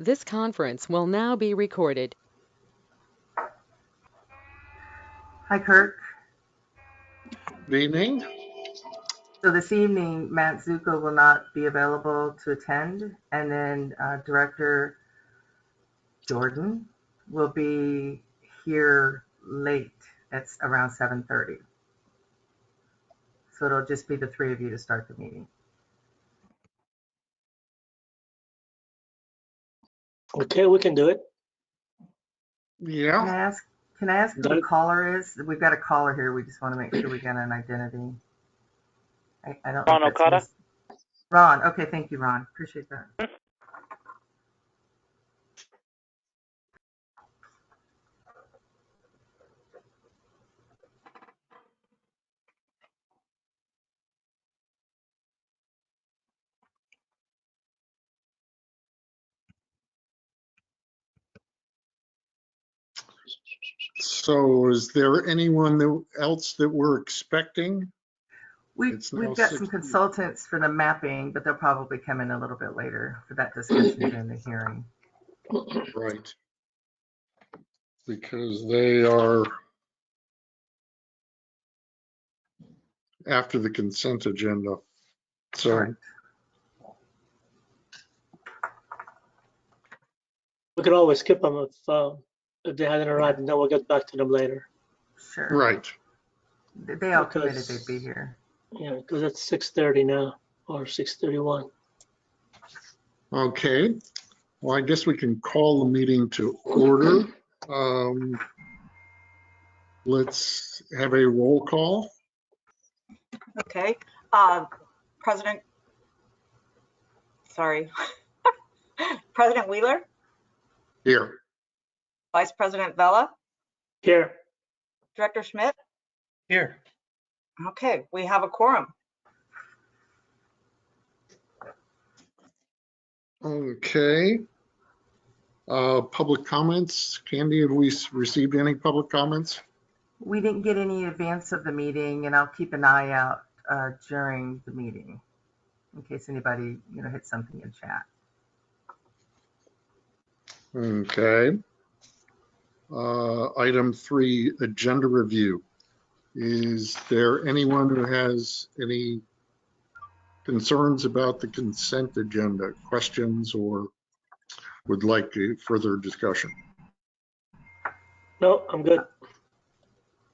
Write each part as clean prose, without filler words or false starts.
This conference will now be recorded. Hi, Kirk. Good evening. So this evening, Matt Zuko will not be available to attend, and then Director Jordan will be here late. It's around 7:30. So it'll just be the three of you to start the meeting. Okay, we can do it. Yeah. Can I ask who the caller is? We've got a caller here. We just want to make sure we get an identity. I don't know. Ron Okada. Ron. Okay, thank you, Ron. Appreciate that. So is there anyone else that we're expecting? We've got some consultants for the mapping, but they'll probably come in a little bit later for that discussion during the hearing. Right. Because they are after the consent agenda. So Correct. We could always skip them if they hadn't arrived, and then we'll get back to them later. Sure. right. They all committed they'd be here. Yeah, because it's 6:30 now, or 6:31. Okay. Well, I guess we can call the meeting to order. Let's have a roll call. Okay. President Wheeler, Here. Vice President Vela, Here. Director Schmidt. Here. Okay, we have a quorum. Okay. Public comments. Candy, have we received any public comments? We didn't get any advance of the meeting, and I'll keep an eye out during the meeting in case anybody hits something in chat. Okay. Item 3, agenda review. Is there anyone who has any concerns about the consent agenda, questions, or would like a further discussion? No, I'm good.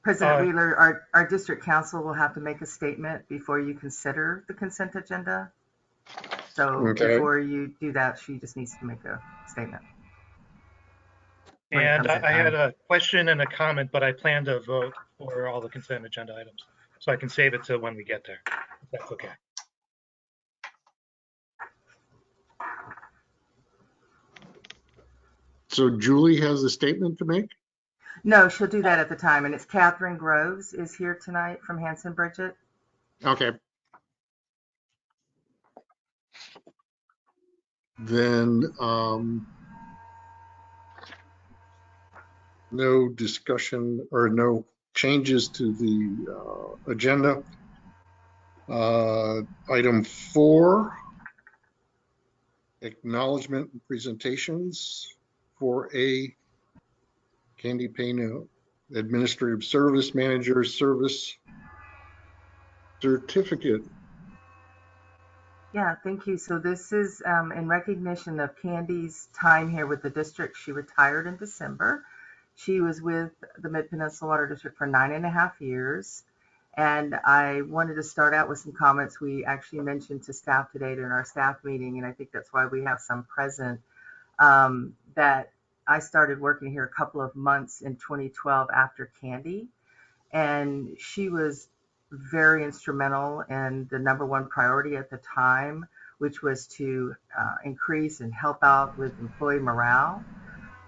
President Wheeler, our district council will have to make a statement before you consider the consent agenda. So before you do that, she just needs to make a statement. And I had a question and a comment, but I plan to vote for all the consent agenda items. So I can save it to when we get there, if that's okay. So Julie has a statement to make? No, she'll do that at the time. And it's Catherine Groves is here tonight from Hanson Bridget. Okay. Then no discussion or no changes to the agenda. Item 4, acknowledgement and presentations. 4A, Candy Payne, Administrative Service Manager Service Certificate. Yeah, thank you. So this is in recognition of Candy's time here with the district. She retired in December. She was with the Mid-Peninsula Water District for 9.5 years. And I wanted to start out with some comments we actually mentioned to staff today during our staff meeting, and I think that's why we have some present, that I started working here a couple of months in 2012 after Candy. And she was very instrumental in the #1 priority at the time, which was to increase and help out with employee morale.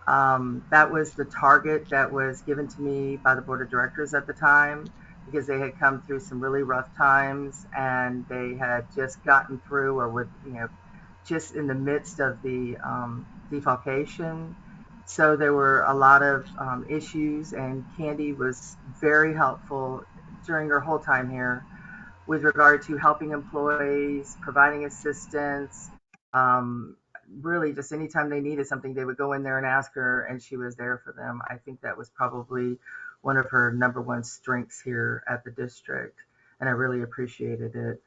That was the target that was given to me by the board of directors at the time, because they had come through some really rough times and they had just gotten through or were, just in the midst of the defalcation. So there were a lot of issues, and Candy was very helpful during her whole time here with regard to helping employees, providing assistance, really just anytime they needed something, they would go in there and ask her, and she was there for them. I think that was probably one of her number one strengths here at the district, and I really appreciated it.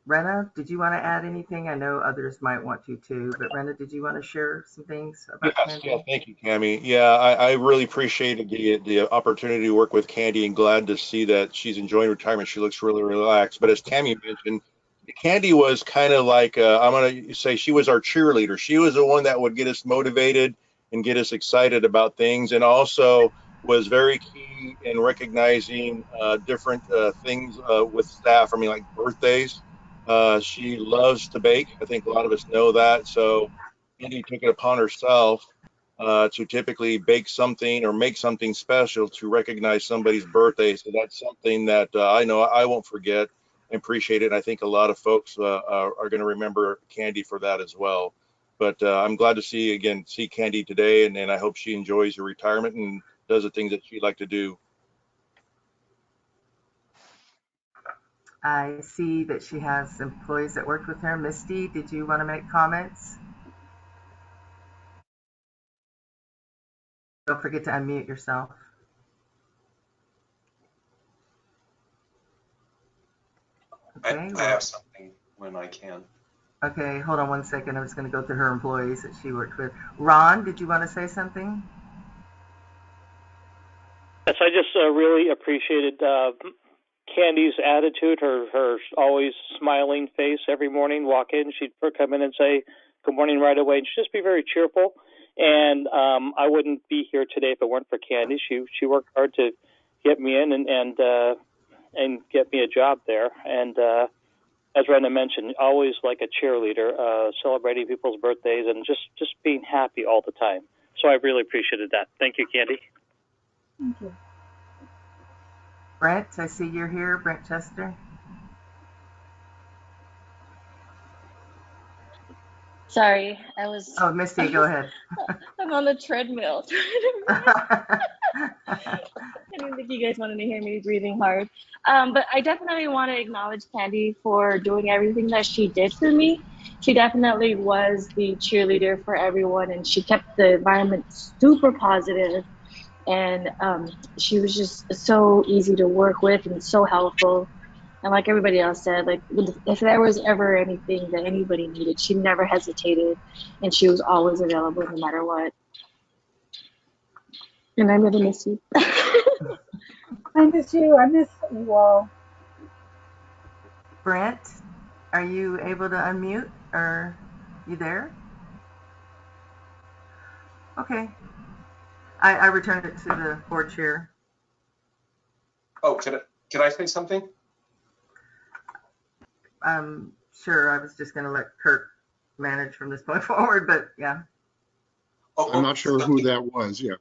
Rena, did you want to add anything? I know others might want to too, but Rena, did you want to share some things about Yes, Candy? yeah, thank you, Cami. Yeah, I really appreciated the opportunity to work with Candy and glad to see that she's enjoying retirement. She looks really relaxed. But as Cami mentioned, Candy was kind of like, I'm going to say she was our cheerleader. She was the one that would get us motivated and get us excited about things, and also was very key in recognizing different things with staff. I mean, like birthdays. She loves to bake. I think a lot of us know that. So Candy took it upon herself to typically bake something or make something special to recognize somebody's birthday. So that's something that I know I won't forget and appreciate it. And I think a lot of folks are going to remember Candy for that as well. But I'm glad to see Candy today, and I hope she enjoys her retirement and does the things that she'd like to do. I see that she has employees that worked with her. Misty, did you want to make comments? Don't forget to unmute yourself. Okay, I have something when I can. Okay, hold on one second. I was going to go through her employees that she worked with. Ron, did you want to say something? Yes, I just really appreciated Candy's attitude, her always smiling face every morning. Walk in, she'd come in and say good morning right away, and she'd just be very cheerful. And I wouldn't be here today if it weren't for Candy. She worked hard to get me in and get me a job there. And as Rena mentioned, always like a cheerleader, celebrating people's birthdays and just being happy all the time. So I really appreciated that. Thank you, Candy. Thank you. Brent, I see you're here. Brent Chester. Sorry, I was. Oh, Misty, go ahead. I'm on the treadmill. I didn't think you guys wanted to hear me breathing hard. But I definitely want to acknowledge Candy for doing everything that she did for me. She definitely was the cheerleader for everyone, and she kept the environment super positive. And she was just so easy to work with and so helpful. And like everybody else said, like if there was ever anything that anybody needed, she never hesitated, and she was always available no matter what. And I really miss you. I miss you. I miss you all. Brent, are you able to unmute? Or you there? Okay. I returned it to the board chair. Oh, can I say something? Sure. I was just going to let Kurt manage from this point forward, but yeah. I'm not sure who that was. Yeah.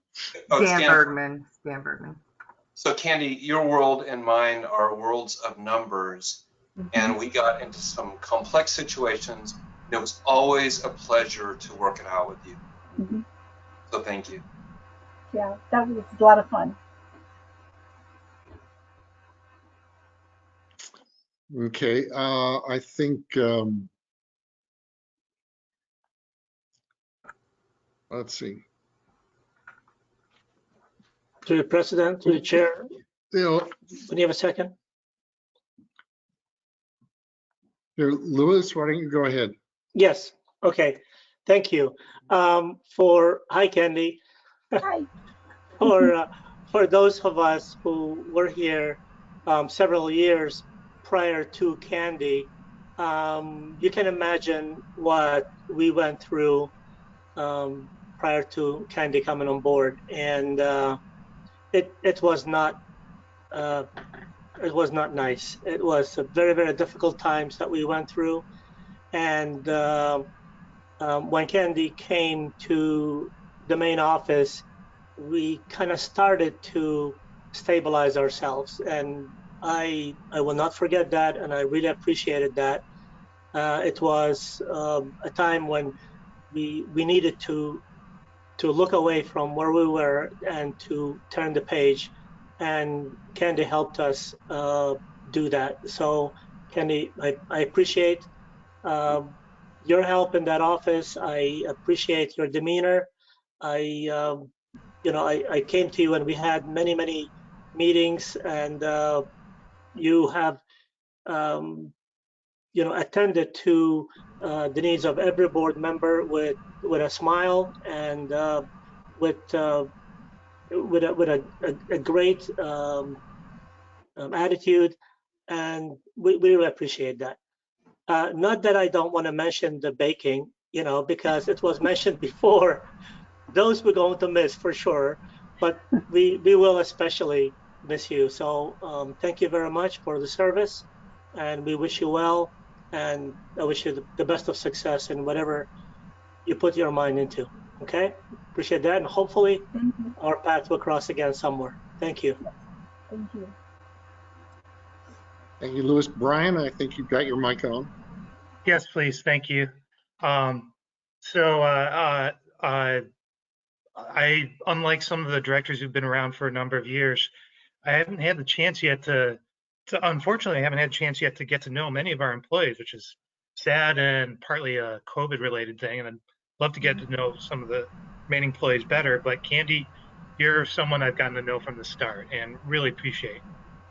Oh, Dan Bergman. Dan Bergman. So Candy, your world and mine are worlds of numbers, and we got into some complex situations. And it was always a pleasure to work it out with you. So thank you. Yeah, that was a lot of fun. Okay. I think, let's see. To the president, to the chair. Can you have a second? Here, Louis, why don't you go ahead? Yes. Okay. Thank you. Hi, Candy. Hi. For those of us who were here several years prior to Candy, you can imagine what we went through prior to Candy coming on board, and it was not nice. It was a very, very difficult times that we went through, and when Candy came to the main office, we kind of started to stabilize ourselves, and I will not forget that, and I really appreciated that. It was a time when we needed to look away from where we were and to turn the page, and Candy helped us do that. So Candy, I appreciate your help in that office. I appreciate your demeanor. I came to you and we had many meetings, and you have attended to the needs of every board member with a smile and with a great attitude, and we really appreciate that. Not that I don't want to mention the baking, because it was mentioned before. Those we're going to miss for sure, but we will especially miss you. So thank you very much for the service, and we wish you well, and I wish you the best of success in whatever you put your mind into. Okay, appreciate that, and hopefully Thank you. our paths will cross again somewhere. Thank you. Thank you. Thank you, Louis. Brian, I think you've got your mic on. Yes, please. Thank you. So I, unlike some of the directors who've been around for a number of years, I haven't had the chance yet to unfortunately, I haven't had a chance yet to get to know many of our employees, which is sad and partly a COVID related thing. And I'd love to get to know some of the main employees better. But Candy, you're someone I've gotten to know from the start and really appreciate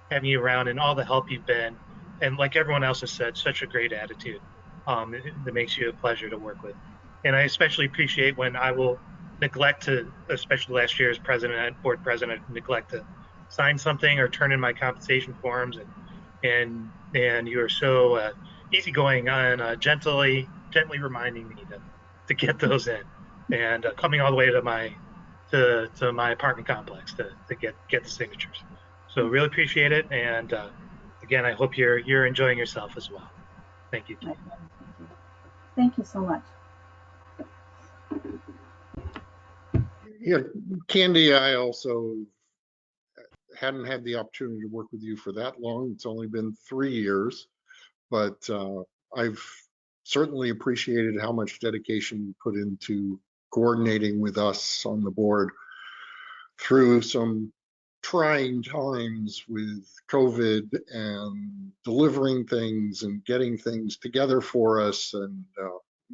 having you around and all the help you've been. And like everyone else has said, such a great attitude that makes you a pleasure to work with. And I especially appreciate when I will neglect to, especially last year as president, board president, neglect to sign something or turn in my compensation forms, and you are so easygoing and gently reminding me to get those in, and coming all the way to my apartment complex to get the signatures. So really appreciate it, and again, I hope you're enjoying yourself as well. Thank you. Thank you. Thank you so much. Yeah, Candy, I also hadn't had the opportunity to work with you for that long. It's only been 3 years, but I've certainly appreciated how much dedication you put into coordinating with us on the board through some trying times with COVID and delivering things and getting things together for us. And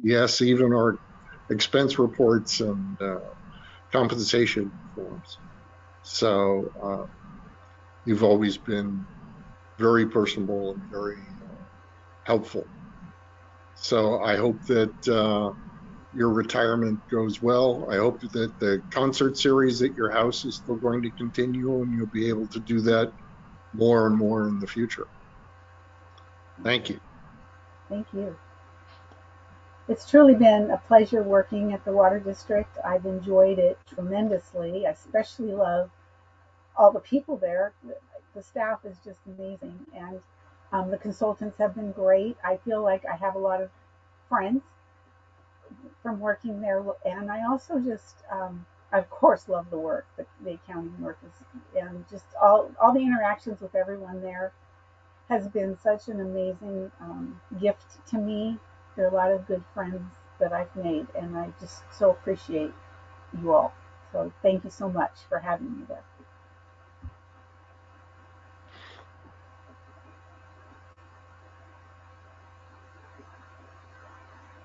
yes, even our expense reports and compensation forms. So you've always been very personable and very helpful. So I hope that your retirement goes well. I hope that the concert series at your house is still going to continue and you'll be able to do that more and more in the future. Thank you. Thank you. It's truly been a pleasure working at the Water District. I've enjoyed it tremendously. I especially love all the people there. The staff is just amazing, and the consultants have been great. I feel like I have a lot of friends from working there, and I also just, I of course, love the work, the accounting work, and just all the interactions with everyone there has been such an amazing gift to me. There are a lot of good friends that I've made, and I just so appreciate you all. So thank you so much for having me there.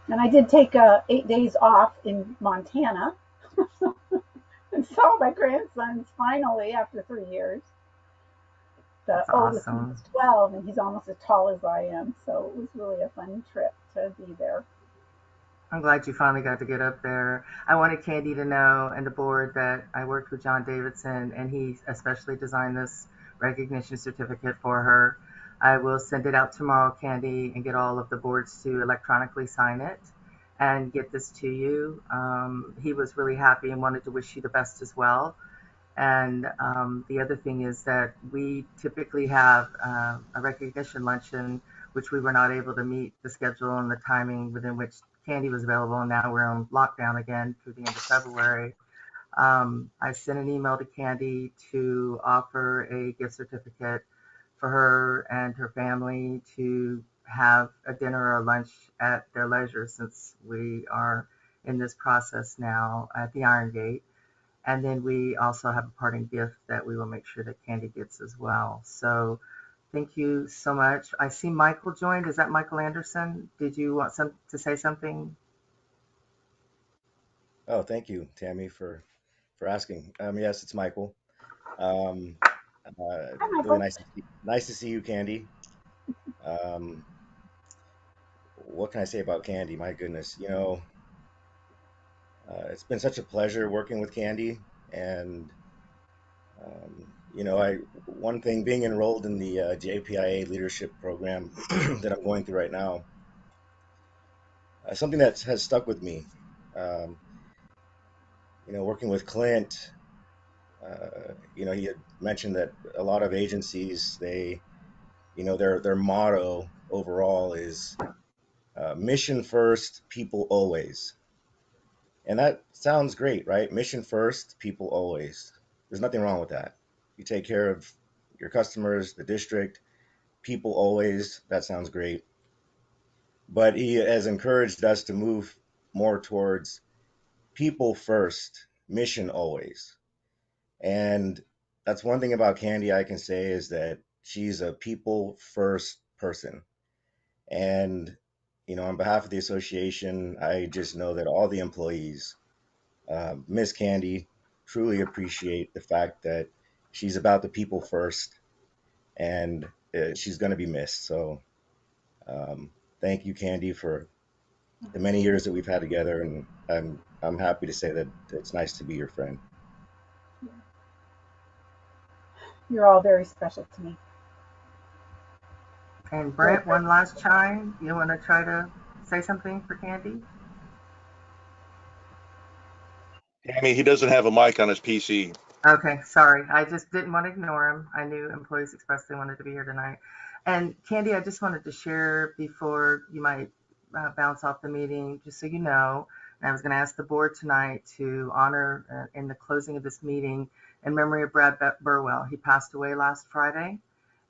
And I did take 8 days off in Montana and saw my grandsons finally after 3 years. The That's oldest awesome. is 12, and he's almost as tall as I am. So it was really a fun trip to be there. I'm glad you finally got to get up there. I wanted Candy to know and the board that I worked with John Davidson, and he especially designed this recognition certificate for her. I will send it out tomorrow, Candy, and get all of the boards to electronically sign it and get this to you. He was really happy and wanted to wish you the best as well. And the other thing is that we typically have a recognition luncheon, which we were not able to meet the schedule and the timing within which Candy was available, and now we're on lockdown again through the end of February. I sent an email to Candy to offer a gift certificate for her and her family to have a dinner or lunch at their leisure, since we are in this process now at the Iron Gate. And then we also have a parting gift that we will make sure that Candy gets as well. So Thank you so much. I see Michael joined. Is that Michael Anderson? Did you want to say something? Oh, thank you, Tammy, for asking. Yes, it's Michael. Um, Hi, really Michael. nice to see you, Candy. Um, what can I say about Candy? My goodness, it's been such a pleasure working with Candy, and I one thing being enrolled in the JPIA leadership program that I'm going through right now, something that has stuck with me. Um, working with Clint, he had mentioned that a lot of agencies, their motto overall is mission first, people always. And that sounds great, right? Mission first, people always. There's nothing wrong with that. You take care of your customers, the district, people always. That sounds great. But he has encouraged us to move more towards people first, mission always. And that's one thing about Candy I can say is that she's a people first person. And, on behalf of the association, I just know that all the employees, Miss Candy, truly appreciate the fact that she's about the people first, and she's going to be missed. So thank you, Candy, for the many years that we've had together, and I'm happy to say that it's nice to be your friend. You're all very special to me. And Brent, one last chime. You want to try to say something for Candy? Tammy, he doesn't have a mic on his PC. Okay, sorry. I just didn't want to ignore him. I knew employees expressed they wanted to be here tonight. And Candy, I just wanted to share before you might bounce off the meeting, just so you know, and I was going to ask the board tonight to honor in the closing of this meeting in memory of Brad Burwell. He passed away last Friday.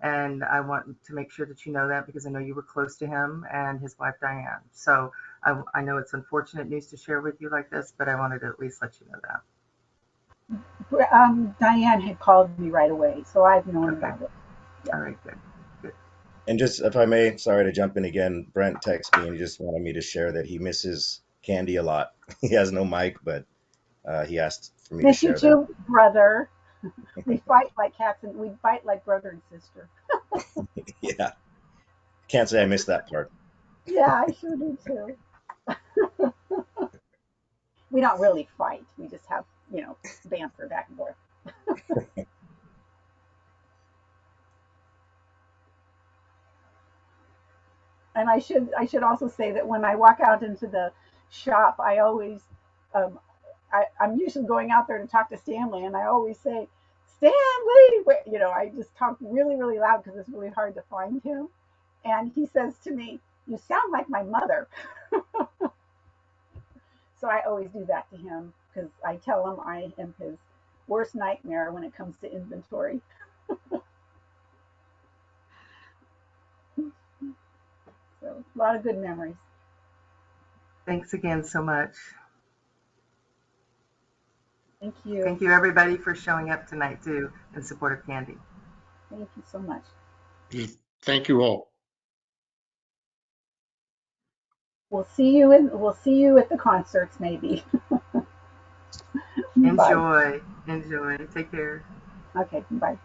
And I want to make sure that you know that because I know you were close to him and his wife, Diane. So I know it's unfortunate news to share with you like this, but I wanted to at least let you know that. Diane had called me right away, so I've known Okay. about it. Yeah. All right, good. And just, if I may, sorry to jump in again, Brent texted me and he just wanted me to share that he misses Candy a lot. He has no mic, but he asked for me to Miss you share that. too, brother. We fight like cats and we fight like brother and sister. Yeah. Can't say I missed that part. Yeah, I sure do too. We don't really fight. We just have, banter back and forth. And I should also say that when I walk out into the shop, I always um, I'm usually going out there to talk to Stanley, and I always say, Stanley, I just talk really, really loud because it's really hard to find him. And he says to me, you sound like my mother. So I always do that to him because I tell him I am his worst nightmare when it comes to inventory. So a lot of good memories. Thanks again so much. Thank you. Thank you, everybody, for showing up tonight, too, in support of Candy. Thank you so much. Thank you all. We'll see you at the concerts, maybe. Enjoy. Enjoy. Take care. Okay, bye.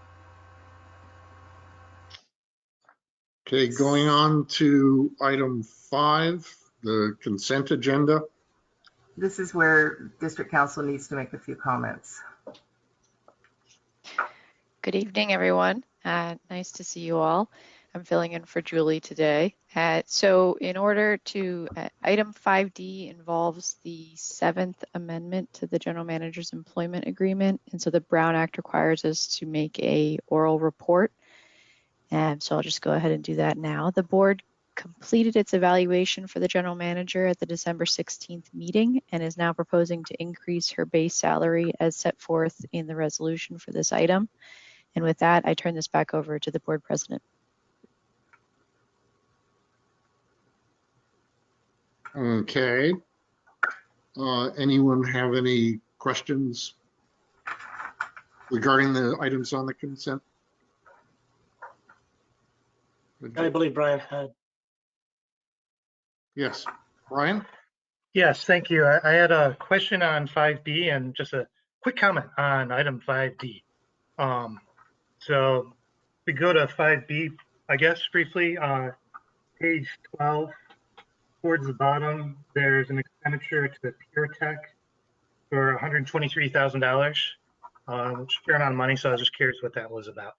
Okay, going on to item 5, the consent agenda. This is where District Council needs to make a few comments. Good evening, everyone. Nice to see you all. I'm filling in for Julie today. So in order to, item 5D involves the 7th Amendment to the General Manager's Employment Agreement. And so the Brown Act requires us to make a oral report. And so I'll just go ahead and do that now. The board completed its evaluation for the General Manager at the December 16th meeting and is now proposing to increase her base salary as set forth in the resolution for this item. And with that, I turn this back over to the board president. Okay. Anyone have any questions regarding the items on the consent? I believe Brian had. Yes, Brian? Yes, thank you. I had a question on 5B and just a quick comment on item 5D. So we go to 5B, I guess, briefly, page 12, towards the bottom, there's an expenditure to Pure Tech for $123,000, which is a fair amount of money, so I was just curious what that was about.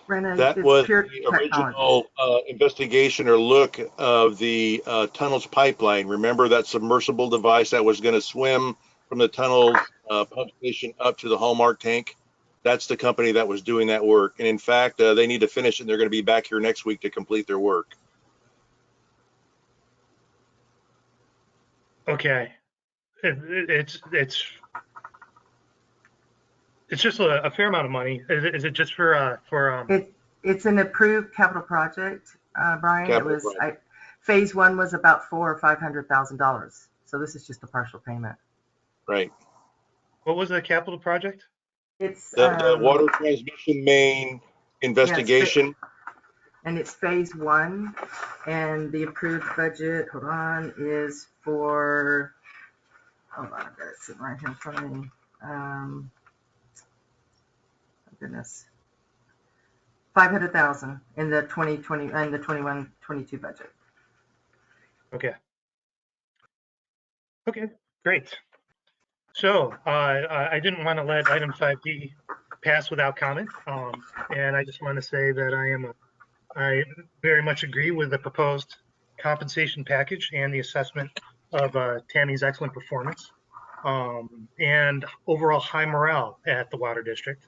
Brenna, That it's was Pure the Technology. original investigation or look of the tunnels pipeline. Remember that submersible device that was going to swim from the tunnel pump station up to the Hallmark tank? That's the company that was doing that work. And in fact, they need to finish it, and they're going to be back here next week to complete their work. Okay. It's just a fair amount of money. Is it just for It's an approved capital project, Brian. Capital It was project. phase one was about $400,000 or $500,000. So this is just a partial payment. Right. what was the capital project? It's The water transmission main investigation. and it's phase one, and the approved budget, hold on, is for, hold on, I've got it sitting right here in front of me. Oh goodness. 500,000 in the 2020 and the 21-22 budget. Okay. Okay, great. So I didn't want to let item 5D pass without comment. And I just want to say that I very much agree with the proposed compensation package and the assessment of Tammy's excellent performance and overall high morale at the Water District.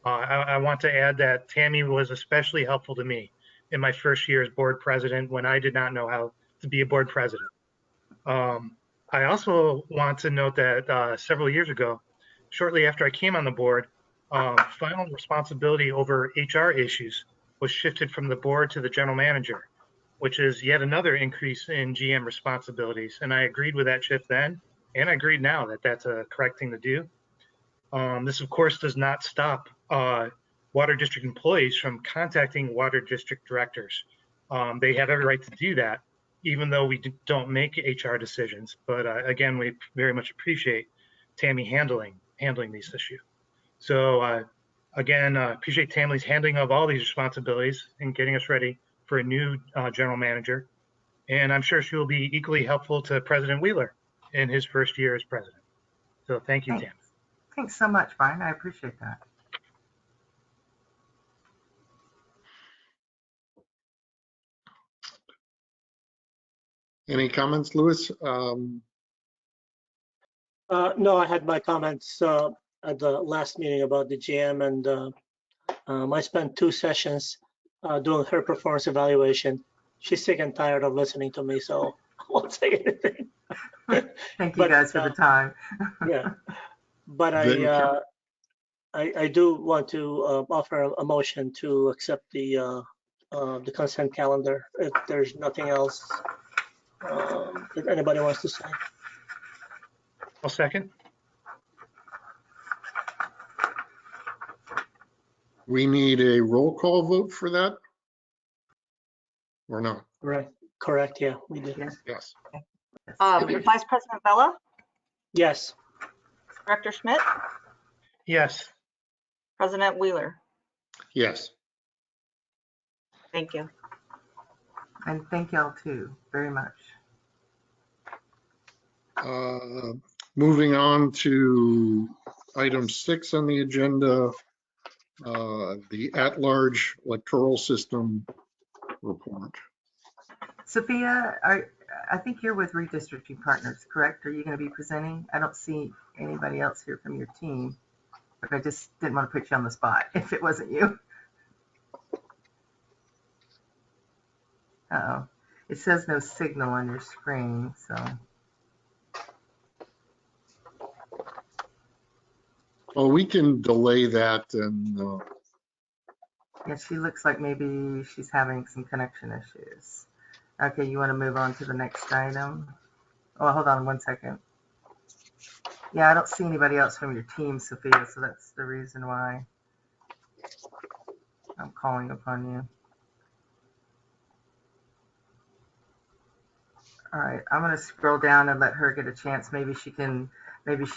I want to add that Tammy was especially helpful to me in my first year as board president when I did not know how to be a board president. I also want to note that several years ago, shortly after I came on the board, final responsibility over HR issues was shifted from the board to the general manager, which is yet another increase in GM responsibilities. And I agreed with that shift then, and I agreed now that that's a correct thing to do. This, of course, does not stop Water District employees from contacting Water District directors. They have every right to do that, even though we don't make HR decisions. But again, we very much appreciate Tammy handling these issues. So again, appreciate Tammy's handling of all these responsibilities and getting us ready for a new general manager. And I'm sure she will be equally helpful to President Wheeler in his first year as president. So thank you, Tammy. Thanks so much, Brian. I appreciate that. Any comments, Louis? No, I had my comments at the last meeting about the GM, and I spent 2 sessions doing her performance evaluation. She's sick and tired of listening to me, so I won't say anything. Thank you guys for the time. Yeah, but I do want to offer a motion to accept the consent calendar if there's nothing else that anybody wants to say. I'll second. We need a roll call vote for that? Or no? Right. Correct. Yeah, we did. Yes. Vice President Vella, Yes. Director Schmidt, Yes. President Wheeler. Yes. Thank you. And thank y'all too, very much. Moving on to item 6 on the agenda, the at-large electoral system report. Sophia, I think you're with Redistricting Partners, correct? Are you going to be presenting? I don't see anybody else here from your team, but I just didn't want to put you on the spot if it wasn't you. Uh-oh. It says no signal on your screen, so. Well, we can delay that and Yeah, she looks like maybe she's having some connection issues. Okay, you want to move on to the next item? Oh, hold on 1 second. Yeah, I don't see anybody else from your team, Sophia, so that's the reason why I'm calling upon you. All right, I'm gonna scroll down and let her get a chance. Maybe she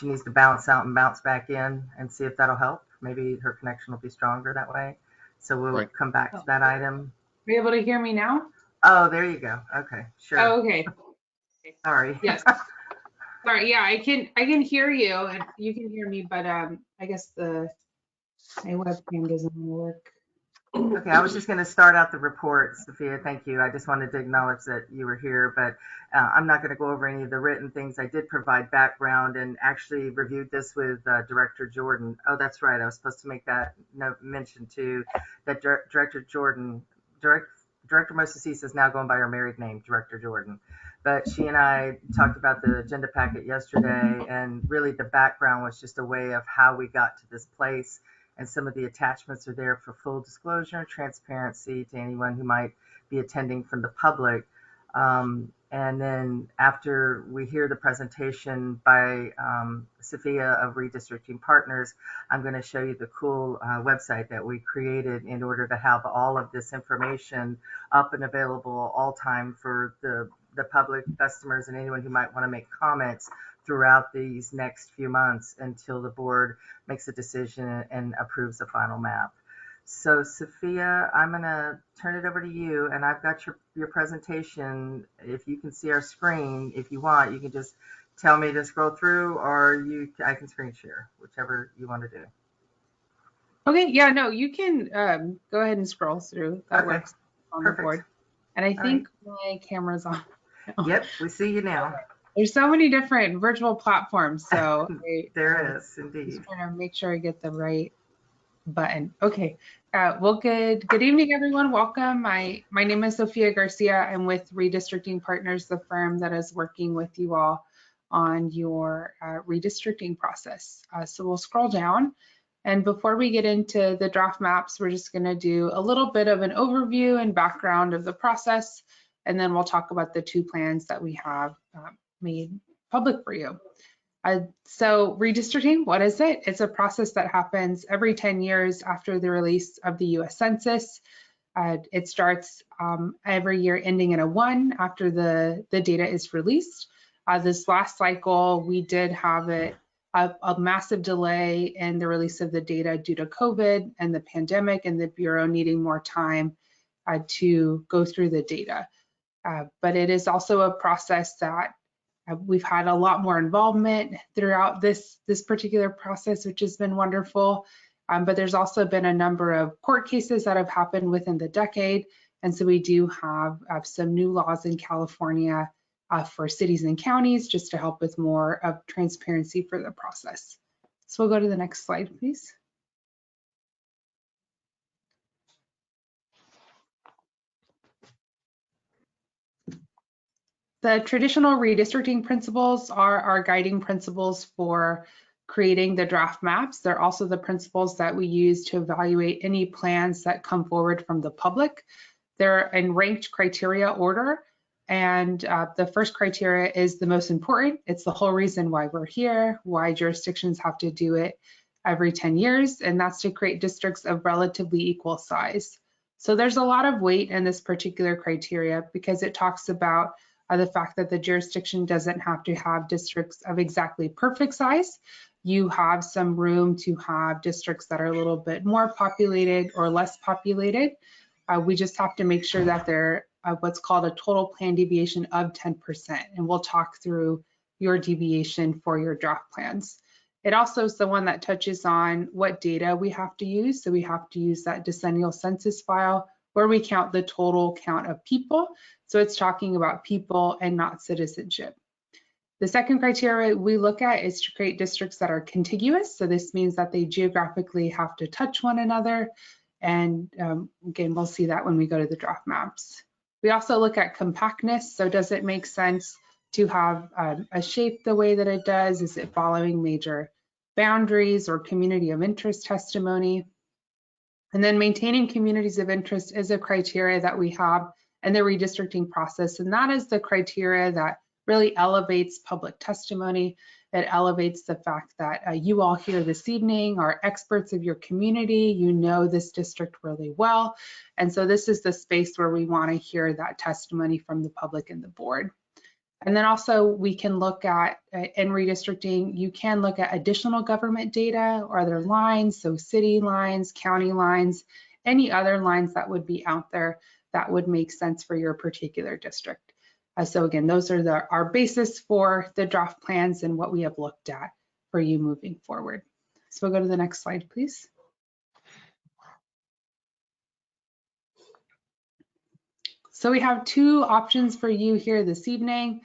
needs to bounce out and bounce back in and see if that'll help. Maybe her connection will be stronger that way. So we'll Right. come back to that item. Are you able to hear me now? Oh, there you go. Okay, sure. Oh, okay. Sorry. Yes. Sorry. Yeah, I can hear you and you can hear me, but I guess my webcam doesn't work. Okay, I was just going to start out the report, Sophia. Thank you. I just wanted to acknowledge that you were here, but I'm not going to go over any of the written things. I did provide background and actually reviewed this with Director Jordan. Oh, that's right. I was supposed to make that note mention too, that Director Mosesisa is now going by her married name, Director Jordan. But she and I talked about the agenda packet yesterday, and really the background was just a way of how we got to this place. And some of the attachments are there for full disclosure and transparency to anyone who might be attending from the public. And then after we hear the presentation by Sophia of Redistricting Partners, I'm going to show you the cool website that we created in order to have all of this information up and available all time for the public, customers, and anyone who might want to make comments throughout these next few months until the board makes a decision and approves the final map. So Sophia, I'm going to turn it over to you, and I've got your presentation. If you can see our screen, if you want, you can just tell me to scroll through, or I can screen share, whichever you want to do. Okay, yeah, no, you can go ahead and scroll through. That works on the board. And I think my camera's on. Yep, we see you now. There's so many different virtual platforms, so there is indeed. Just trying to make sure I get the right button. Okay. Well, good evening, everyone. Welcome. My name is Sophia Garcia. I'm with Redistricting Partners, the firm that is working with you all on your redistricting process. So we'll scroll down. And before we get into the draft maps, we're just going to do a little bit of an overview and background of the process, and then we'll talk about the two plans that we have made public for you. So redistricting, what is it? It's a process that happens every 10 years after the release of the US Census. It starts every year ending in a 1 after the data is released. This last cycle, we did have a massive delay in the release of the data due to COVID and the pandemic and the Bureau needing more time to go through the data. But it is also a process that we've had a lot more involvement throughout this particular process, which has been wonderful. But there's also been a number of court cases that have happened within the decade. And so we do have some new laws in California for cities and counties just to help with more of transparency for the process. So we'll go to the next slide, please. The traditional redistricting principles are our guiding principles for creating the draft maps. They're also the principles that we use to evaluate any plans that come forward from the public. They're in ranked criteria order, and the first criteria is the most important. It's the whole reason why we're here, why jurisdictions have to do it every 10 years, and that's to create districts of relatively equal size. So there's a lot of weight in this particular criteria because it talks about the fact that the jurisdiction doesn't have to have districts of exactly perfect size. You have some room to have districts that are a little bit more populated or less populated. We just have to make sure that they're what's called a total plan deviation of 10%. And we'll talk through your deviation for your draft plans. It also is the one that touches on what data we have to use. So we have to use that decennial census file where we count the total count of people. So it's talking about people and not citizenship. The second criteria we look at is to create districts that are contiguous. So this means that they geographically have to touch one another. And again, we'll see that when we go to the draft maps. We also look at compactness. So does it make sense to have a shape the way that it does? Is it following major boundaries or community of interest testimony? And then maintaining communities of interest is a criteria that we have in the redistricting process. And that is the criteria that really elevates public testimony. It elevates the fact that you all here this evening are experts of your community. You know this district really well. And so this is the space where we want to hear that testimony from the public and the board. And then also we can look at, in redistricting, you can look at additional government data or other lines, so city lines, county lines, any other lines that would be out there that would make sense for your particular district. So again, those are our basis for the draft plans and what we have looked at for you moving forward. So we'll go to the next slide, please. So we have two options for you here this evening,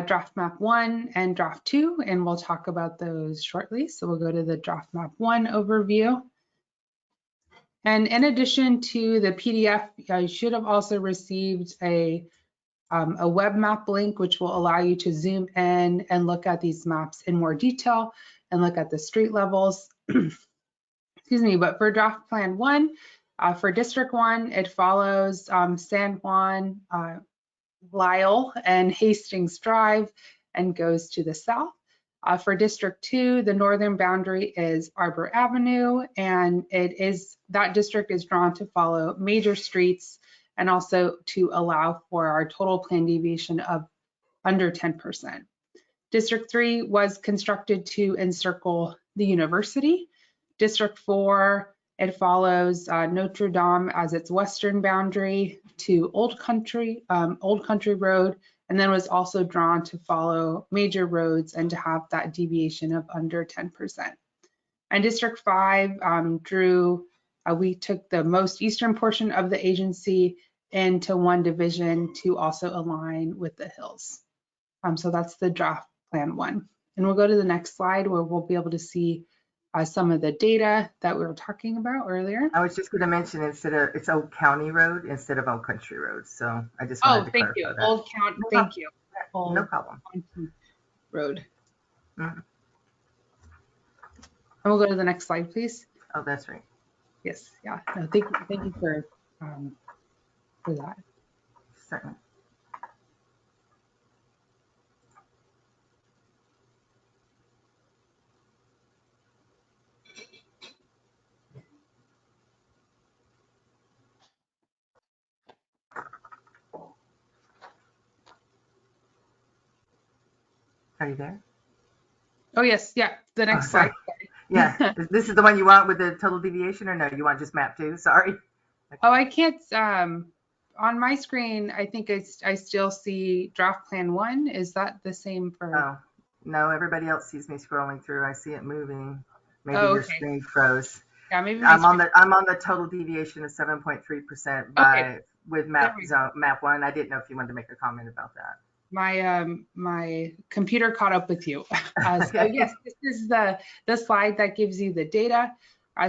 draft map 1 and draft 2, and we'll talk about those shortly. So we'll go to the draft map 1 overview. And in addition to the PDF, you should have also received a web map link, which will allow you to zoom in and look at these maps in more detail and look at the street levels. Excuse me, but for draft plan 1, for District 1, it follows San Juan, Lyle, and Hastings Drive and goes to the south. For District 2, the northern boundary is Arbor Avenue, and that district is drawn to follow major streets and also to allow for our total plan deviation of under 10%. District 3 was constructed to encircle the university. District 4, it follows Notre Dame as its western boundary to Old Country Road, and then was also drawn to follow major roads and to have that deviation of under 10%. And District 5 we took the most eastern portion of the agency into one division to also align with the hills. So that's the draft plan 1. And we'll go to the next slide where we'll be able to see some of the data that we were talking about earlier. I was just going to mention it's Old County Road instead of Old Country Road. So I just wanted to clarify that. Old County, thank you. No problem. Road. Mm-hmm. And we'll go to the next slide, please. Oh, that's right. Yes, yeah. No, thank you for that. Certainly. Are you there? Oh, yes. Yeah. The next slide. Yeah. This is the one you want with the total deviation, or no? You want just map 2? Sorry. Okay. Oh, I can't. On my screen, I think I still see draft plan 1. Is that the same for? Oh, no. Everybody else sees me scrolling through. I see it moving. Maybe your screen froze. Yeah, maybe I'm on the total deviation of 7.3% with map 1. I didn't know if you wanted to make a comment about that. My computer caught up with you. So yes, this is the slide that gives you the data.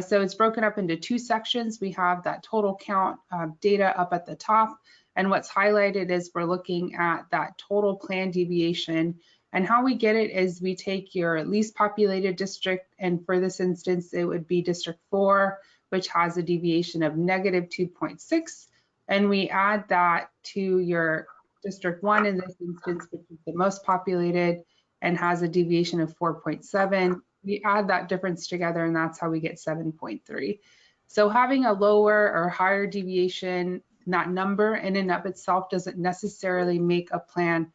So it's broken up into 2 sections. We have that total count data up at the top, and what's highlighted is we're looking at that total plan deviation. And how we get it is we take your least populated district, and for this instance, it would be District 4, which has a deviation of -2.6, and we add that to your District 1 in this instance, which is the most populated and has a deviation of 4.7. We add that difference together, and that's how we get 7.3. So having a lower or higher deviation, that number in and of itself doesn't necessarily make a plan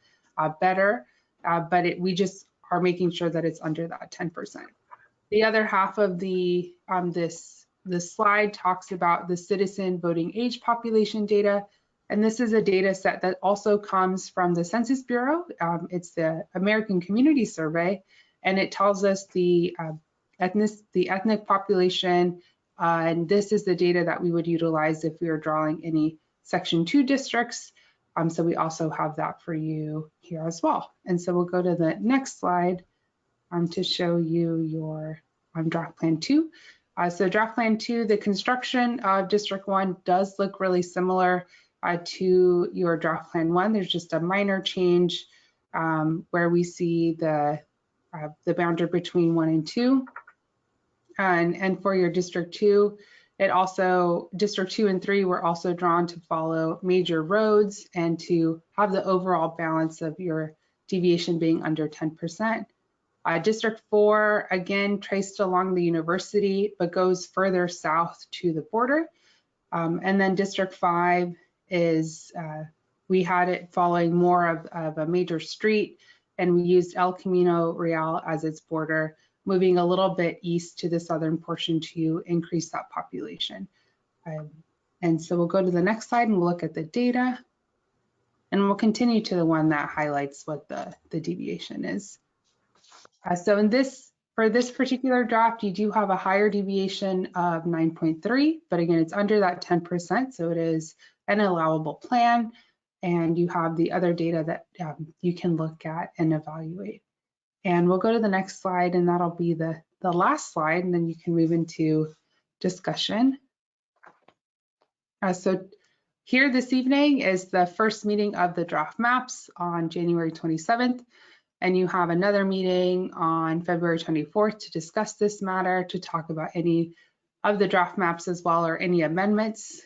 better, but we just are making sure that it's under that 10%. The other half of the this slide talks about the citizen voting age population data. And this is a data set that also comes from the Census Bureau. It's the American Community Survey, and it tells us the ethnic population, and this is the data that we would utilize if we were drawing any Section 2 districts. So we also have that for you here as well. And so we'll go to the next slide to show you your draft plan 2. So draft plan 2, the construction of District 1 does look really similar to your draft plan 1. There's just a minor change where we see the boundary between 1 and 2. And for your District 2, District 2 and 3 were also drawn to follow major roads and to have the overall balance of your deviation being under 10%. District 4, again, traced along the university, but goes further south to the border. And then District 5 is we had it following more of a major street, and we used El Camino Real as its border, moving a little bit east to the southern portion to increase that population. And so we'll go to the next slide and we'll look at the data. And we'll continue to the one that highlights what the deviation is. So for this particular draft, you do have a higher deviation of 9.3, but again, it's under that 10%, so it is an allowable plan. And you have the other data that you can look at and evaluate. And we'll go to the next slide, and that'll be the last slide, and then you can move into discussion. So here this evening is the first meeting of the draft maps on January 27th, and you have another meeting on February 24th to discuss this matter, to talk about any of the draft maps as well, or any amendments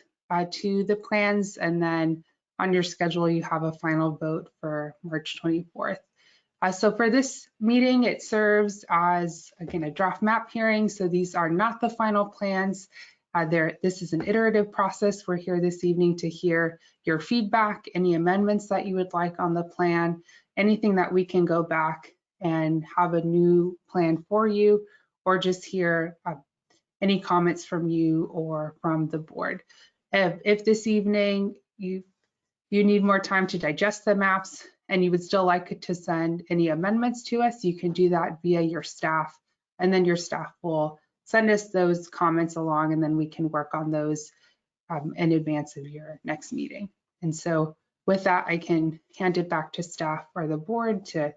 to the plans, and then on your schedule you have a final vote for March 24th. So for this meeting, it serves as, again, a draft map hearing, so these are not the final plans. This is an iterative process. We're here this evening to hear your feedback, any amendments that you would like on the plan, anything that we can go back and have a new plan for you, or just hear any comments from you or from the board. If this evening you need more time to digest the maps and you would still like to send any amendments to us, you can do that via your staff, and then your staff will send us those comments along, and then we can work on those in advance of your next meeting. And so with that, I can hand it back to staff or the board to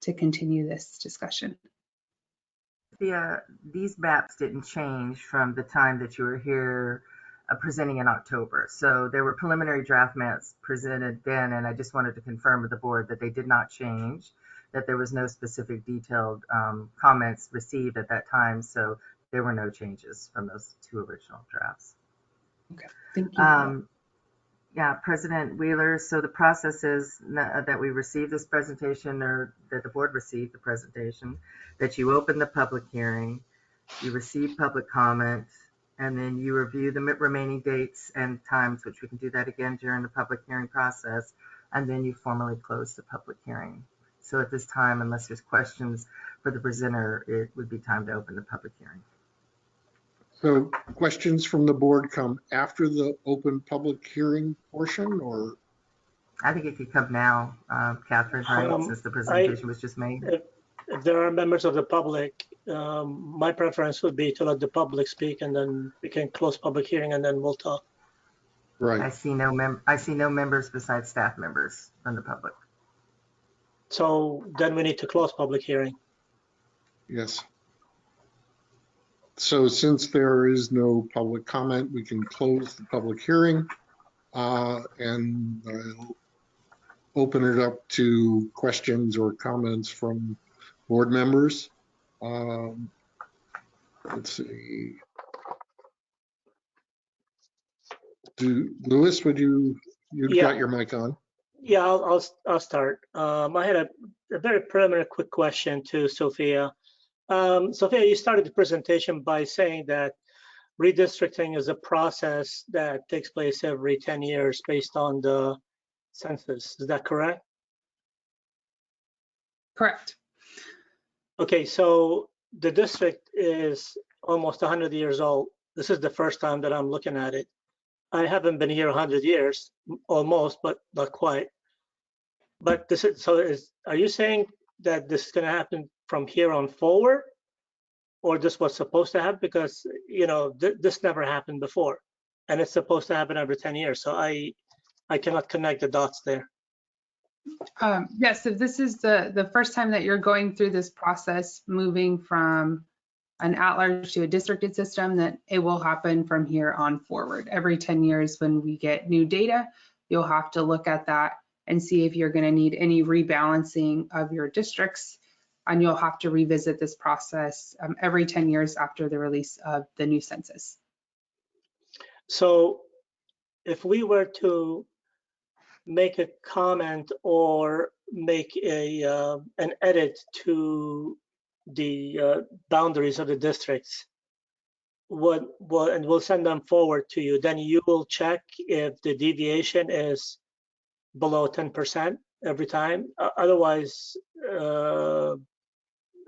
continue this discussion. These maps didn't change from the time that you were here presenting in October. So there were preliminary draft maps presented then, and I just wanted to confirm with the board that they did not change, that there was no specific detailed comments received at that time. So there were no changes from those two original drafts. Okay, thank you. Yeah, President Wheeler, so the process is that we receive this presentation, or that the board received the presentation, that you open the public hearing, you receive public comment, and then you review the remaining dates and times, which we can do that again during the public hearing process, and then you formally close the public hearing. So at this time, unless there's questions for the presenter, it would be time to open the public hearing. So questions from the board come after the open public hearing portion, or? I think it could come now, Catherine, right, since the presentation was just made. If there are members of the public, my preference would be to let the public speak, and then we can close public hearing, and then we'll talk. Right. I see no members besides staff members from the public. So then we need to close public hearing. Yes. So since there is no public comment, we can close the public hearing and I'll open it up to questions or comments from board members. Let's see. Louis, would you've got your mic on? Yeah, I'll start. I had a very preliminary quick question to Sophia. Sophia, you started the presentation by saying that redistricting is a process that takes place every 10 years based on the census. Is that correct? Correct. Okay, so the district is almost 100 years old. This is the first time that I'm looking at it. I haven't been here 100 years, almost, but not quite. But this is, are you saying that this is going to happen from here on forward, or this was supposed to happen? Because, you know, this never happened before, and it's supposed to happen every 10 years. So I cannot connect the dots there. Yes, so this is the first time that you're going through this process, moving from an at-large to a districted system, that it will happen from here on forward. Every 10 years when we get new data, you'll have to look at that and see if you're going to need any rebalancing of your districts, and you'll have to revisit this process every 10 years after the release of the new census. So if we were to make a comment or make an edit to the boundaries of the districts, and we'll send them forward to you, then you will check if the deviation is below 10% every time. Otherwise, and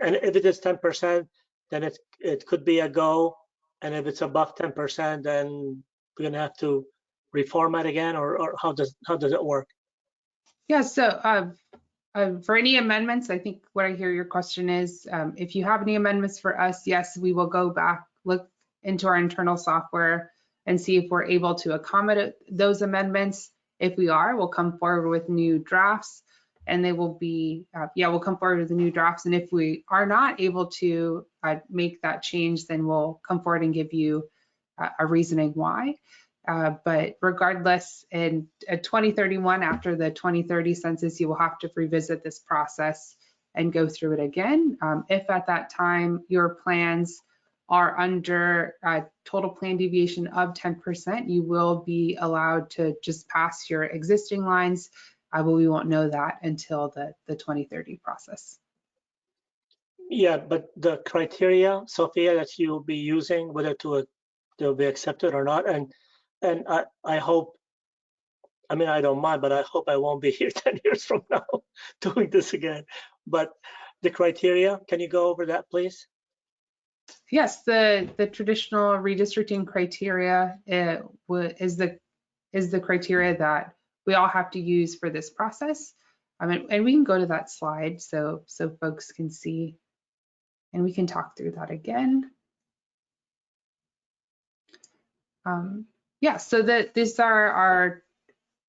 if it is 10%, then it could be a go. And if it's above 10%, then we're gonna have to reformat again, or how does it work? Yeah, so for any amendments, I think what I hear your question is, if you have any amendments for us, yes, we will go back, look into our internal software and see if we're able to accommodate those amendments. If we are, we'll come forward with new drafts, and they will be, we'll come forward with the new drafts. And if we are not able to make that change, then we'll come forward and give you a reasoning why. But regardless, in 2031, after the 2030 census, you will have to revisit this process and go through it again. If at that time your plans are under a total plan deviation of 10%, you will be allowed to just pass your existing lines, but we won't know that until the 2030 process. Yeah, but the criteria, Sophia, that you'll be using, whether they'll be accepted or not, and I hope, I mean, I don't mind, but I hope I won't be here 10 years from now doing this again. But the criteria, can you go over that, please? Yes, the traditional redistricting criteria is the criteria that we all have to use for this process. And we can go to that slide so folks can see, and we can talk through that again. Yeah, so these are our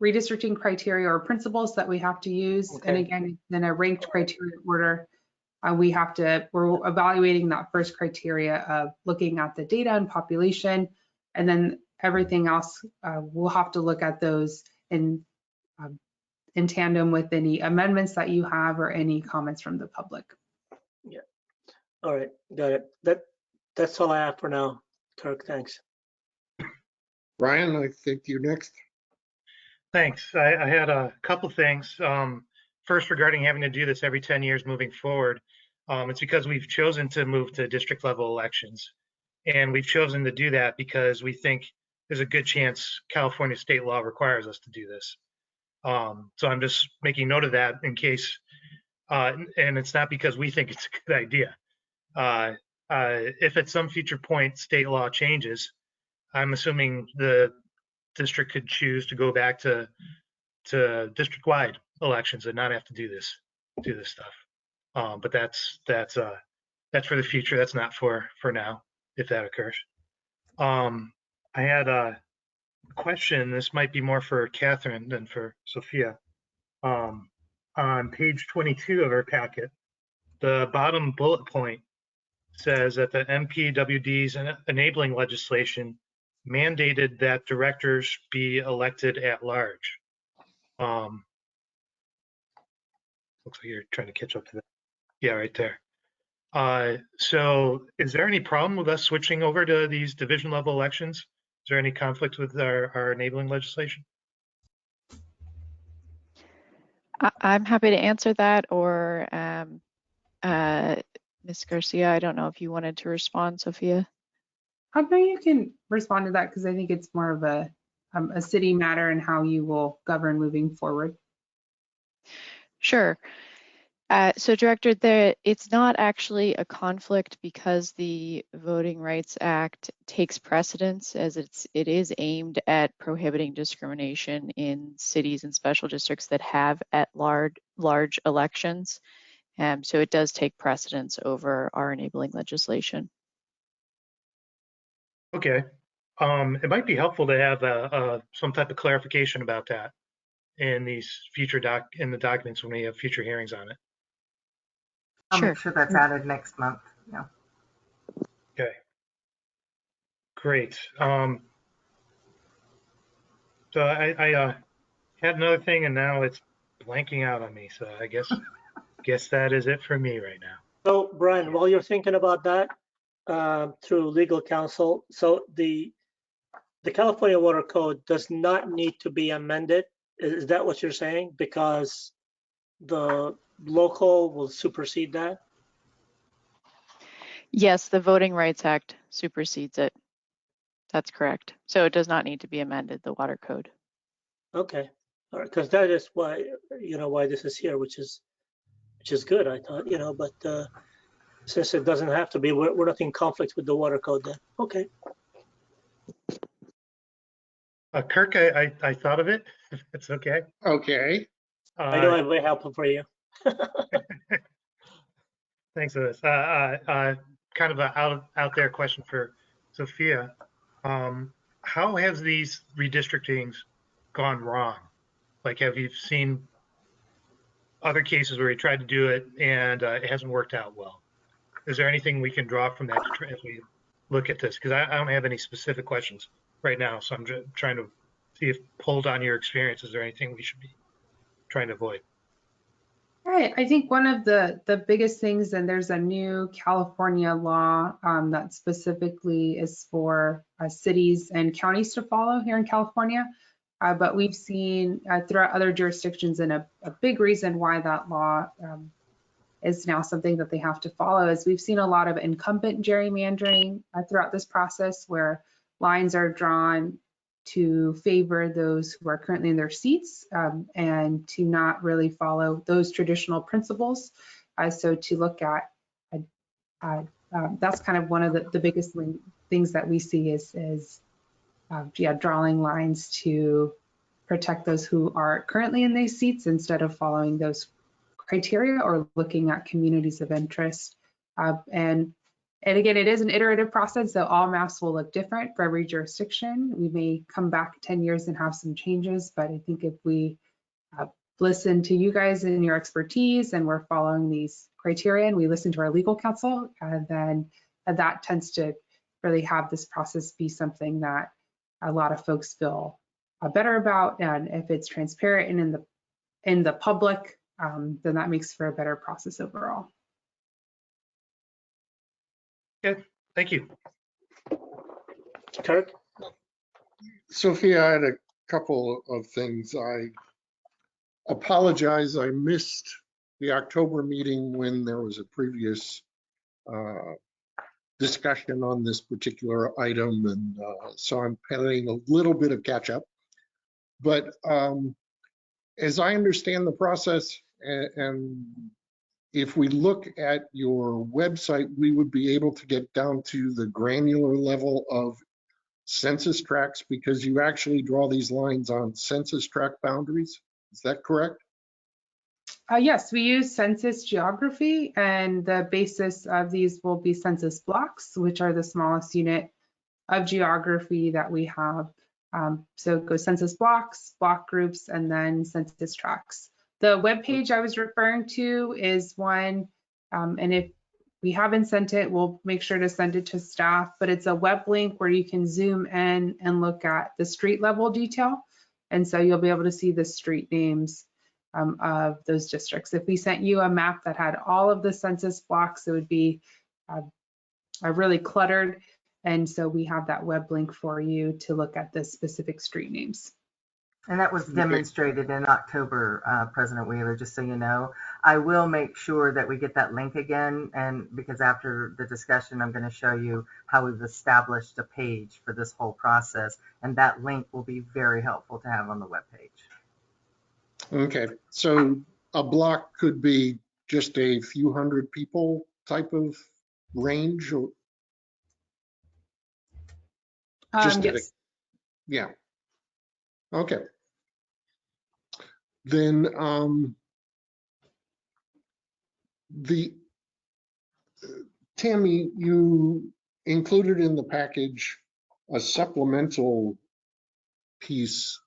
redistricting criteria or principles that we have to use. Okay. And again, in a ranked criteria order, we're evaluating that first criteria of looking at the data and population, and then everything else, we'll have to look at those in tandem with any amendments that you have or any comments from the public. Yeah. All right, got it. That's all I have for now, Kirk. Thanks. Brian, I think you're next. Thanks. I had a couple things. First, regarding having to do this every 10 years moving forward, it's because we've chosen to move to district level elections. And we've chosen to do that because we think there's a good chance California state law requires us to do this. So I'm just making note of that in case, and it's not because we think it's a good idea. If at some future point state law changes, I'm assuming the district could choose to go back to district-wide elections and not have to do this stuff. But that's for the future. That's not for now, if that occurs. I had a question. This might be more for Catherine than for Sophia. On page 22 of our packet, the bottom bullet point says that the MPWD's enabling legislation mandated that directors be elected at large. Looks like you're trying to catch up to that. Yeah, right there. So is there any problem with us switching over to these division level elections? Is there any conflict with our enabling legislation? I'm happy to answer that, or Ms. Garcia, I don't know if you wanted to respond, Sophia. No, you can respond to that because I think it's more of a city matter and how you will govern moving forward. Sure. So Director, it's not actually a conflict because the Voting Rights Act takes precedence, as it is aimed at prohibiting discrimination in cities and special districts that have at large elections. So it does take precedence over our enabling legislation. Okay. It might be helpful to have some type of clarification about that in these future in the documents when we have future hearings on it. I'll make sure that's added next month. Yeah. Okay. Great. So I had another thing and now it's blanking out on me. So I guess that is it for me right now. So Brian, while you're thinking about that, through legal counsel, so the California Water Code does not need to be amended. Is that what you're saying? Because the local will supersede that? Yes, the Voting Rights Act supersedes it. That's correct. So it does not need to be amended, the Water Code. Okay. because that is why, why this is here, which is good, I thought, but since it doesn't have to be, we're not in conflict with the water code then. Okay. Kirk, I thought of it, if it's okay. Okay. I know I'm very helpful for you. Thanks for this. Kind of a out there question for Sophia. How has these redistrictings gone wrong? Like, have you seen other cases where you tried to do it and it hasn't worked out well? Is there anything we can draw from that as we look at this? Because I don't have any specific questions right now, so I'm just trying to see if, pulled on your experience, is there anything we should be trying to avoid? Right. I think one of the biggest things, and there's a new California law that specifically is for cities and counties to follow here in California. But we've seen throughout other jurisdictions, and a big reason why that law is now something that they have to follow is we've seen a lot of incumbent gerrymandering throughout this process, where lines are drawn to favor those who are currently in their seats and to not really follow those traditional principles. So to look at, that's kind of one of the biggest things that we see is drawing lines to protect those who are currently in these seats instead of following those criteria or looking at communities of interest. And again, it is an iterative process, so all maps will look different for every jurisdiction. We may come back 10 years and have some changes, but I think if we listen to you guys and your expertise and we're following these criteria and we listen to our legal counsel, then that tends to really have this process be something that a lot of folks feel better about. And if it's transparent and in the public, then that makes for a better process overall. Okay, thank you. Kirk? Sophia, I had a couple of things. I apologize, I missed the October meeting when there was a previous discussion on this particular item, and so I'm playing a little bit of catch up. But as I understand the process, and if we look at your website, we would be able to get down to the granular level of census tracts because you actually draw these lines on census tract boundaries. Is that correct? Yes, we use census geography, and the basis of these will be census blocks, which are the smallest unit of geography that we have. So it goes census blocks, block groups, and then census tracts. The web page I was referring to is one, and if we haven't sent it, we'll make sure to send it to staff, but it's a web link where you can zoom in and look at the street level detail. And so you'll be able to see the street names of those districts. If we sent you a map that had all of the census blocks, it would be really cluttered. And so we have that web link for you to look at the specific street names. And that was demonstrated in October, President Wheeler, just so you know. I will make sure that we get that link again, and because after the discussion, I'm going to show you how we've established a page for this whole process, and that link will be very helpful to have on the webpage. Okay, so a block could be just a few hundred people type of range, or just yes. Yeah. Okay. Then Tammy, you included in the package a supplemental piece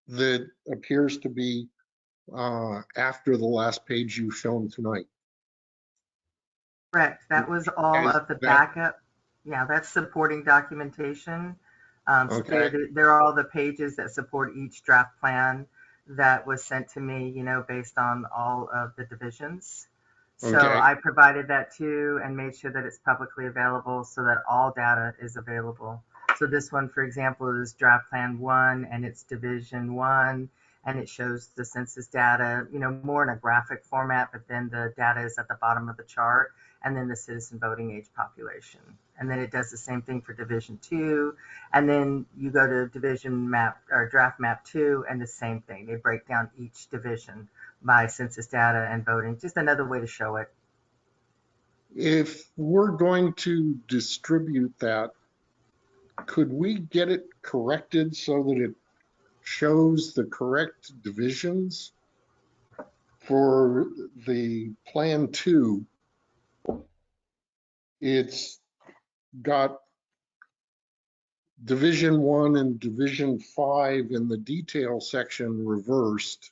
that appears to be after the last page you've shown tonight. Correct. That was all of the backup. Yeah, that's supporting documentation. Okay. So there are all the pages that support each draft plan that was sent to me, based on all of the divisions. So Okay. I provided that too and made sure that it's publicly available so that all data is available. So this one, for example, is draft plan 1 and it's division 1, and it shows the census data, more in a graphic format, but then the data is at the bottom of the chart. and then the citizen voting age population. And then it does the same thing for Division 2. And then you go to Division Map or Draft Map 2, and the same thing. They break down each division by census data and voting. Just another way to show it. If we're going to distribute that, could we get it corrected so that it shows the correct divisions? For the Plan 2, it's got Division 1 and Division 5 in the detail section reversed,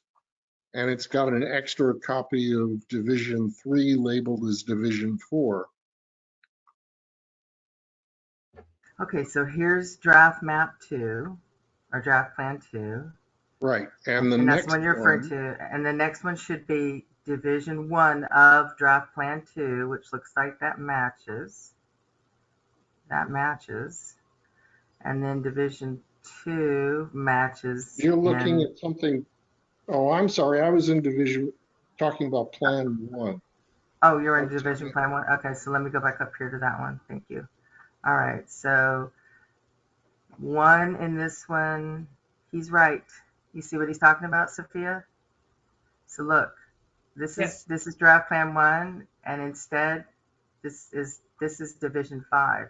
and it's got an extra copy of Division 3 labeled as Division 4. Okay, so here's Draft Map 2, or Draft Plan 2. Right, and the And that's next one you're referring to. And the next one should be Division 1 of Draft Plan 2, which looks like that matches. That matches. And then Division 2 matches. You're looking at something, oh, I'm sorry, I was in Division, talking about Plan 1. Oh, you're in Division Plan 1? Okay, so let me go back up here to that one. Thank you. All right, so 1 in this one, he's right. You see what he's talking about, Sophia? So look, this is Draft Plan 1, and instead this is Division 5.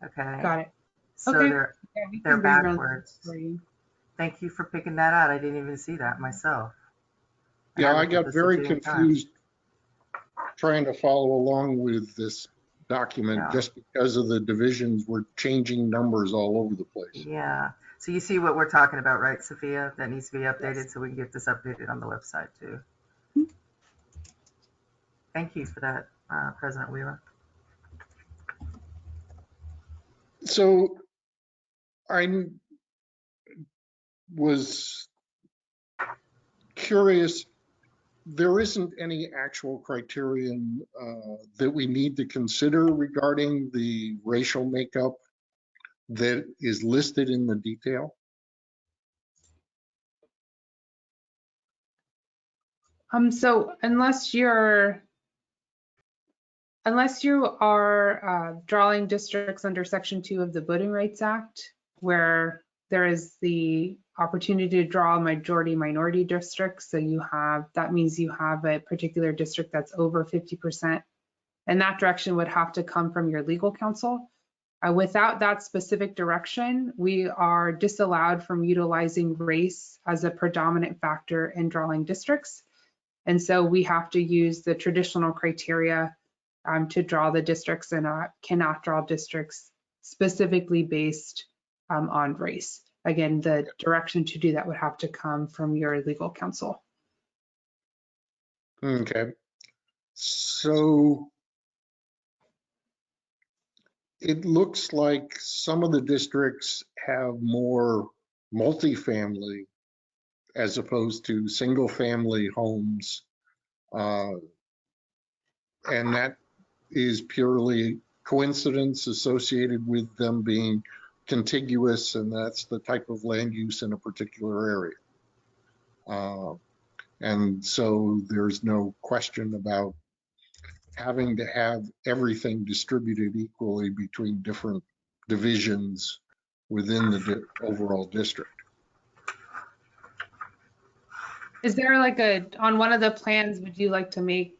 Okay. Got it. So Okay. they're backwards. Thank you for picking that out. I didn't even see that myself. Yeah, I got very confused trying to follow along with this document just because of the divisions were changing numbers all over the place. Yeah. So you see what we're talking about, right, Sophia? That needs to be updated so we can get this updated on the website too. Thank you for that, President Wheeler. So I was curious, there isn't any actual criterion that we need to consider regarding the racial makeup that is listed in the detail? So unless you are drawing districts under Section 2 of the Voting Rights Act, where there is the opportunity to draw majority minority districts, so that means you have a particular district that's over 50%, and that direction would have to come from your legal counsel. Without that specific direction, we are disallowed from utilizing race as a predominant factor in drawing districts. And so we have to use the traditional criteria to draw the districts, and cannot draw districts specifically based on race. Again, the direction to do that would have to come from your legal counsel. Okay. So it looks like some of the districts have more multifamily as opposed to single family homes. And that is purely coincidence associated with them being contiguous, and that's the type of land use in a particular area. And so there's no question about having to have everything distributed equally between different divisions within the overall district. Is there on one of the plans, would you like to make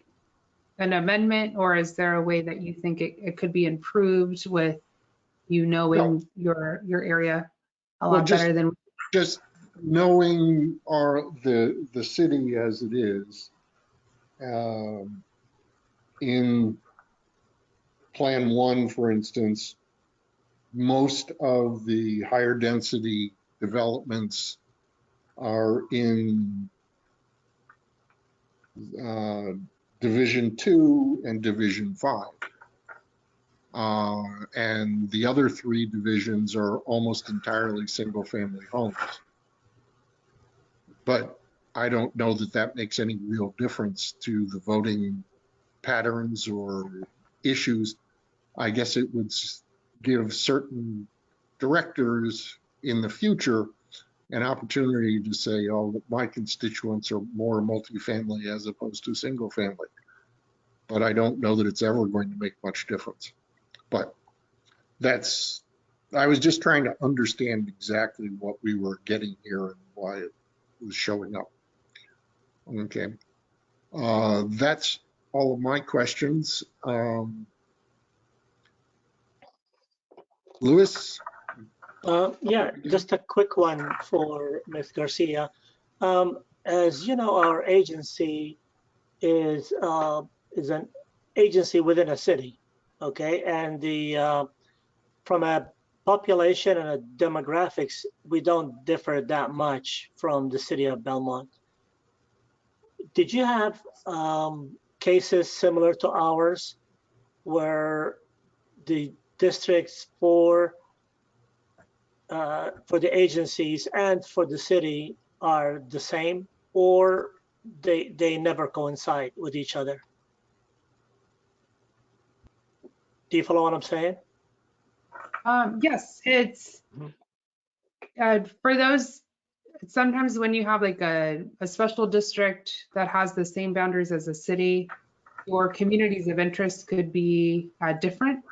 an amendment, or is there a way that you think it could be improved with knowing your area a lot better than just knowing the city as it is? In Plan 1, for instance, most of the higher density developments are in Division 2 and Division 5. And the other 3 divisions are almost entirely single family homes. But I don't know that that makes any real difference to the voting patterns or issues. I guess it would give certain directors in the future an opportunity to say, oh, my constituents are more multifamily as opposed to single family. but I don't know that it's ever going to make much difference. But I was just trying to understand exactly what we were getting here and why it was showing up. Okay. That's all of my questions. Louis? Yeah, just a quick one for Ms. Garcia. As you know, our agency is an agency within a city, okay? And from a population and a demographics, we don't differ that much from the city of Belmont. Did you have cases similar to ours where the districts for the agencies and for the city are the same, or they never coincide with each other? Do you follow what I'm saying? Yes, it's for those, sometimes when you have like a special district that has the same boundaries as a city, your communities of interest could be different.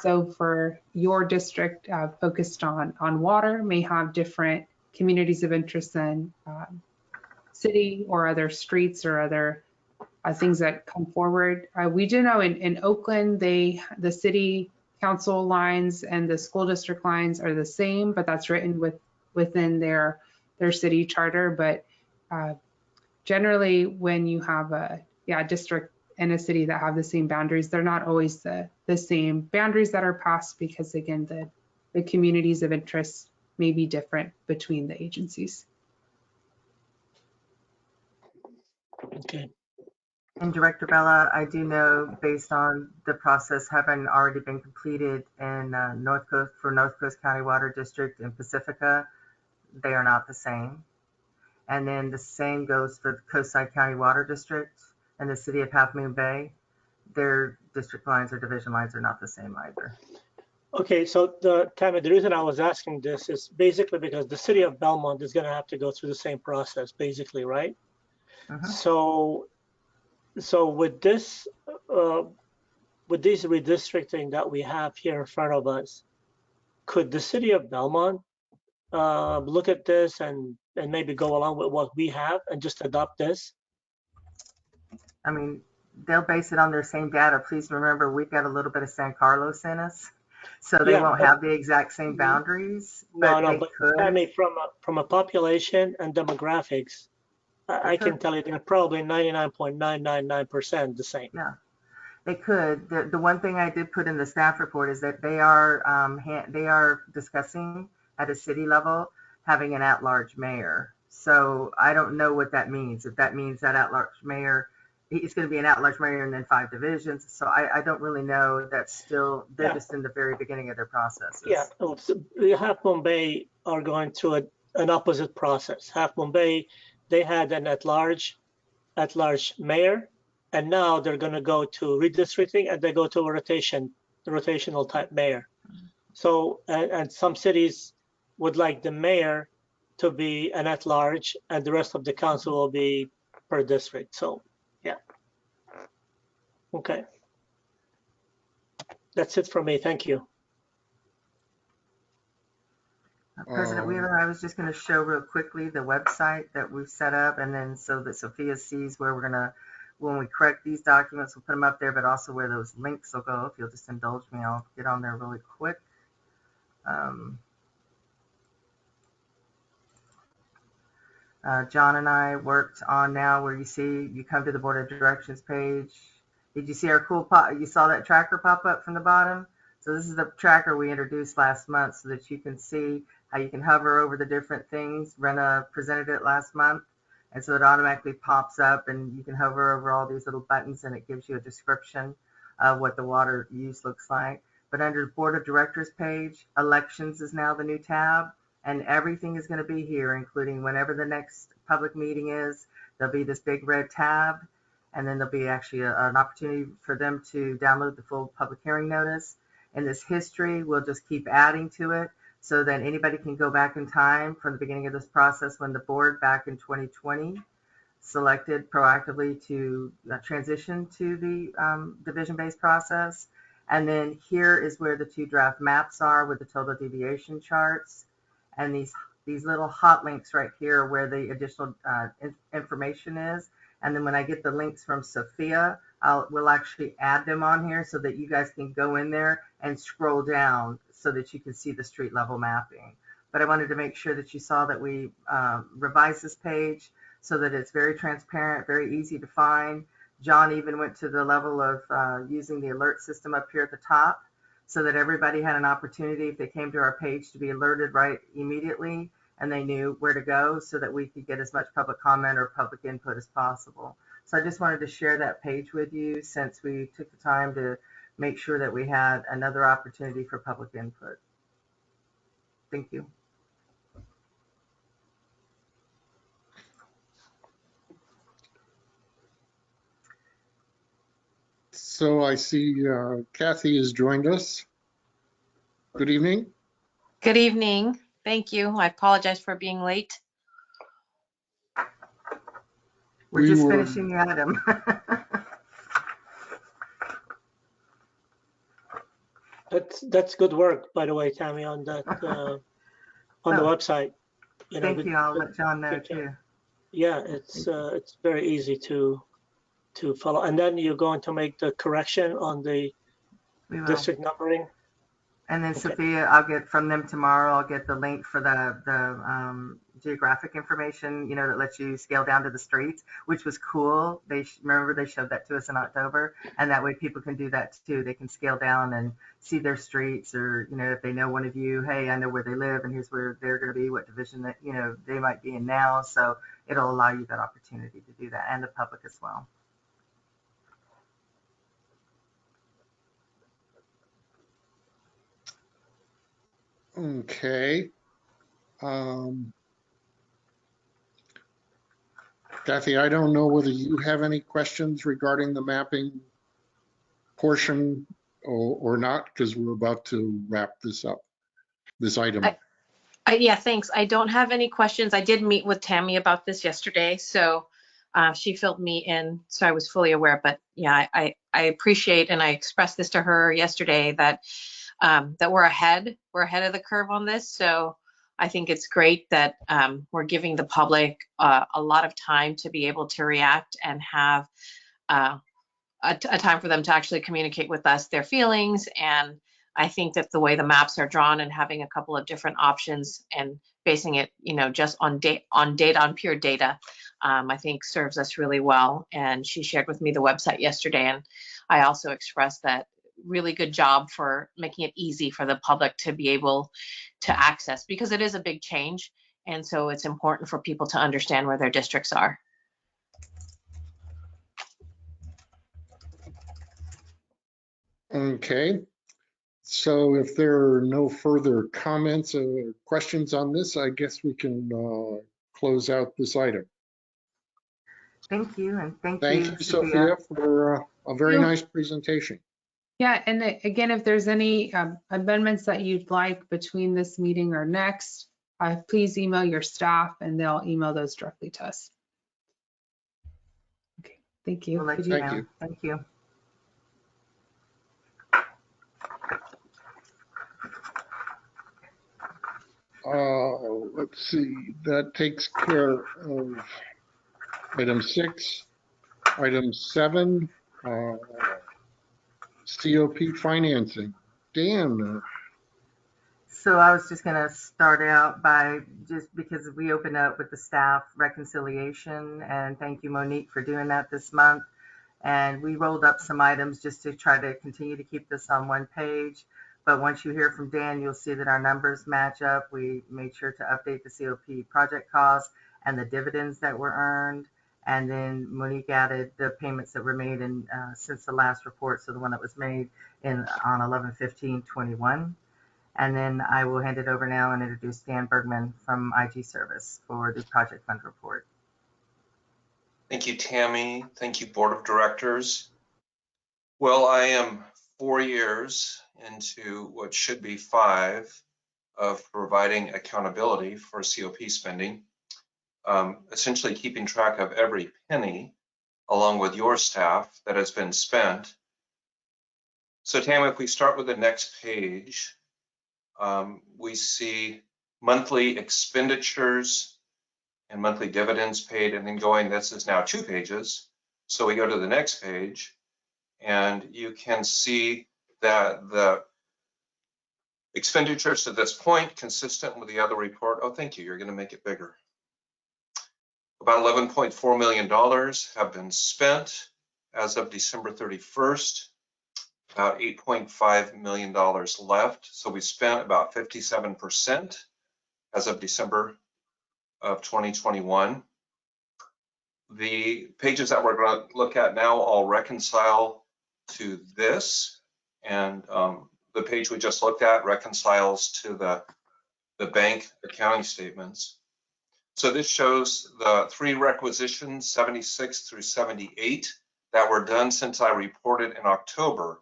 So for your district focused on water may have different communities of interest than city or other streets or other things that come forward. We do know in Oakland, the city council lines and the school district lines are the same, but that's written within their city charter. But generally, when you have a district and a city that have the same boundaries, they're not always the same boundaries that are passed, because again, the communities of interest may be different between the agencies. Okay. And Director Bella, I do know, based on the process having already been completed in North Coast County Water District in Pacifica, they are not the same. And then the same goes for the Coastside County Water District and the city of Half Moon Bay. Their district lines or division lines are not the same either. Okay, so Tammy, the reason I was asking this is basically because the city of Belmont is going to have to go through the same process, basically, right? So with this, with these redistricting that we have here in front of us, could the city of Belmont look at this and maybe go along with what we have and just adopt this? I mean, they'll base it on their same data. Please remember, we've got a little bit of San Carlos in us, so they won't have the exact same boundaries. But they could. I mean, from a population and demographics, I can tell you they're probably 99.999% the same. Yeah, they could. The one thing I did put in the staff report is that they are discussing at a city level having an at-large mayor. So I don't know what that means. If that means that at-large mayor, it's going to be an at-large mayor and then 5 divisions. So I don't really know. That's still, they're just in the very beginning of their processes. Yeah, Half Moon Bay are going through an opposite process. Half Moon Bay, they had an at-large mayor, and now they're going to go to redistricting, and they go to a rotational type mayor. So, and some cities would like the mayor to be an at-large, and the rest of the council will be per district. So, yeah. Okay. That's it for me. Thank you. President Wheeler, I was just going to show real quickly the website that we've set up, and then so that Sophia sees where we're going to, when we correct these documents, we'll put them up there, but also where those links will go. If you'll just indulge me, I'll get on there really quick. John and I worked on now where you come to the Board of Directions page. Did you see our cool you saw that tracker pop up from the bottom? So this is the tracker we introduced last month so that you can see how you can hover over the different things. Rena presented it last month, and so it automatically pops up, and you can hover over all these little buttons, and it gives you a description of what the water use looks like. But under the Board of Directors page, Elections is now the new tab, and everything is going to be here, including whenever the next public meeting is. There'll be this big red tab, and then there'll be actually an opportunity for them to download the full public hearing notice. And this history, we'll just keep adding to it so that anybody can go back in time from the beginning of this process when the board back in 2020 selected proactively to transition to the division-based process. And then here is where the 2 draft maps are with the total deviation charts. And these little hot links right here where the additional information is. And then when I get the links from Sophia, we'll actually add them on here so that you guys can go in there and scroll down so that you can see the street level mapping. But I wanted to make sure that you saw that we revised this page so that it's very transparent, very easy to find. John even went to the level of using the alert system up here at the top so that everybody had an opportunity if they came to our page to be alerted right immediately and they knew where to go so that we could get as much public comment or public input as possible. So I just wanted to share that page with you since we took the time to make sure that we had another opportunity for public input. Thank you. So I see Kathy has joined us. Good evening. Good evening. Thank you. I apologize for being late. We're just finishing the item. That's good work, by the way, Tammy, on that on the website. Thank you. I'll let John know too. Yeah, it's very easy to follow. And then you're going to make the correction on the district numbering. And then Sophia, I'll get from them tomorrow. I'll get the link for the geographic information, that lets you scale down to the streets, which was cool. Remember they showed that to us in October, and that way people can do that too. They can scale down and see their streets, or if they know one of you, hey, I know where they live, and here's where they're going to be, what division that they might be in now. So it'll allow you that opportunity to do that, and the public as well. Okay. Kathy, I don't know whether you have any questions regarding the mapping portion or not, because we're about to wrap this up, this item. Yeah, thanks. I don't have any questions. I did meet with Tammy about this yesterday, so she filled me in, so I was fully aware. But yeah, I appreciate, and I expressed this to her yesterday, that that we're ahead of the curve on this. So I think it's great that we're giving the public a lot of time to be able to react and have a time for them to actually communicate with us their feelings. And I think that the way the maps are drawn and having a couple of different options and basing it, just on pure data, I think serves us really well. And she shared with me the website yesterday, and I also expressed that really good job for making it easy for the public to be able to access, because it is a big change. And so it's important for people to understand where their districts are. Okay. So if there are no further comments or questions on this, I guess we can close out this item. Thank you, and thank you, Sophia, for a very nice presentation. Yeah, and again, if there's any amendments that you'd like between this meeting or next, please email your staff and they'll email those directly to us. Okay, thank you. We'll let you know. Thank you. Let's see, that takes care of item 6. Item 7, COP financing. Dan. So I was just going to start out by, just because we opened up with the staff reconciliation, and thank you, Monique, for doing that this month. And we rolled up some items just to try to continue to keep this on one page. But once you hear from Dan, you'll see that our numbers match up. We made sure to update the COP project costs and the dividends that were earned. And then Monique added the payments that were made in since the last report, so the one that was made on 11/15/21. And then I will hand it over now and introduce Dan Bergman from IG Service for the project fund report. Thank you, Tammy. Thank you, Board of Directors. Well, I am 4 years into what should be 5 of providing accountability for COP spending. essentially keeping track of every penny along with your staff that has been spent. So Tam, if we start with the next page, we see monthly expenditures and monthly dividends paid, and then going, this is now 2 pages. So we go to the next page, and you can see that the expenditures to this point, consistent with the other report. Oh, thank you. You're going to make it bigger. About $11.4 million have been spent as of December 31st. About $8.5 million left. So we spent about 57% as of December of 2021. The pages that we're going to look at now all reconcile to this, and the page we just looked at reconciles to the bank accounting statements. So this shows the 3 requisitions, 76 through 78, that were done since I reported in October.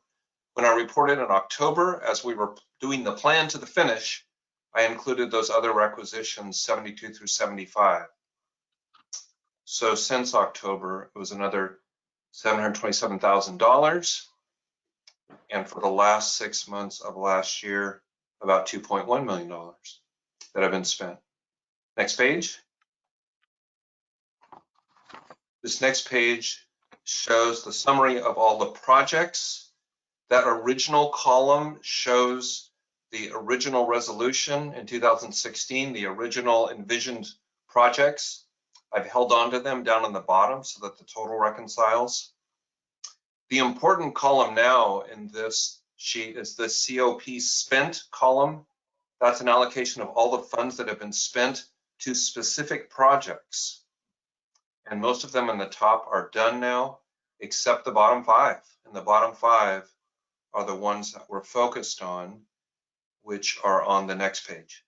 When I reported in October, as we were doing the plan to the finish, I included those other requisitions, 72 through 75. So since October, it was another $727,000. And for the last 6 months of last year, about $2.1 million that have been spent. Next page. This next page shows the summary of all the projects. That original column shows the original resolution in 2016, the original envisioned projects. I've held on to them down on the bottom so that the total reconciles. The important column now in this sheet is the COP spent column. That's an allocation of all the funds that have been spent to specific projects. And most of them in the top are done now, except the bottom 5. And the bottom 5 are the ones that we're focused on, which are on the next page.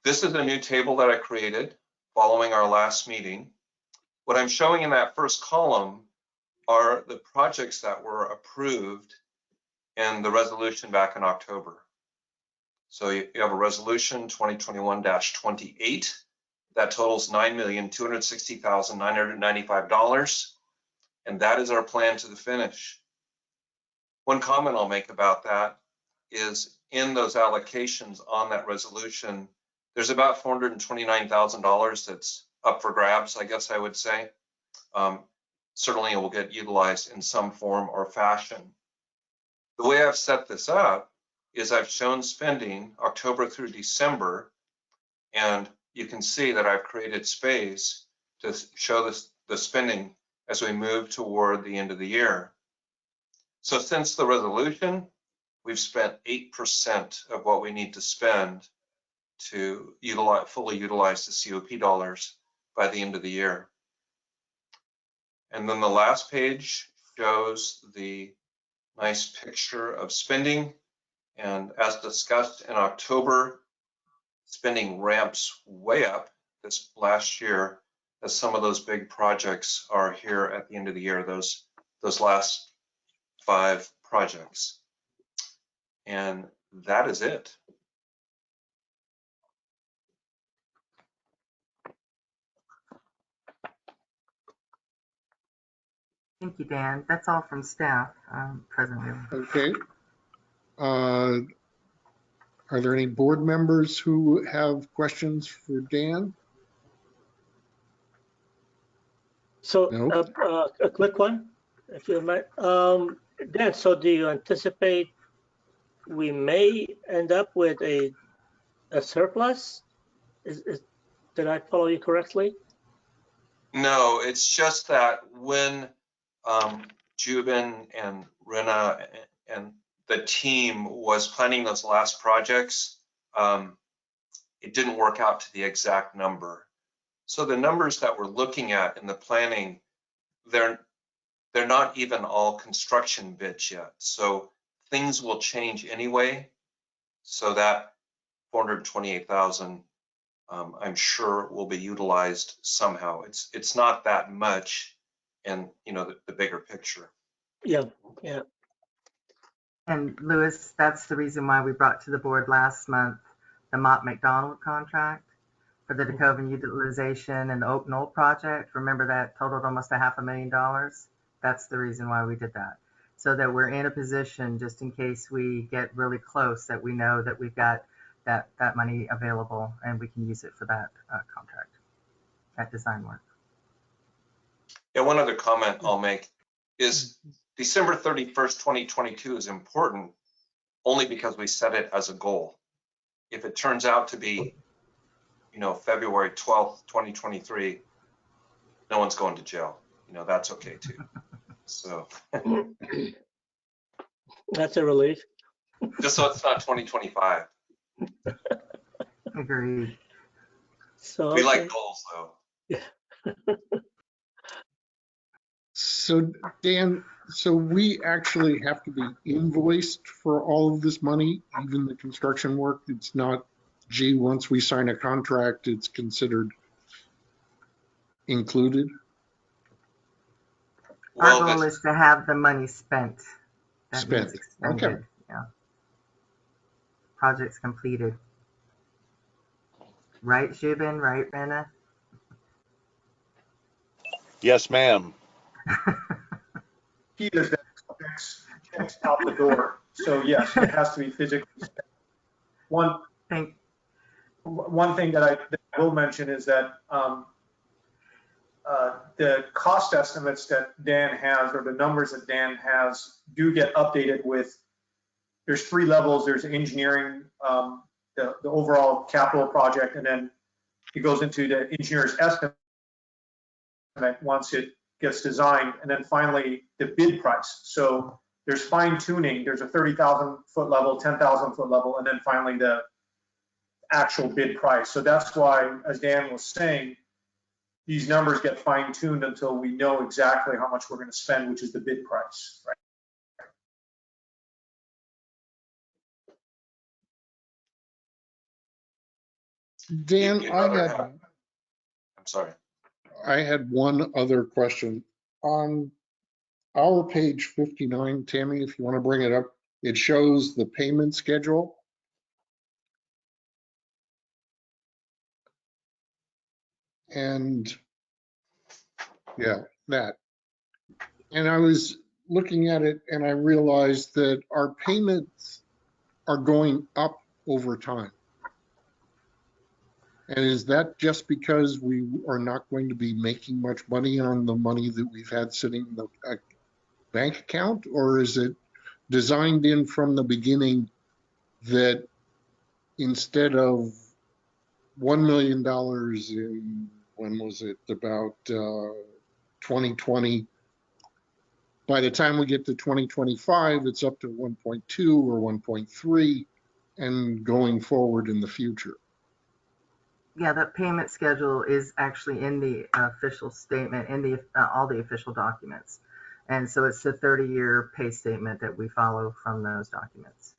This is a new table that I created following our last meeting. What I'm showing in that first column are the projects that were approved in the resolution back in October. So you have a resolution 2021-28 that totals $9,260,995, and that is our plan to the finish. One comment I'll make about that is in those allocations on that resolution, there's about $429,000 that's up for grabs, I guess I would say. Certainly it will get utilized in some form or fashion. The way I've set this up is I've shown spending October through December, and you can see that I've created space to show the spending as we move toward the end of the year. So since the resolution, we've spent 8% of what we need to spend to fully utilize the COP dollars by the end of the year. And then the last page shows the nice picture of spending. And as discussed in October, spending ramps way up this last year as some of those big projects are here at the end of the year, those last 5 projects. And that is it. Thank you, Dan. That's all from staff, President. Okay. Are there any board members who have questions for Dan? So No. a quick one, if you might. Dan, so do you anticipate we may end up with a surplus? Did I follow you correctly? No, it's just that when Jubin and Rena and the team was planning those last projects, it didn't work out to the exact number. So the numbers that we're looking at in the planning, they're not even all construction bids yet. So things will change anyway. So that 428,000, I'm sure will be utilized somehow. It's not that much in the bigger picture. Yeah. And Louis, that's the reason why we brought to the board last month the Mott McDonald contract for the Decoven utilization and the Oak Knoll project. Remember that totaled almost $500,000? That's the reason why we did that. So that we're in a position, just in case we get really close, that we know that we've got that money available and we can use it for that contract, that design work. Yeah, one other comment I'll make is December 31st, 2022 is important only because we set it as a goal. If it turns out to be, February 12th, 2023, no one's going to jail. That's okay too. So That's a relief. just so it's not 2025. Agreed. So We like goals though. So Dan, so we actually have to be invoiced for all of this money, even the construction work? It's not, gee, once we sign a contract, it's considered included? Our goal is to have the money spent. That means expended. Okay. Yeah. Projects completed. Right, Shubin? Right, Rena? Yes, ma'am. Key is that checks out the door. So yes, it has to be physically spent. One thing that I will mention is that the cost estimates that Dan has, or the numbers that Dan has, do get updated with, there's 3 levels. There's engineering, the overall capital project, and then it goes into the engineer's estimate once it gets designed, and then finally the bid price. So there's fine tuning. There's a 30,000 foot level, 10,000 foot level, and then finally the actual bid price. So that's why, as Dan was saying, these numbers get fine tuned until we know exactly how much we're going to spend, which is the bid price, right? Dan, I'm sorry. I had one other question. On our page 59, Tammy, if you want to bring it up, it shows the payment schedule. And yeah, that. And I was looking at it and I realized that our payments are going up over time. And is that just because we are not going to be making much money on the money that we've had sitting in the bank account? Or is it designed in from the beginning that instead of $1 million in, when was it, about 2020, by the time we get to 2025, it's up to 1.2 or 1.3 and going forward in the future? Yeah, that payment schedule is actually in the official statement, in the all the official documents. And so it's the 30-year pay statement that we follow from those documents.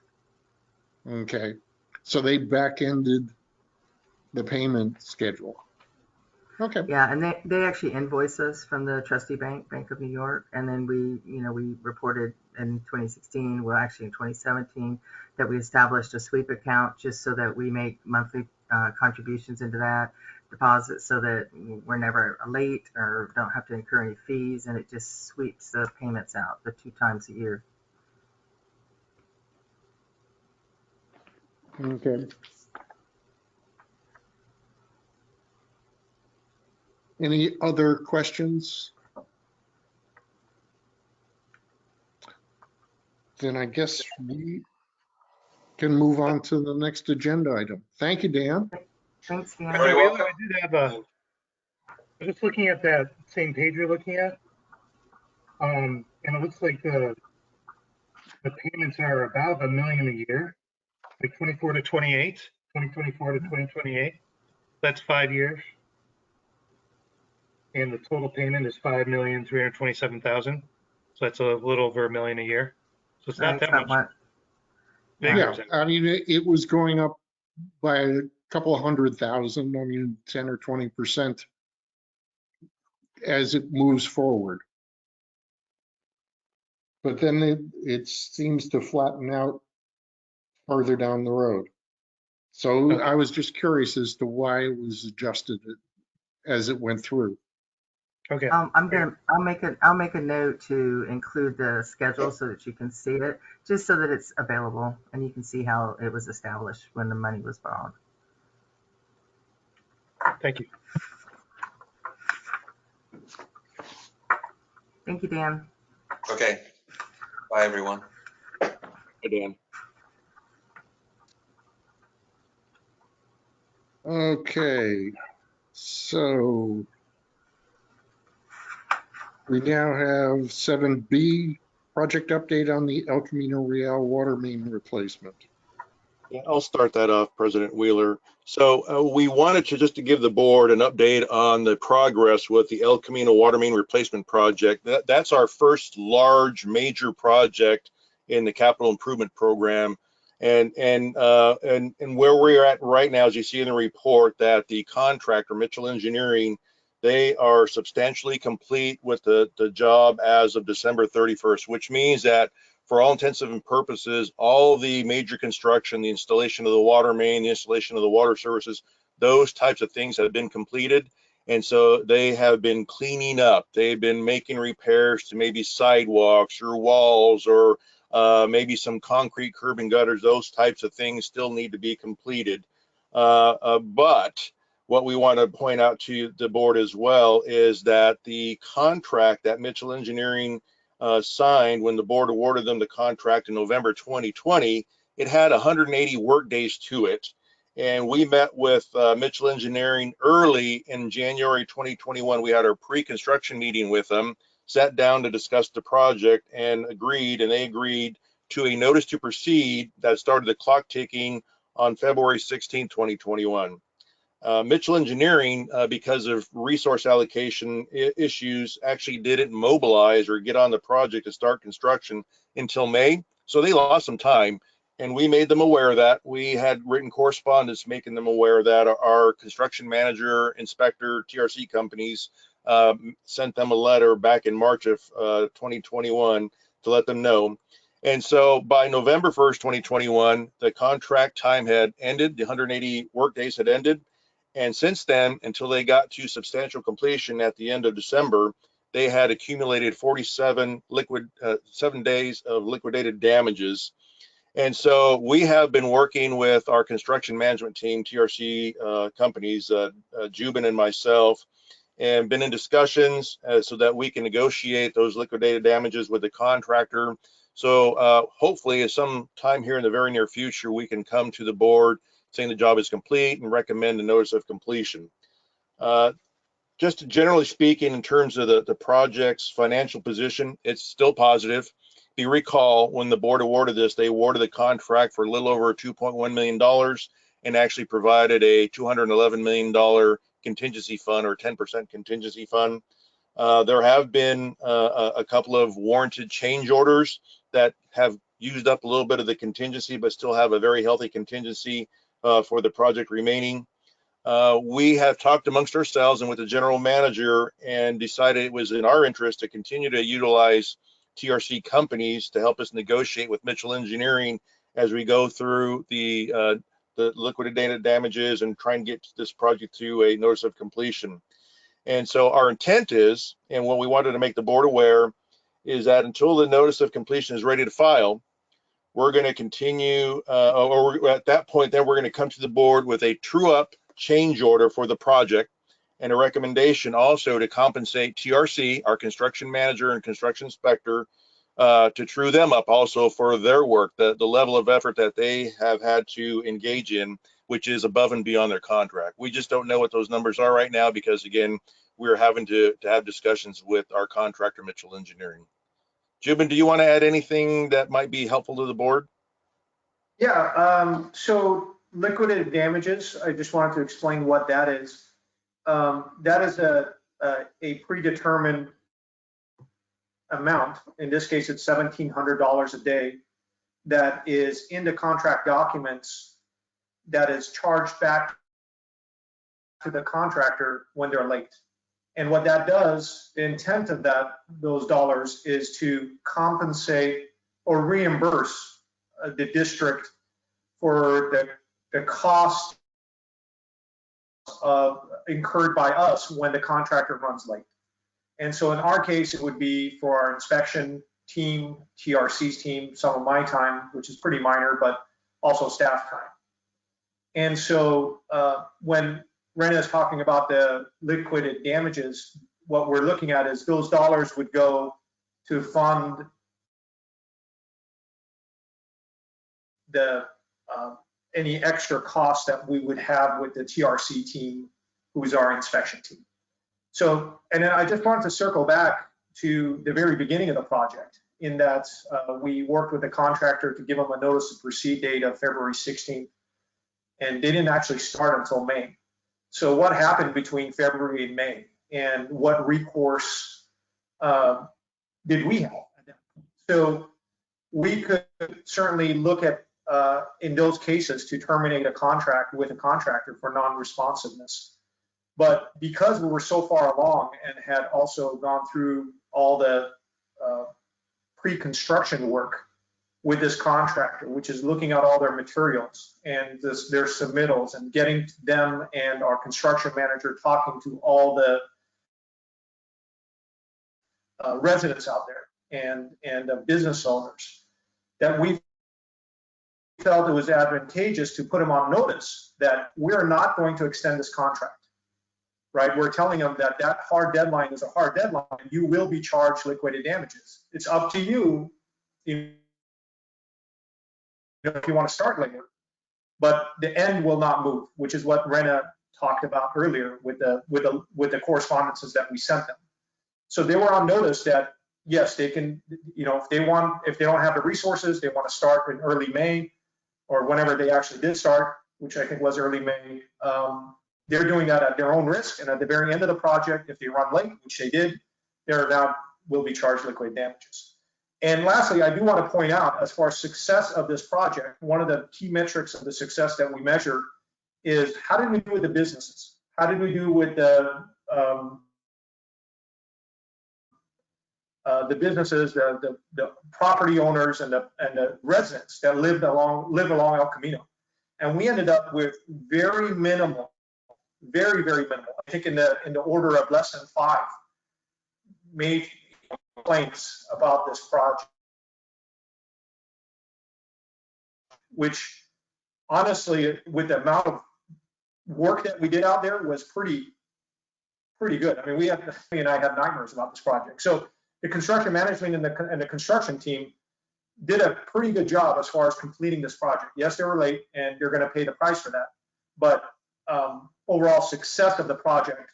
Okay. So they back-ended the payment schedule. Okay. Yeah, and they actually invoice us from the trustee bank, Bank of New York. And then we reported in 2016, well, actually in 2017, that we established a sweep account just so that we make monthly contributions into that deposit so that we're never late or don't have to incur any fees, and it just sweeps the payments out the 2 times a year. Okay. Any other questions? Then I guess we can move on to the next agenda item. Thank you, Dan. Thanks, Dan. I did have I was just looking at that same page you're looking at. And it looks like the payments are about $1 million a year, like 24 to 28, 2024 to 2028. That's 5 years. And the total payment is $5,327,000. So that's a little over $1 million a year. So it's not that much. Yeah, I mean, it was going up by a couple of 100,000. I mean, 10 or 20% as it moves forward. But then it seems to flatten out further down the road. So Okay. I was just curious as to why it was adjusted as it went through. Okay. I'll make a note to include the schedule so that you can see it, just so that it's available and you can see how it was established when the money was borrowed. Thank you. Thank you, Dan. Okay. Bye, everyone. Hi, Dan. Okay, so we now have 7B, project update on the El Camino Real water main replacement. Yeah, I'll start that off, President Wheeler. So we wanted to just to give the board an update on the progress with the El Camino water main replacement project. That's our first large major project in the capital improvement program. And where we're at right now, as you see in the report, that the contractor, Mitchell Engineering, they are substantially complete with the job as of December 31st, which means that for all intents and purposes, all the major construction, the installation of the water main, the installation of the water services, those types of things have been completed. And so they have been cleaning up. They've been making repairs to maybe sidewalks or walls or maybe some concrete curb and gutters. Those types of things still need to be completed. But what we want to point out to the board as well is that the contract that Mitchell Engineering signed when the board awarded them the contract in November 2020, it had 180 work days to it. And we met with Mitchell Engineering early in January 2021. We had our pre-construction meeting with them, sat down to discuss the project and they agreed to a notice to proceed that started the clock ticking on February 16, 2021. Mitchell Engineering, because of resource allocation issues, actually didn't mobilize or get on the project to start construction until May. So they lost some time, and we made them aware of that. We had written correspondence making them aware that our construction manager, inspector, TRC companies sent them a letter back in March of 2021 to let them know. And so by November 1st, 2021, the contract time had ended, the 180 work days had ended. And since then, until they got to substantial completion at the end of December, they had accumulated 47 7 days of liquidated damages. And so we have been working with our construction management team, TRC companies, Jubin and myself, and been in discussions so that we can negotiate those liquidated damages with the contractor. So hopefully at some time here in the very near future, we can come to the board saying the job is complete and recommend a notice of completion. Just generally speaking, in terms of the project's financial position, it's still positive. If you recall, when the board awarded this, they awarded the contract for a little over $2.1 million and actually provided a $211 million contingency fund or 10% contingency fund. There have been a couple of warranted change orders that have used up a little bit of the contingency, but still have a very healthy contingency for the project remaining. We have talked amongst ourselves and with the general manager and decided it was in our interest to continue to utilize TRC companies to help us negotiate with Mitchell Engineering as we go through the liquidated damages and try and get this project to a notice of completion. And so our intent is, and what we wanted to make the board aware, is that until the notice of completion is ready to file, we're going to continue, or at that point, then we're going to come to the board with a true-up change order for the project and a recommendation also to compensate TRC, our construction manager and construction inspector, to true them up also for their work, the level of effort that they have had to engage in, which is above and beyond their contract. We just don't know what those numbers are right now because, again, we're having to have discussions with our contractor, Mitchell Engineering. Jubin, do you want to add anything that might be helpful to the board? Yeah, so liquidated damages, I just wanted to explain what that is. That is a predetermined amount. In this case, it's $1,700 a day that is in the contract documents that is charged back to the contractor when they're late. And what that does, the intent of those dollars is to compensate or reimburse the district for the cost incurred by us when the contractor runs late. And so in our case, it would be for our inspection team, TRC's team, some of my time, which is pretty minor, but also staff time. And so when Rena is talking about the liquidated damages, what we're looking at is those dollars would go to fund the any extra costs that we would have with the TRC team, who's our inspection team. So, and then I just wanted to circle back to the very beginning of the project, in that we worked with the contractor to give them a notice to proceed date of February 16th, and they didn't actually start until May. So what happened between February and May, and what recourse did we have at that point? So we could certainly look at, in those cases, to terminate a contract with a contractor for non-responsiveness. But because we were so far along and had also gone through all the pre-construction work with this contractor, which is looking at all their materials and their submittals, and getting them and our construction manager talking to all the residents out there and business owners, that we felt it was advantageous to put them on notice that we're not going to extend this contract, right? We're telling them that that hard deadline is a hard deadline. You will be charged liquidated damages. It's up to you, if you want to start later, but the end will not move, which is what Rena talked about earlier with the correspondences that we sent them. So they were on notice that yes, they can, if they don't have the resources, they want to start in early May, or whenever they actually did start, which I think was early May. They're doing that at their own risk, and at the very end of the project, if they run late, which they did, they're now will be charged liquidated damages. And lastly, I do want to point out, as far as success of this project, one of the key metrics of the success that we measure is how did we do with the businesses? How did we do with the businesses, the property owners, and the residents that live along El Camino? And we ended up with very minimal, very minimal. I think in the order of less than 5 made complaints about this project, which honestly, with the amount of work that we did out there, was pretty good. I mean, me and I had nightmares about this project. So the construction management and the construction team did a pretty good job as far as completing this project. Yes, they were late, and they're going to pay the price for that. But overall success of the project,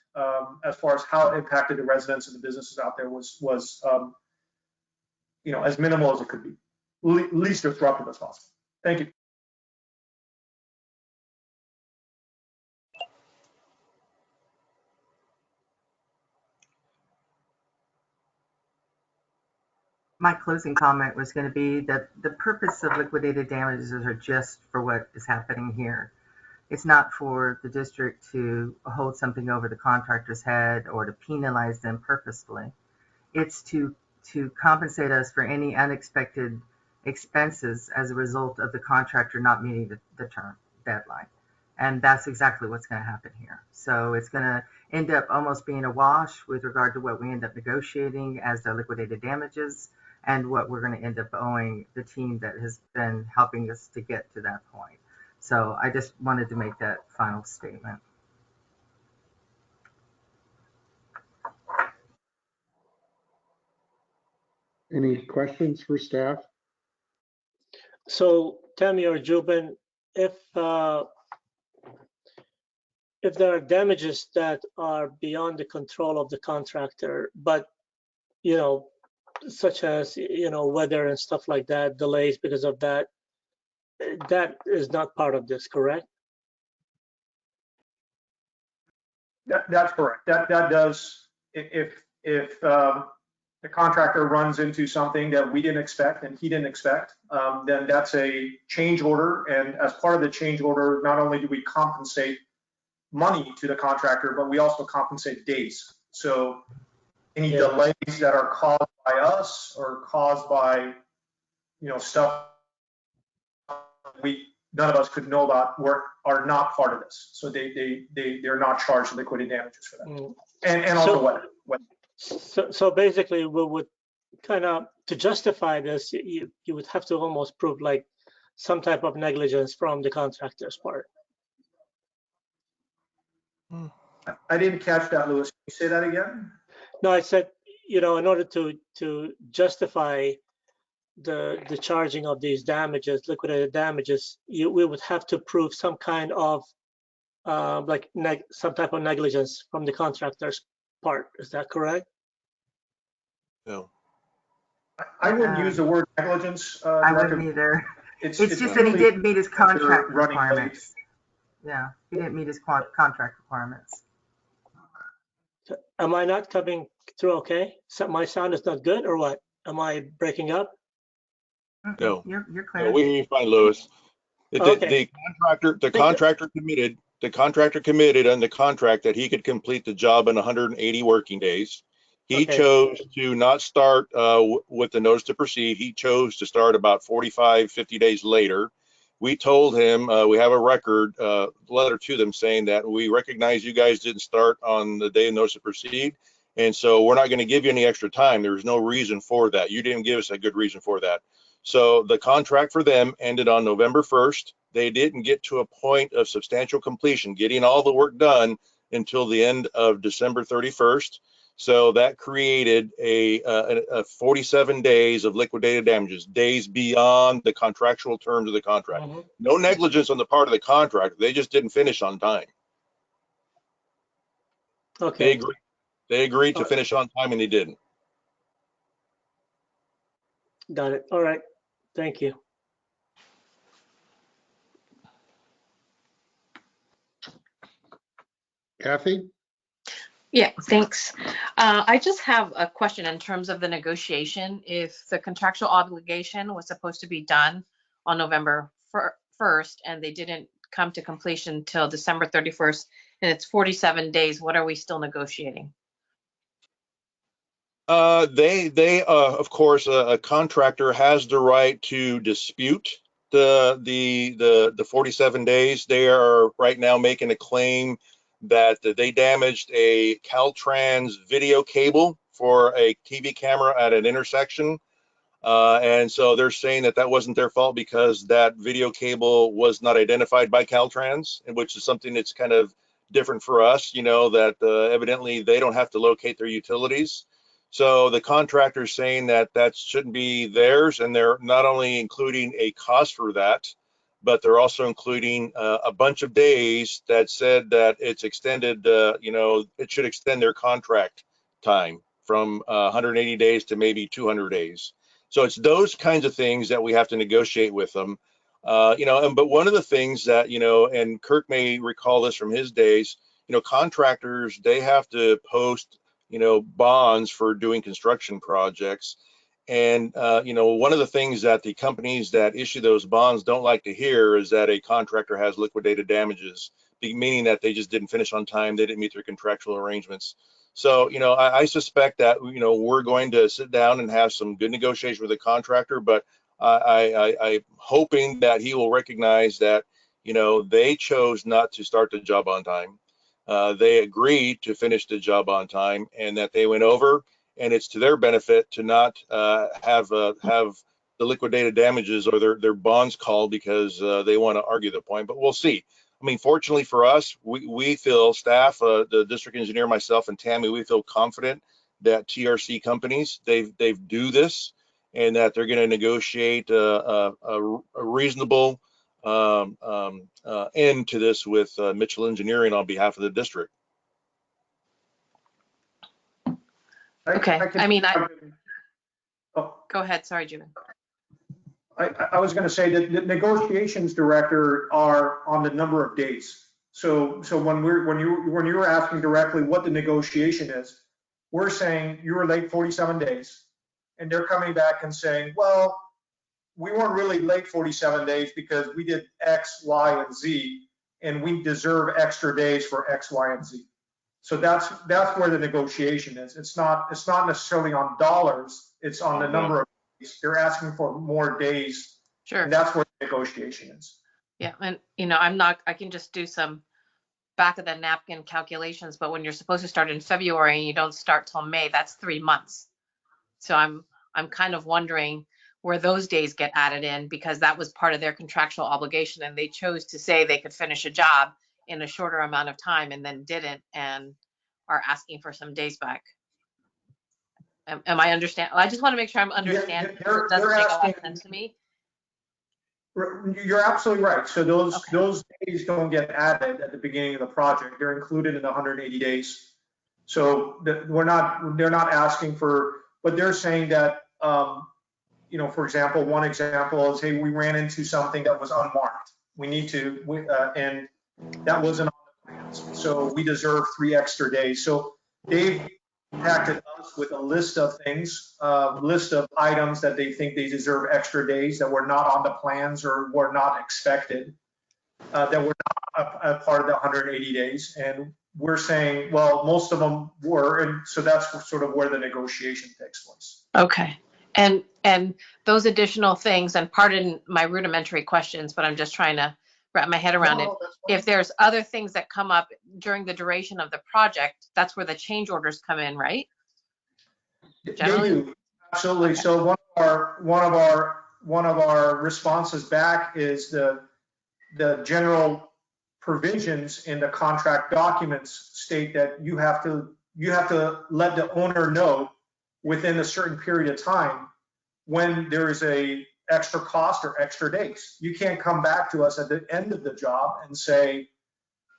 as far as how it impacted the residents and the businesses out there, was as minimal as it could be, least disruptive as possible. Thank you. My closing comment was going to be that the purpose of liquidated damages are just for what is happening here. It's not for the district to hold something over the contractor's head or to penalize them purposefully. It's to compensate us for any unexpected expenses as a result of the contractor not meeting the term deadline. And that's exactly what's going to happen here. So it's going to end up almost being a wash with regard to what we end up negotiating as the liquidated damages, and what we're going to end up owing the team that has been helping us to get to that point. So I just wanted to make that final statement. Any questions for staff? So Tammy or Jubin, if there are damages that are beyond the control of the contractor, but such as weather and stuff like that, delays because of that, that is not part of this, correct? That's correct. That does, if the contractor runs into something that we didn't expect and he didn't expect, then that's a change order. And as part of the change order, not only do we compensate money to the contractor, but we also compensate days. So any delays that are caused by us or caused by stuff we none of us could know about are not part of this. So they're not charged liquidated damages for that. And also what? So basically, we would kind of, to justify this, you would have to almost prove like some type of negligence from the contractor's part. I didn't catch that, Louis. Can you say that again? No, I said, in order to justify the charging of these damages, liquidated damages, we would have to prove some kind of some type of negligence from the contractor's part. Is that correct? No. I wouldn't use the word negligence. I wouldn't either. It's just that he didn't meet his contract requirements. Yeah, he didn't meet his contract requirements. Am I not coming through okay? So my sound is not good or what? Am I breaking up? No. You're clear. No, we hear you fine, Louis. Okay. The contractor committed on the contract that he could complete the job in 180 working days. He chose to not start with the notice to proceed. He chose to start about 45, 50 days later. We told him, we have a record letter to them saying that we recognize you guys didn't start on the day of notice to proceed. And so we're not going to give you any extra time. There's no reason for that. You didn't give us a good reason for that. So the contract for them ended on November 1st. They didn't get to a point of substantial completion, getting all the work done until the end of December 31st. So that created a 47 days of liquidated damages, days beyond the contractual terms of the contract. No negligence on the part of the contractor. They just didn't finish on time. Okay. They agreed to finish on time and they didn't. Got it. All right. Thank you. Kathy? Yeah, thanks. I just have a question in terms of the negotiation. If the contractual obligation was supposed to be done on November 1st and they didn't come to completion until December 31st and it's 47 days, what are we still negotiating? Of course, a contractor has the right to dispute the 47 days. They are right now making a claim that they damaged a Caltrans video cable for a TV camera at an intersection. And so they're saying that that wasn't their fault because that video cable was not identified by Caltrans, which is something that's kind of different for us, that evidently they don't have to locate their utilities. So the contractor is saying that that shouldn't be theirs, and they're not only including a cost for that, but they're also including a bunch of days that said that it's extended, it should extend their contract time from 180 days to maybe 200 days. So it's those kinds of things that we have to negotiate with them. But one of the things that, and Kirk may recall this from his days, contractors, they have to post, bonds for doing construction projects. And, one of the things that the companies that issue those bonds don't like to hear is that a contractor has liquidated damages, meaning that they just didn't finish on time, they didn't meet their contractual arrangements. So, I suspect that, we're going to sit down and have some good negotiation with the contractor, but I'm hoping that he will recognize that, they chose not to start the job on time. They agreed to finish the job on time and that they went over, and it's to their benefit to not have the liquidated damages or their bonds called because they want to argue the point, but we'll see. I mean, fortunately for us, we feel staff, the district engineer, myself, and Tammy, we feel confident that TRC companies, they do this and that they're going to negotiate a reasonable end to this with Mitchell Engineering on behalf of the district. Okay. Go ahead. Sorry, Jim. I was going to say that the negotiations director are on the number of days. So when you were asking directly what the negotiation is, we're saying you were late 47 days, and they're coming back and saying, well, we weren't really late 47 days because we did X, Y, and Z, and we deserve extra days for X, Y, and Z. So that's where the negotiation is. It's not necessarily on dollars. It's on the number of days. They're asking for more days. Sure. And that's where the negotiation is. Yeah, and I can just do some back of the napkin calculations, but when you're supposed to start in February and you don't start till May, that's 3 months. So I'm kind of wondering where those days get added in, because that was part of their contractual obligation, and they chose to say they could finish a job in a shorter amount of time and then didn't, and are asking for some days back. Am I understand? I just want to make sure I'm understanding. Yeah, It doesn't make a lot of sense to me. You're absolutely right. So those days don't get added at the beginning of the project. They're included in the 180 days. So they're not asking for, but they're saying that, for example, one example is, hey, we ran into something that was unmarked. We need to, and that wasn't on the plans. So we deserve 3 extra days. So they've contacted us with a list of things, list of items that they think they deserve extra days that were not on the plans or were not expected, that were not a part of the 180 days. And we're saying, well, most of them were, and so that's sort of where the negotiation takes place. Okay. And those additional things, and pardon my rudimentary questions, but I'm just trying to wrap my head around it. If there's other things that come up during the duration of the project, that's where the change orders come in, right? Generally? They do, absolutely. Okay. So one of our responses back is the general provisions in the contract documents state that you have to let the owner know within a certain period of time when there is a extra cost or extra days. You can't come back to us at the end of the job and say,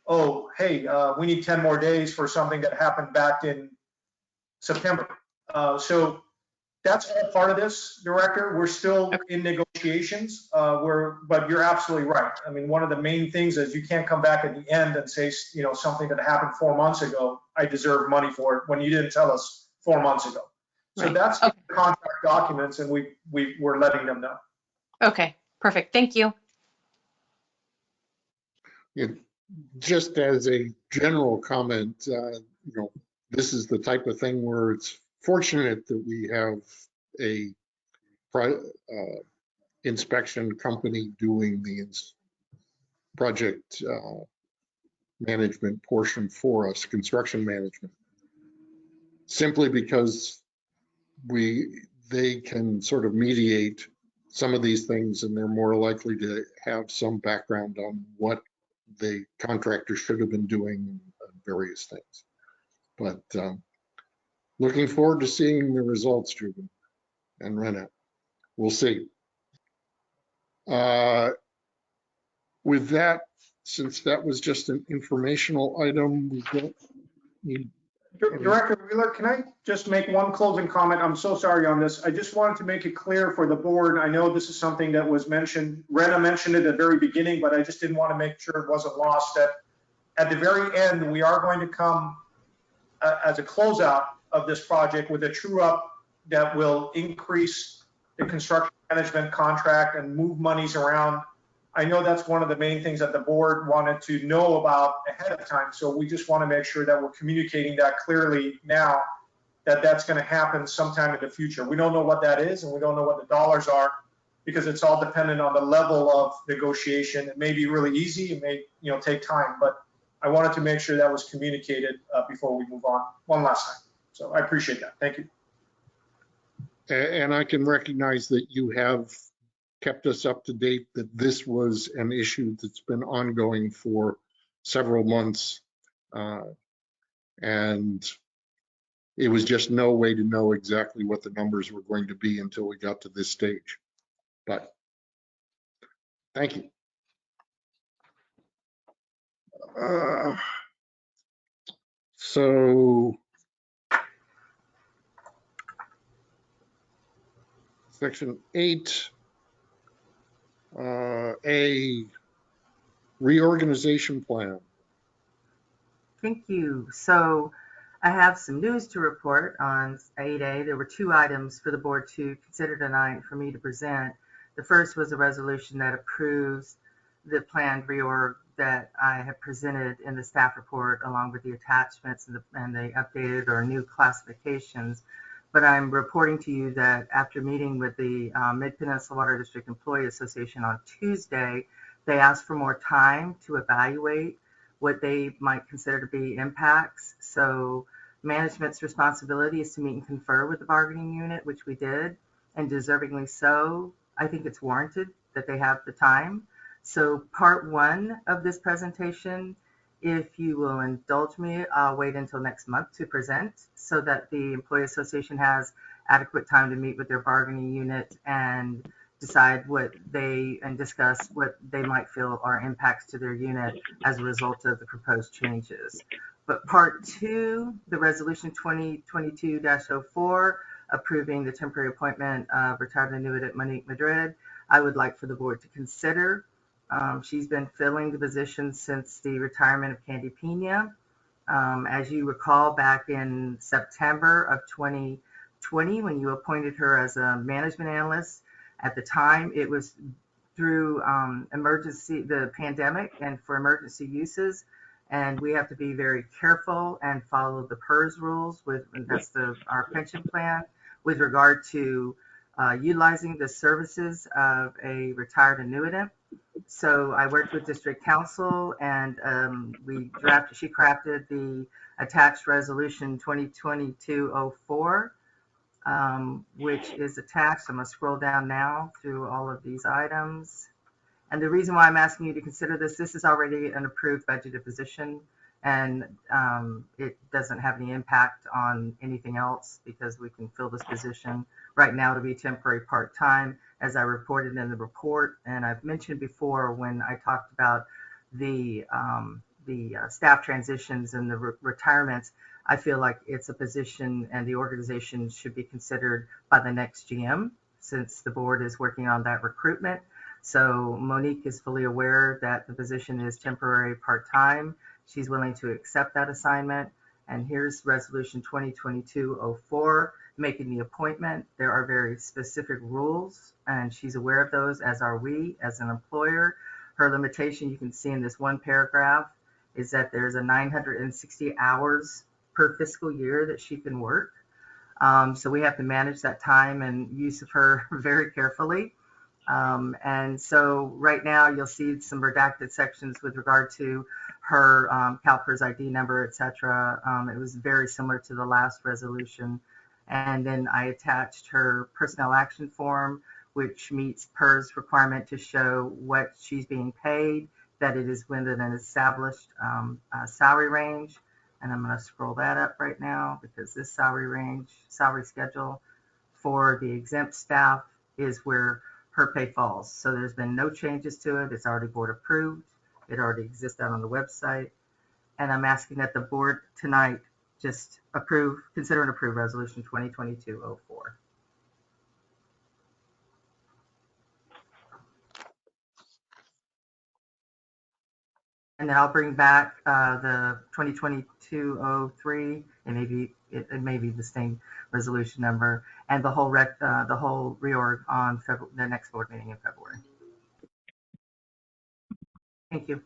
oh, hey, we need 10 more days for something that happened back in September. So that's all part of this, Director. We're still in negotiations, but you're absolutely right. I mean, one of the main things is you can't come back at the end and say, something that happened 4 months ago, I deserve money for it, when you didn't tell us 4 months ago. So that's the contract documents, and we're letting them know. Okay, perfect. Thank you. Yeah, just as a general comment, this is the type of thing where it's fortunate that we have a inspection company doing the project management portion for us, construction management, simply because they can sort of mediate some of these things, and they're more likely to have some background on what the contractor should have been doing various things. But looking forward to seeing the results, Juben and Renat. We'll see. With that, since that was just an informational item, we don't need. Director Wheeler, can I just make one closing comment? I'm so sorry on this. I just wanted to make it clear for the board. I know this is something that was mentioned. Rena mentioned it at the very beginning, but I just didn't want to make sure it wasn't lost, that at the very end, we are going to come as a closeout of this project with a true up that will increase the construction management contract and move monies around. I know that's one of the main things that the board wanted to know about ahead of time. So we just want to make sure that we're communicating that clearly now, that that's going to happen sometime in the future. We don't know what that is, and we don't know what the dollars are, because it's all dependent on the level of negotiation. It may be really easy. It may take time, but I wanted to make sure that was communicated before we move on one last time. So I appreciate that. Thank you. And I can recognize that you have kept us up to date that this was an issue that's been ongoing for several months. And it was just no way to know exactly what the numbers were going to be until we got to this stage. But thank you. So Section 8, a reorganization plan. Thank you. So I have some news to report on 8A. There were 2 items for the board to consider tonight for me to present. The first was a resolution that approves the planned reorg that I have presented in the staff report, along with the attachments and the updated or new classifications. But I'm reporting to you that after meeting with the Mid-Peninsula Water District Employee Association on Tuesday, They asked for more time to evaluate what they might consider to be impacts. So management's responsibility is to meet and confer with the bargaining unit, which we did, and deservingly so. I think it's warranted that they have the time. So part one of this presentation, if you will indulge me, I'll wait until next month to present so that the Employee Association has adequate time to meet with their bargaining unit and decide and discuss what they might feel are impacts to their unit as a result of the proposed changes. But part two, the resolution 2022-04, approving the temporary appointment of retired annuitant Monique Madrid, I would like for the board to consider. She's been filling the position since the retirement of Candy Pena. As you recall, back in September of 2020, when you appointed her as a management analyst, at the time it was through the pandemic and for emergency uses. And we have to be very careful and follow the PERS rules that's our pension plan with regard to utilizing the services of a retired annuitant. So I worked with district council and she crafted the attached resolution 2022-04, which is attached. I'm going to scroll down now through all of these items. And the reason why I'm asking you to consider this is already an approved budgeted position, and it doesn't have any impact on anything else because we can fill this position right now to be temporary part-time, as I reported in the report. And I've mentioned before when I talked about the staff transitions and the retirements, I feel like it's a position and the organization should be considered by the next GM since the board is working on that recruitment. So Monique is fully aware that the position is temporary part-time. She's willing to accept that assignment. And here's resolution 2022-04, making the appointment. There are very specific rules and she's aware of those, as are we as an employer. Her limitation, you can see in this one paragraph, is that there's a 960 hours per fiscal year that she can work. So we have to manage that time and use of her very carefully. And so right now you'll see some redacted sections with regard to her CalPERS ID number, etc. It was very similar to the last resolution. And then I attached her personnel action form, which meets PERS requirement to show what she's being paid, that it is within an established salary range. And I'm going to scroll that up right now because this salary schedule for the exempt staff is where her pay falls. So there's been no changes to it. It's already board approved. It already exists out on the website. And I'm asking that the board tonight just consider and approve resolution 2022-04. And then I'll bring back the 2022-03, and it may be the same resolution number, and the whole reorg on the next board meeting in February. Thank you.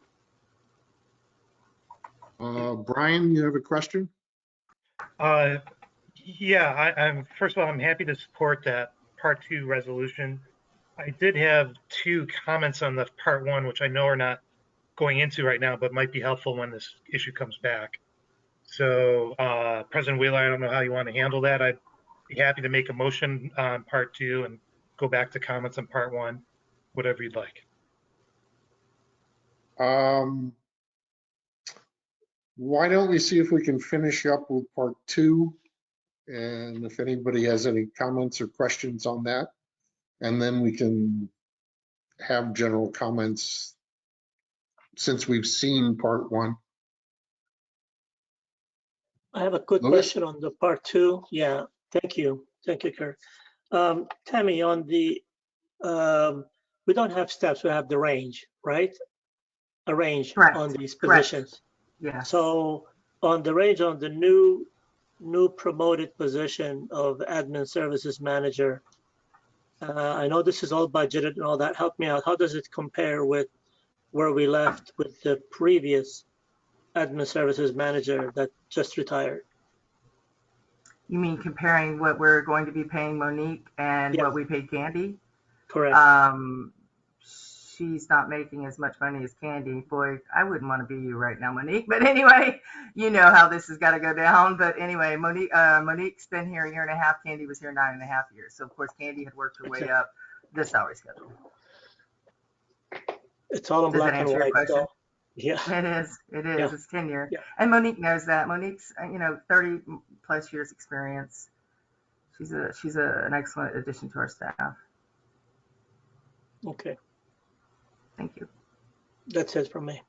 Brian, you have a question? Yeah, first of all, I'm happy to support that part two resolution. I did have two comments on the part one, which I know are not going into right now, but might be helpful when this issue comes back. So President Wheeler, I don't know how you want to handle that. I'd be happy to make a motion on part two and go back to comments on part one, whatever you'd like. Why don't we see if we can finish up with part two, and if anybody has any comments or questions on that, and then we can have general comments since we've seen part one. I have a quick question on the part two. Yeah, thank you. Thank you, Kurt. Tammy, on the, we don't have steps, we have the range, right? A range Correct. On these positions. Yeah. So on the range on the new promoted position of admin services manager, I know this is all budgeted and all that. Help me out. How does it compare with where we left with the previous admin services manager that just retired? You mean comparing what we're going to be paying Monique and what we paid Candy? Correct. she's not making as much money as Candy. Boy, I wouldn't want to be you right now, Monique. But anyway, you know how this has got to go down. But anyway, Monique's been here a year and a half. Candy was here 9.5 years. So of course, Candy had worked her way up the salary schedule. It's all in Does that black and answer your white. question? So, yeah. It is. It is. Yeah. It's tenure. Yeah. And Monique knows that. Monique's, 30 plus years experience. She's an excellent addition to our staff. Okay. Thank you. That's it from me.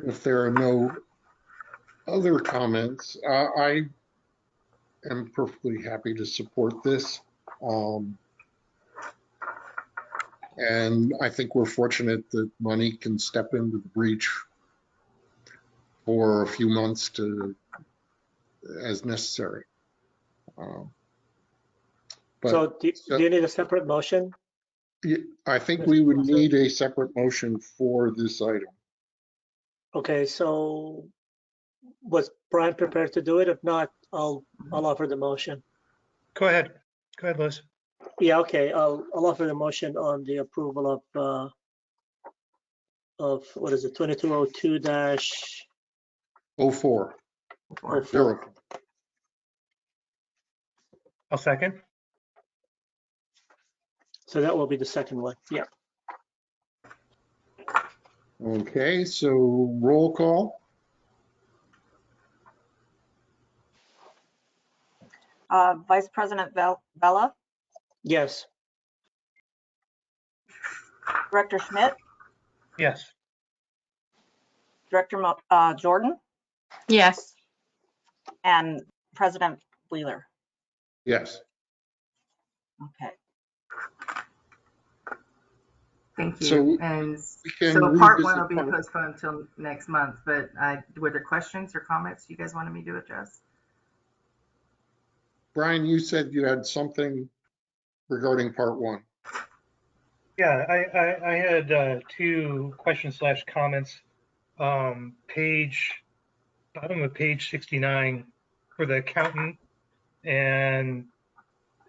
If there are no other comments, I am perfectly happy to support this. And I think we're fortunate that Monique can step into the breach for a few months as necessary. So do you need a separate motion? I think we would need a separate motion for this item. Okay, so was Brian prepared to do it? If not, I'll offer the motion. Go ahead. Go ahead, Liz. Yeah, okay. I'll offer the motion on the approval of what is it, 2202-04. 04. I'll second. So that will be the second one. Yeah. Okay, so roll call. Vice President Vella, Yes. Director Schmidt, Yes. Director Jordan, Yes. and President Wheeler. Yes. Okay. Thank you. So and can so part one revisit will be postponed until next month, but were there questions or comments you guys wanted me to address? Brian, you said you had something regarding part one. Yeah, I had two questions / comments. Bottom of page 69 for the accountant, and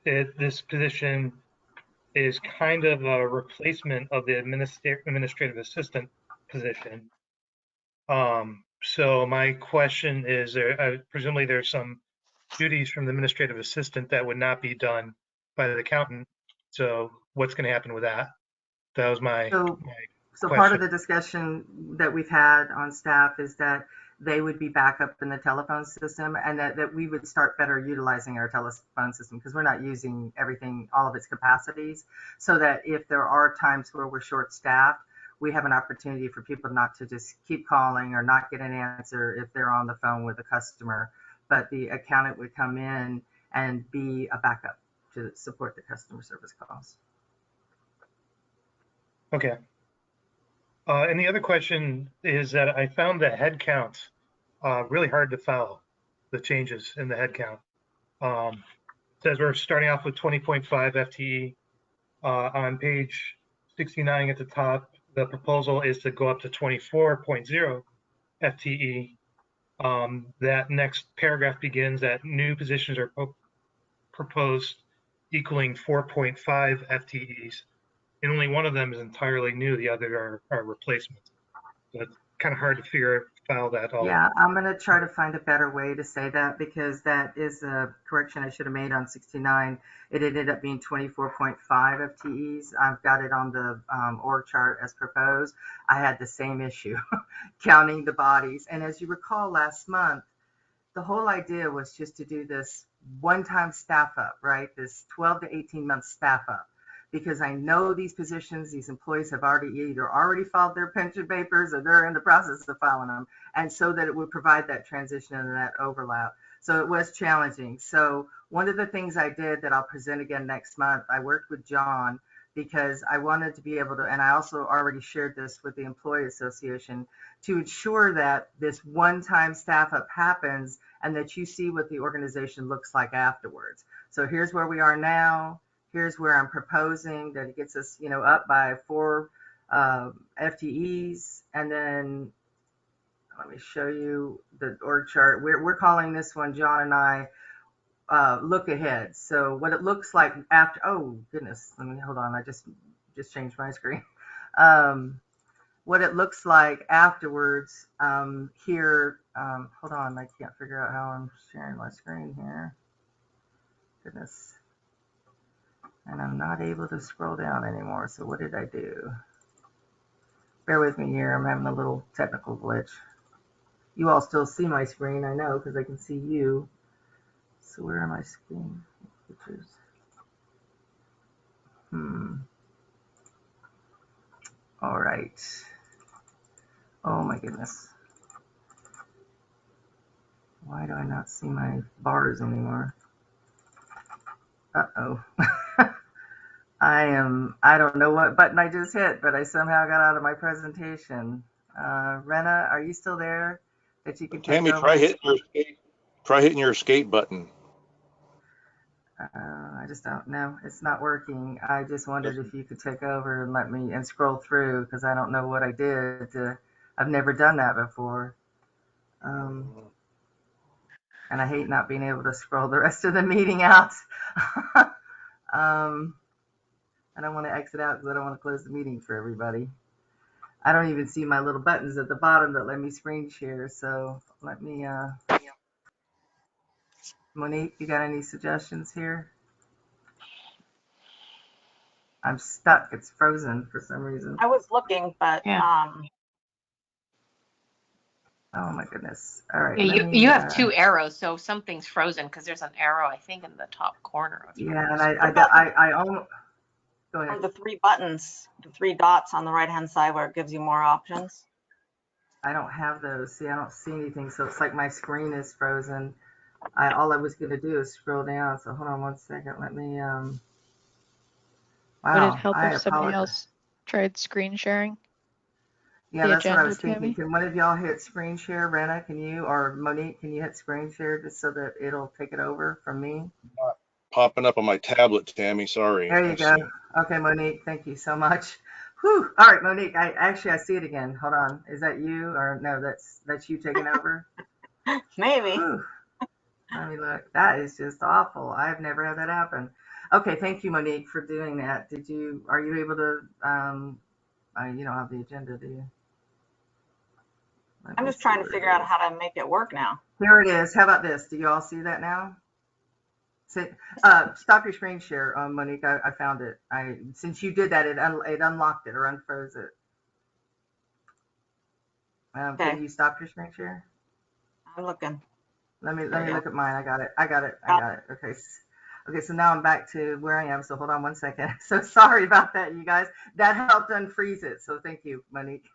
this position is kind of a replacement of the administrative assistant position. So my question is, presumably there's some duties from the administrative assistant that would not be done by the accountant. So what's going to happen with that? That was my So part of the discussion that we've had on staff is that they would be back up in the telephone system, and that we would start better utilizing our telephone system because we're not using everything, all of its capacities, so that if there are times where we're short staffed, we have an opportunity for people not to just keep calling or not get an answer if they're on the phone with a customer, but the accountant would come in and be a backup to support the customer service calls. Okay. And the other question is that I found the head count really hard to follow, the changes in the head count. It says we're starting off with 20.5 FTE. On page 69 at the top, the proposal is to go up to 24.0 FTE. That next paragraph begins that new positions are proposed equaling 4.5 FTEs. And only one of them is entirely new. The other are replacements. So it's kind of hard to file that all. Yeah, I'm going to try to find a better way to say that because that is a correction I should have made on 69. It ended up being 24.5 FTEs. I've got it on the org chart as proposed. I had the same issue counting the bodies. And as you recall last month, the whole idea was just to do this one-time staff up, right? This 12 to 18 month staff up. Because I know these positions, these employees have either already filed their pension papers or they're in the process of filing them. And so that it would provide that transition and that overlap. So it was challenging. So one of the things I did that I'll present again next month, I worked with John because I wanted to be able to, and I also already shared this with the Employee Association, to ensure that this one-time staff up happens and that you see what the organization looks like afterwards. So here's where we are now. Here's where I'm proposing that it gets us, up by 4 FTEs. And then let me show you the org chart. We're calling this one, John and I, look ahead. So what it looks like after, oh goodness, let me, hold on, I just changed my screen. What it looks like afterwards here, hold on, I can't figure out how I'm sharing my screen here. Goodness. And I'm not able to scroll down anymore, so what did I do? Bear with me here, I'm having a little technical glitch. You all still see my screen, I know, because I can see you. So where are my screen pictures? All right. Oh my goodness. Why do I not see my bars anymore? Uh-oh. I don't know what button I just hit, but I somehow got out of my presentation. Rena, are you still there that you can take Tammy, over? try hitting your escape button. I just don't know. It's not working. I just wondered if you could take over and let me and scroll through, because I don't know what I did. I've never done that before. And I hate not being able to scroll the rest of the meeting out. I don't want to exit out because I don't want to close the meeting for everybody. I don't even see my little buttons at the bottom that let me screen share. So let me, Monique, you got any suggestions here? I'm stuck. It's frozen for some reason. I was looking, but Oh my goodness. All right. Yeah, Let me, you have two arrows, so something's frozen because there's an arrow, I think, in the top corner of yours. yeah, and I almost, go ahead. Or the three buttons, the three dots on the right-hand side where it gives you more options. I don't have those. See, I don't see anything. So it's like my screen is frozen. All I was going to do is scroll down. So hold on one second. Let me, wow. Would it help I if somebody apologize. else tried screen sharing? Yeah, the that's what I agenda, was thinking. Tammy? Can one of y'all hit screen share? Rena, can you, or Monique, can you hit screen share just so that it'll take it over from me? Popping up on my tablet, Tammy. Sorry. There you go. Okay, Monique, thank you so much. Whew. All right, Monique, I see it again. Hold on. Is that you, or no, that's you taking over? Maybe. Whew. Let me look. That is just awful. I've never had that happen. Okay, thank you, Monique, for doing that. Are you able to, you don't have the agenda, do you? I'm just trying to figure out how to make it work now. Here it is. How about this? Do you all see that now? Stop your screen share, Monique. I found it. Since you did that, it unlocked it or unfroze it. Okay. Can you stop your screen share? I'm looking. Let me look at mine. I got it. Okay. Okay, so now I'm back to where I am. So hold on one second. So sorry about that, you guys. That helped unfreeze it. So thank you, Monique.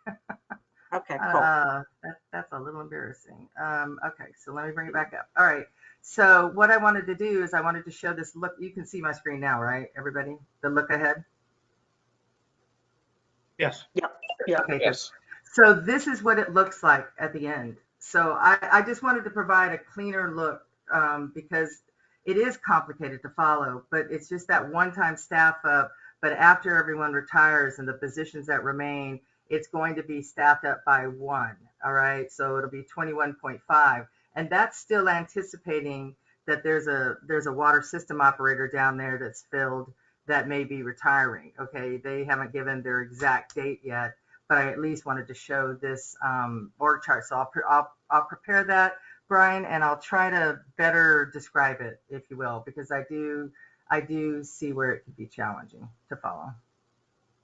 Okay, cool. That's a little embarrassing. Okay, so let me bring it back up. All right. So what I wanted to do is I wanted to show this look. You can see my screen now, right, everybody? The look ahead. Yes. Yep. Okay, yes. So this is what it looks like at the end. So I just wanted to provide a cleaner look because it is complicated to follow, but it's just that one-time staff up. But after everyone retires and the positions that remain, it's going to be staffed up by one. All right. So it'll be 21.5. And that's still anticipating that there's a water system operator down there that's filled that may be retiring. Okay. They haven't given their exact date yet, but I at least wanted to show this org chart. So I'll prepare that, Brian, and I'll try to better describe it, if you will, because I do see where it could be challenging to follow.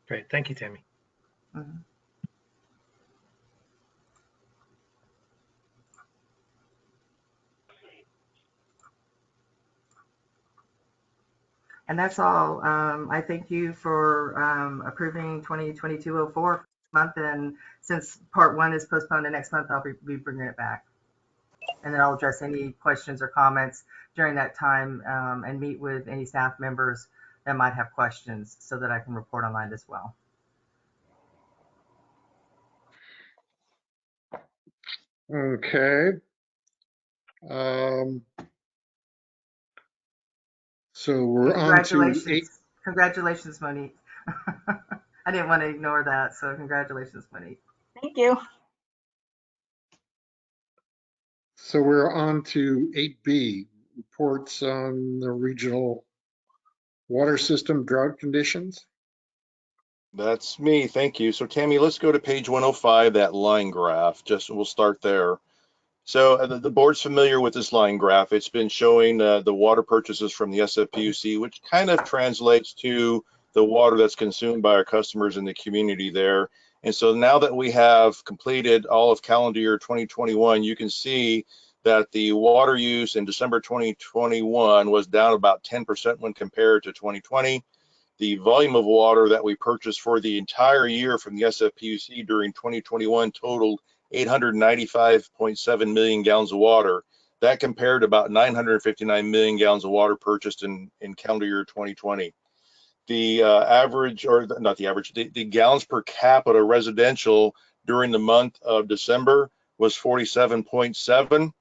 Great. Thank you, Tammy. Mm-hmm. And that's all. I thank you for approving 2022-04 month. And since part one is postponed to next month, I'll be bringing it back. And then I'll address any questions or comments during that time and meet with any staff members that might have questions so that I can report online as well. Okay. So we're on to 8. Congratulations, Monique. I didn't want to ignore that. So congratulations, Monique. Thank you. So we're on to 8B, reports on the regional water system drought conditions. That's me. Thank you. So Tammy, let's go to page 105, that line graph. We'll start there. So the board's familiar with this line graph. It's been showing the water purchases from the SFPUC, which kind of translates to the water that's consumed by our customers in the community there. And so now that we have completed all of calendar year 2021, you can see that the water use in December 2021 was down about 10% when compared to 2020. The volume of water that we purchased for the entire year from the SFPUC during 2021 totaled 895.7 million gallons of water. That compared to about 959 million gallons of water purchased in calendar year 2020. The average, or not the average, the gallons per capita residential during the month of December was 47.7.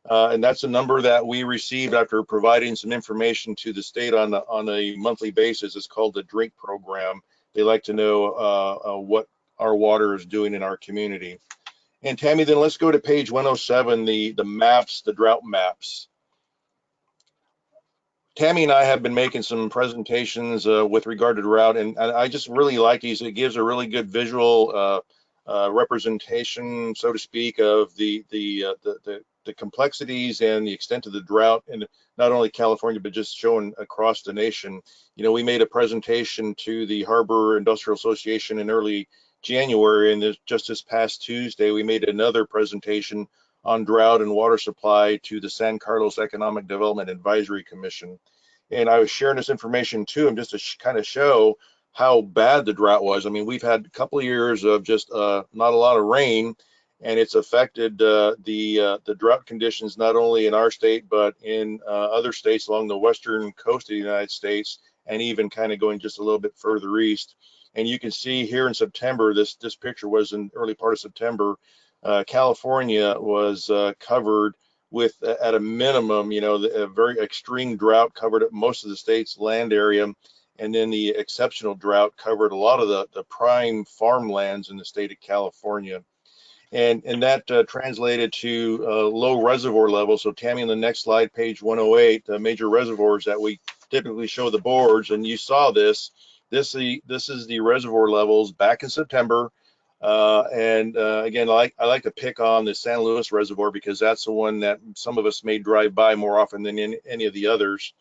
And that's a number that we received after providing some information to the state on a monthly basis. It's called the DRINK program. They like to know what our water is doing in our community. And Tammy, then let's go to page 107, the maps, the drought maps. Tammy and I have been making some presentations with regard to drought, and I just really like these. It gives a really good visual representation, so to speak, of the complexities and the extent of the drought in not only California, but just showing across the nation. You know, we made a presentation to the Harbor Industrial Association in early January, and just this past Tuesday, we made another presentation on drought and water supply to the San Carlos Economic Development Advisory Commission. And I was sharing this information to them just to kind of show how bad the drought was. I mean, we've had a couple of years of just not a lot of rain, and it's affected the drought conditions not only in our state, but in other states along the western coast of the United States, and even kind of going just a little bit further east. And you can see here in September, this picture was in early part of September, California was covered with, at a minimum, you know, a very extreme drought covered most of the state's land area, and then the exceptional drought covered a lot of the prime farmlands in the state of California. And that translated to low reservoir levels. So Tammy, on the next slide, page 108, the major reservoirs that we typically show the boards, and you saw this. This is the reservoir levels back in September. Again, I like to pick on the San Luis Reservoir because that's the one that some of us may drive by more often than any of the others.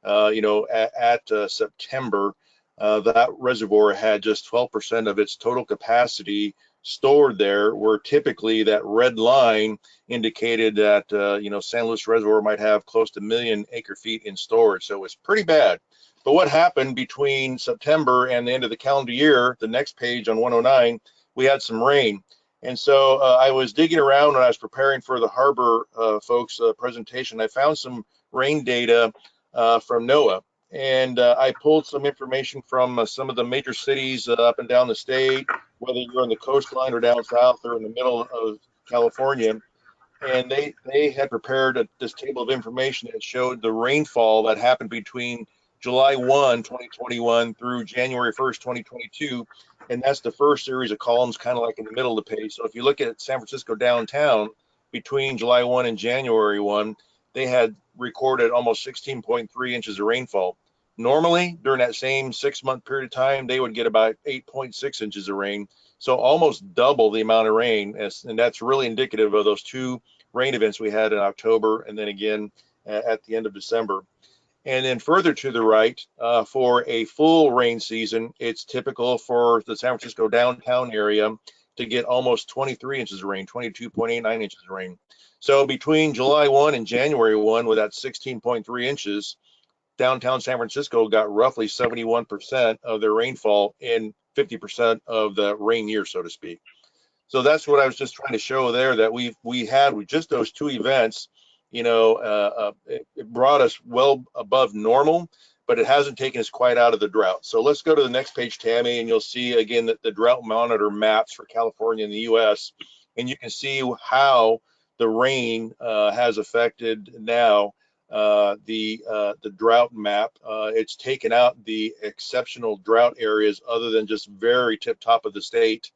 You know, at September, that reservoir had just 12% of its total capacity stored there, where typically that red line indicated that, you know, San Luis Reservoir might have close to 1 million acre feet in storage. So it's pretty bad. But what happened between September and the end of the calendar year, the next page on 109, we had some rain. And so I was digging around when I was preparing for the Harbor folks presentation. I found some rain data from NOAA. And I pulled some information from some of the major cities up and down the state, whether you're on the coastline or down south or in the middle of California. And they had prepared this table of information that showed the rainfall that happened between July 1, 2021 through January 1st, 2022. And that's the first series of columns, kind of like in the middle of the page. So if you look at San Francisco downtown, between July 1 and January 1, they had recorded almost 16.3 inches of rainfall. Normally, during that same 6-month period of time, they would get about 8.6 inches of rain. So almost double the amount of rain. And that's really indicative of those two rain events we had in October and then again at the end of December. And then further to the right, for a full rain season, it's typical for the San Francisco downtown area to get almost 23 inches of rain, 22.89 inches of rain. So between July 1 and January 1, with that 16.3 inches, downtown San Francisco got roughly 71% of their rainfall in 50% of the rain year, so to speak. So that's what I was just trying to show there, that we had with just those two events, you know, it brought us well above normal, but it hasn't taken us quite out of the drought. So let's go to the next page, Tammy, and you'll see again that the drought monitor maps for California and the US, and you can see how the rain has affected now the drought map. It's taken out the exceptional drought areas other than just very tip top of the state.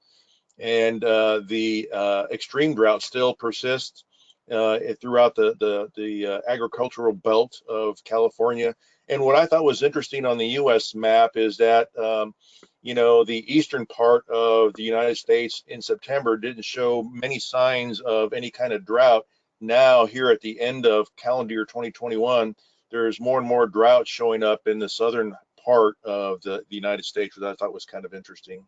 And the extreme drought still persists. throughout the agricultural belt of California. And what I thought was interesting on the U.S. map is that you know, the eastern part of the United States in September didn't show many signs of any kind of drought. Now, here at the end of calendar year 2021, there's more and more drought showing up in the southern part of the United States, which I thought was kind of interesting.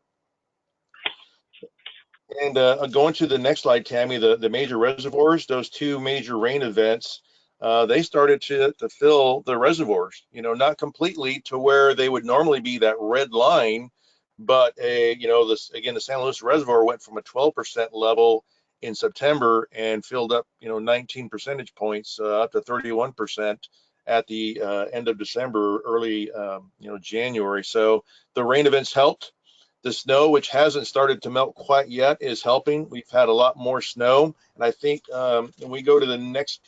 And going to the next slide, Tammy, the major reservoirs, those two major rain events, they started to fill the reservoirs, you know, not completely to where they would normally be that red line, but you know, this again, the San Luis Reservoir went from a 12% level in September and filled up, you know, 19 percentage points up to 31% at the end of December, early, you know, January. So the rain events helped. The snow, which hasn't started to melt quite yet, is helping. We've had a lot more snow, and I think when we go to the next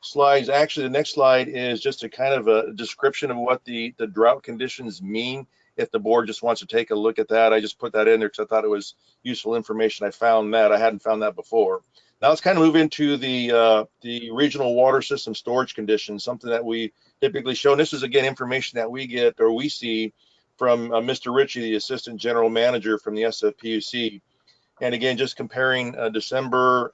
slides, actually the next slide is just a kind of a description of what the drought conditions mean. If the board just wants to take a look at that, I just put that in there because I thought it was useful information. I found that. I hadn't found that before. Now let's kind of move into the regional water system storage conditions, something that we typically show. And this is, again, information that we get or we see from Mr. Ritchie, the Assistant General Manager from the SFPUC. And again, just comparing December,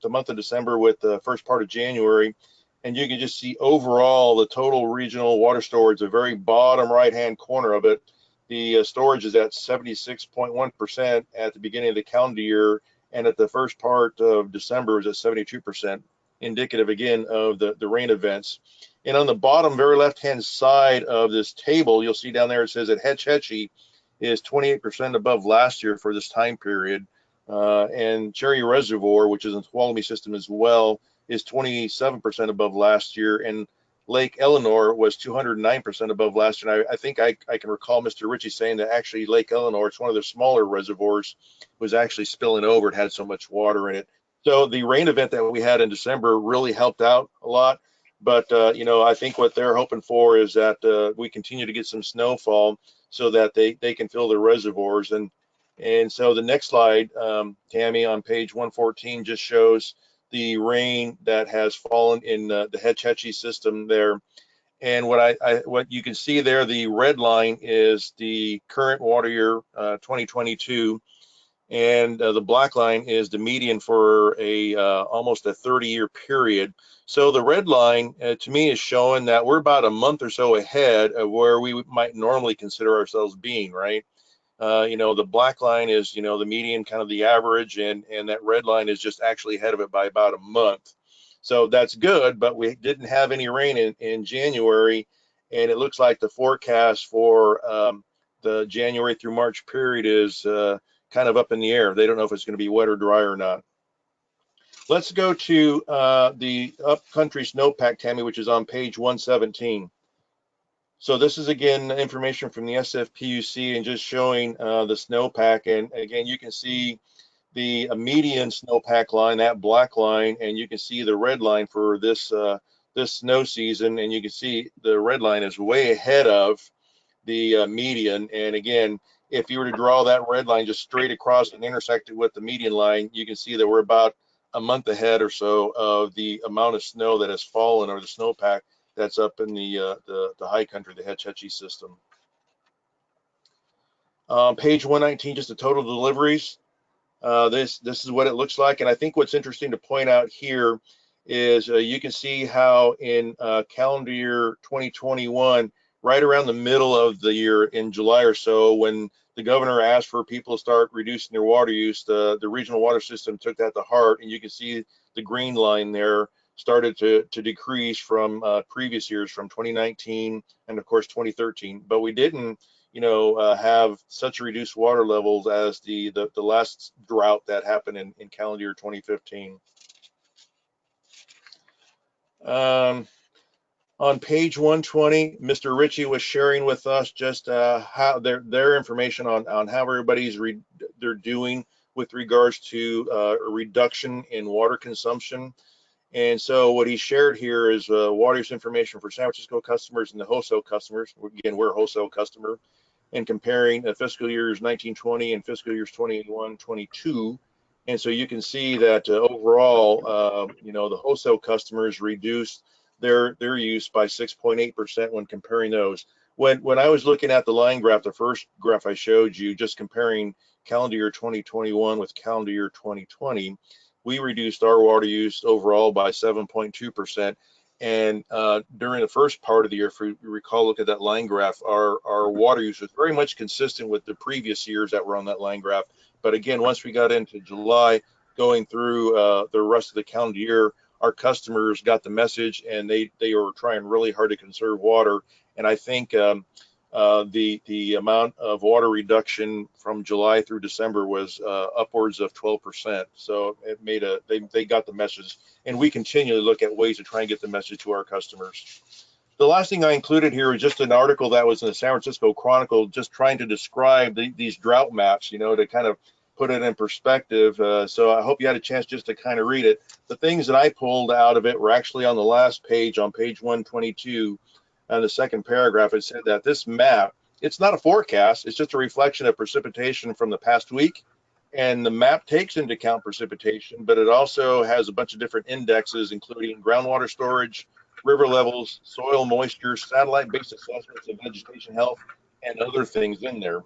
the month of December with the first part of January, and you can just see overall the total regional water storage, the very bottom right-hand corner of it, the storage is at 76.1% at the beginning of the calendar year, and at the first part of December is at 72%, indicative again of the rain events. And on the bottom very left-hand side of this table, you'll see down there it says that Hetch Hetchy is 28% above last year for this time period. And Cherry Reservoir, which is in the Tuolumne system as well, is 27% above last year. And Lake Eleanor was 209% above last year. And I think I can recall Mr. Ritchie saying that actually Lake Eleanor, it's one of the smaller reservoirs, was actually spilling over. It had so much water in it. So the rain event that we had in December really helped out a lot. But, you know, I think what they're hoping for is that we continue to get some snowfall so that they can fill the reservoirs. And so the next slide, Tammy, on page 114 just shows the rain that has fallen in the Hetch Hetchy system there. And what you can see there, the red line is the current water year 2022. And the black line is the median for almost a 30-year period. So the red line to me is showing that we're about a month or so ahead of where we might normally consider ourselves being, right? You know, the black line is, you know, the median, kind of the average, and that red line is just actually ahead of it by about a month. So that's good, but we didn't have any rain in January, and it looks like the forecast for the January through March period is kind of up in the air. They don't know if it's going to be wet or dry or not. Let's go to the upcountry snowpack, Tammy, which is on page 117. So this is, again, information from the SFPUC and just showing the snowpack. And again, you can see the median snowpack line, that black line, and you can see the red line for this this snow season. And you can see the red line is way ahead of the median. And again, if you were to draw that red line just straight across and intersect it with the median line, you can see that we're about a month ahead or so of the amount of snow that has fallen, or the snowpack that's up in the high country, the Hetch Hetchy system. Page 119, just the total deliveries. This is what it looks like. And I think what's interesting to point out here is you can see how in calendar year 2021, right around the middle of the year in July or so, when the governor asked for people to start reducing their water use, the regional water system took that to heart, and you can see the green line there started to decrease from previous years, from 2019 and of course 2013. But we didn't, you know, have such reduced water levels as the last drought that happened in calendar year 2015. On page 120, Mr. Ritchie was sharing with us just how their information on how everybody's they're doing with regards to a reduction in water consumption. And so what he shared here is water use information for San Francisco customers and the wholesale customers. Again, we're a wholesale customer, and comparing fiscal years 1920 and fiscal years 21-22. And so you can see that overall, you know, the wholesale customers reduced their use by 6.8% when comparing those. When I was looking at the line graph, the first graph I showed you, just comparing calendar year 2021 with calendar year 2020, we reduced our water use overall by 7.2%. And during the first part of the year, if you recall, look at that line graph, our water use was very much consistent with the previous years that were on that line graph. But again, once we got into July, going through the rest of the calendar year, our customers got the message, and they were trying really hard to conserve water. And I think the amount of water reduction from July through December was upwards of 12%. So it made they got the message, and we continue to look at ways to try and get the message to our customers. The last thing I included here is just an article that was in the San Francisco Chronicle, just trying to describe these drought maps, you know, to kind of put it in perspective. So I hope you had a chance just to kind of read it. The things that I pulled out of it were actually on the last page, on page 122, and the second paragraph. It said that this map, it's not a forecast, it's just a reflection of precipitation from the past week. And the map takes into account precipitation, but it also has a bunch of different indexes, including groundwater storage, river levels, soil moisture, satellite-based assessments of vegetation health, and other things in there.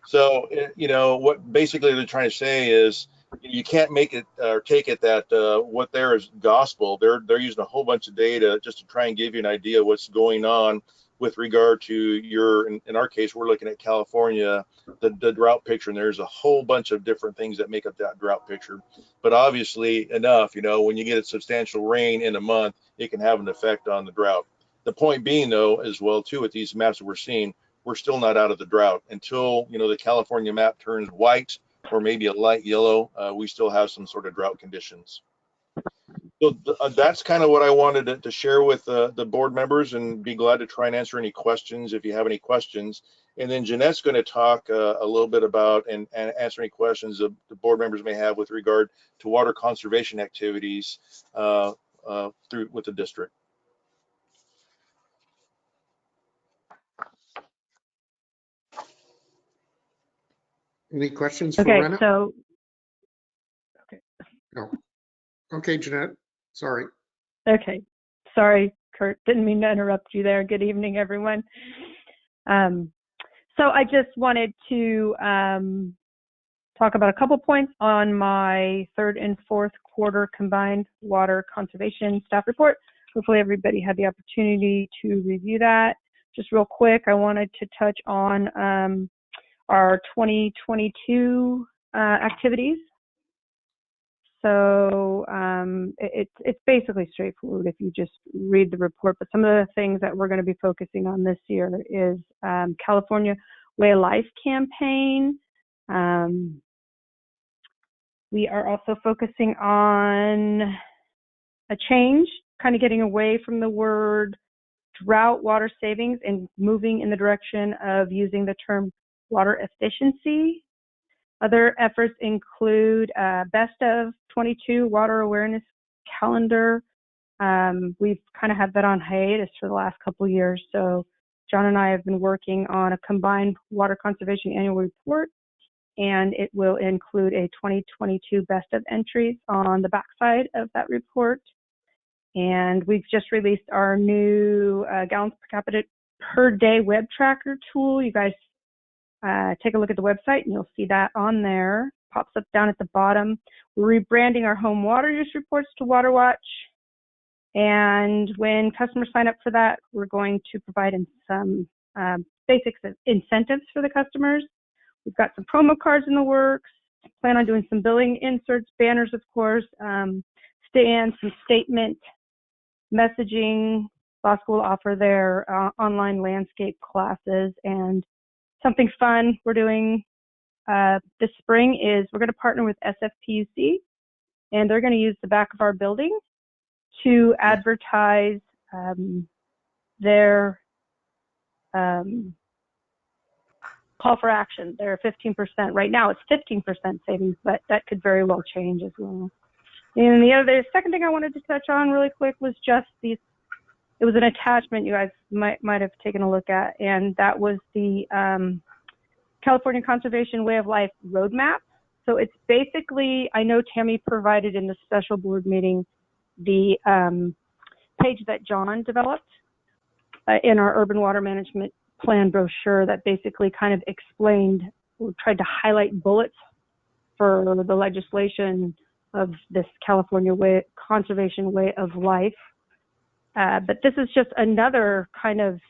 So, you know, what basically they're trying to say is you can't make it or take it that what there is gospel. They're using a whole bunch of data just to try and give you an idea of what's going on with regard to your, in our case, we're looking at California, the drought picture, and there's a whole bunch of different things that make up that drought picture. But obviously enough, you know, when you get a substantial rain in a month, it can have an effect on the drought. The point being, though, as well, too, with these maps that we're seeing, we're still not out of the drought until, you know, the California map turns white or maybe a light yellow. We still have some sort of drought conditions. So that's kind of what I wanted to share with the board members, and be glad to try and answer any questions if you have any questions. And then Jeanette's going to talk a little bit about and answer any questions the board members may have with regard to water conservation activities with the district. Any questions for Okay, Rena? so No. Okay, Jeanette. Sorry. okay, sorry, Kurt, didn't mean to interrupt you there. Good evening, everyone. So I just wanted to talk about a couple points on my third and fourth quarter combined water conservation staff report. Hopefully everybody had the opportunity to review that. Just real quick, I wanted to touch on our 2022 activities. So it's basically straightforward if you just read the report, but some of the things that we're going to be focusing on this year is California Way of Life campaign. We are also focusing on a change, kind of getting away from the word drought water savings and moving in the direction of using the term water efficiency. Other efforts include Best of 22 Water Awareness Calendar. We've kind of had that on hiatus for the last couple of years. So John and I have been working on a combined water conservation annual report, and it will include a 2022 Best of entries on the backside of that report. And we've just released our new gallons per capita per day web tracker tool. You guys take a look at the website and you'll see that on there. Pops up down at the bottom. We're rebranding our home water use reports to Water Watch. And when customers sign up for that, we're going to provide some basic incentives for the customers. We've got some promo cards in the works. Plan on doing some billing inserts, banners, of course, stands, some statement messaging. Bosco will offer their online landscape classes, and something fun we're doing this spring is we're going to partner with SFPUC, and they're going to use the back of our building to advertise their call for action. They're 15%. Right now it's 15% savings, but that could very well change as well. And the second thing I wanted to touch on really quick was just these. It was an attachment you guys might have taken a look at, and that was the California Conservation Way of Life Roadmap. So it's basically, I know Tammy provided in the special board meeting the page that John developed in our urban water management plan brochure that basically kind of explained, tried to highlight bullets for the legislation of this California way, conservation way of life. But this is just another kind of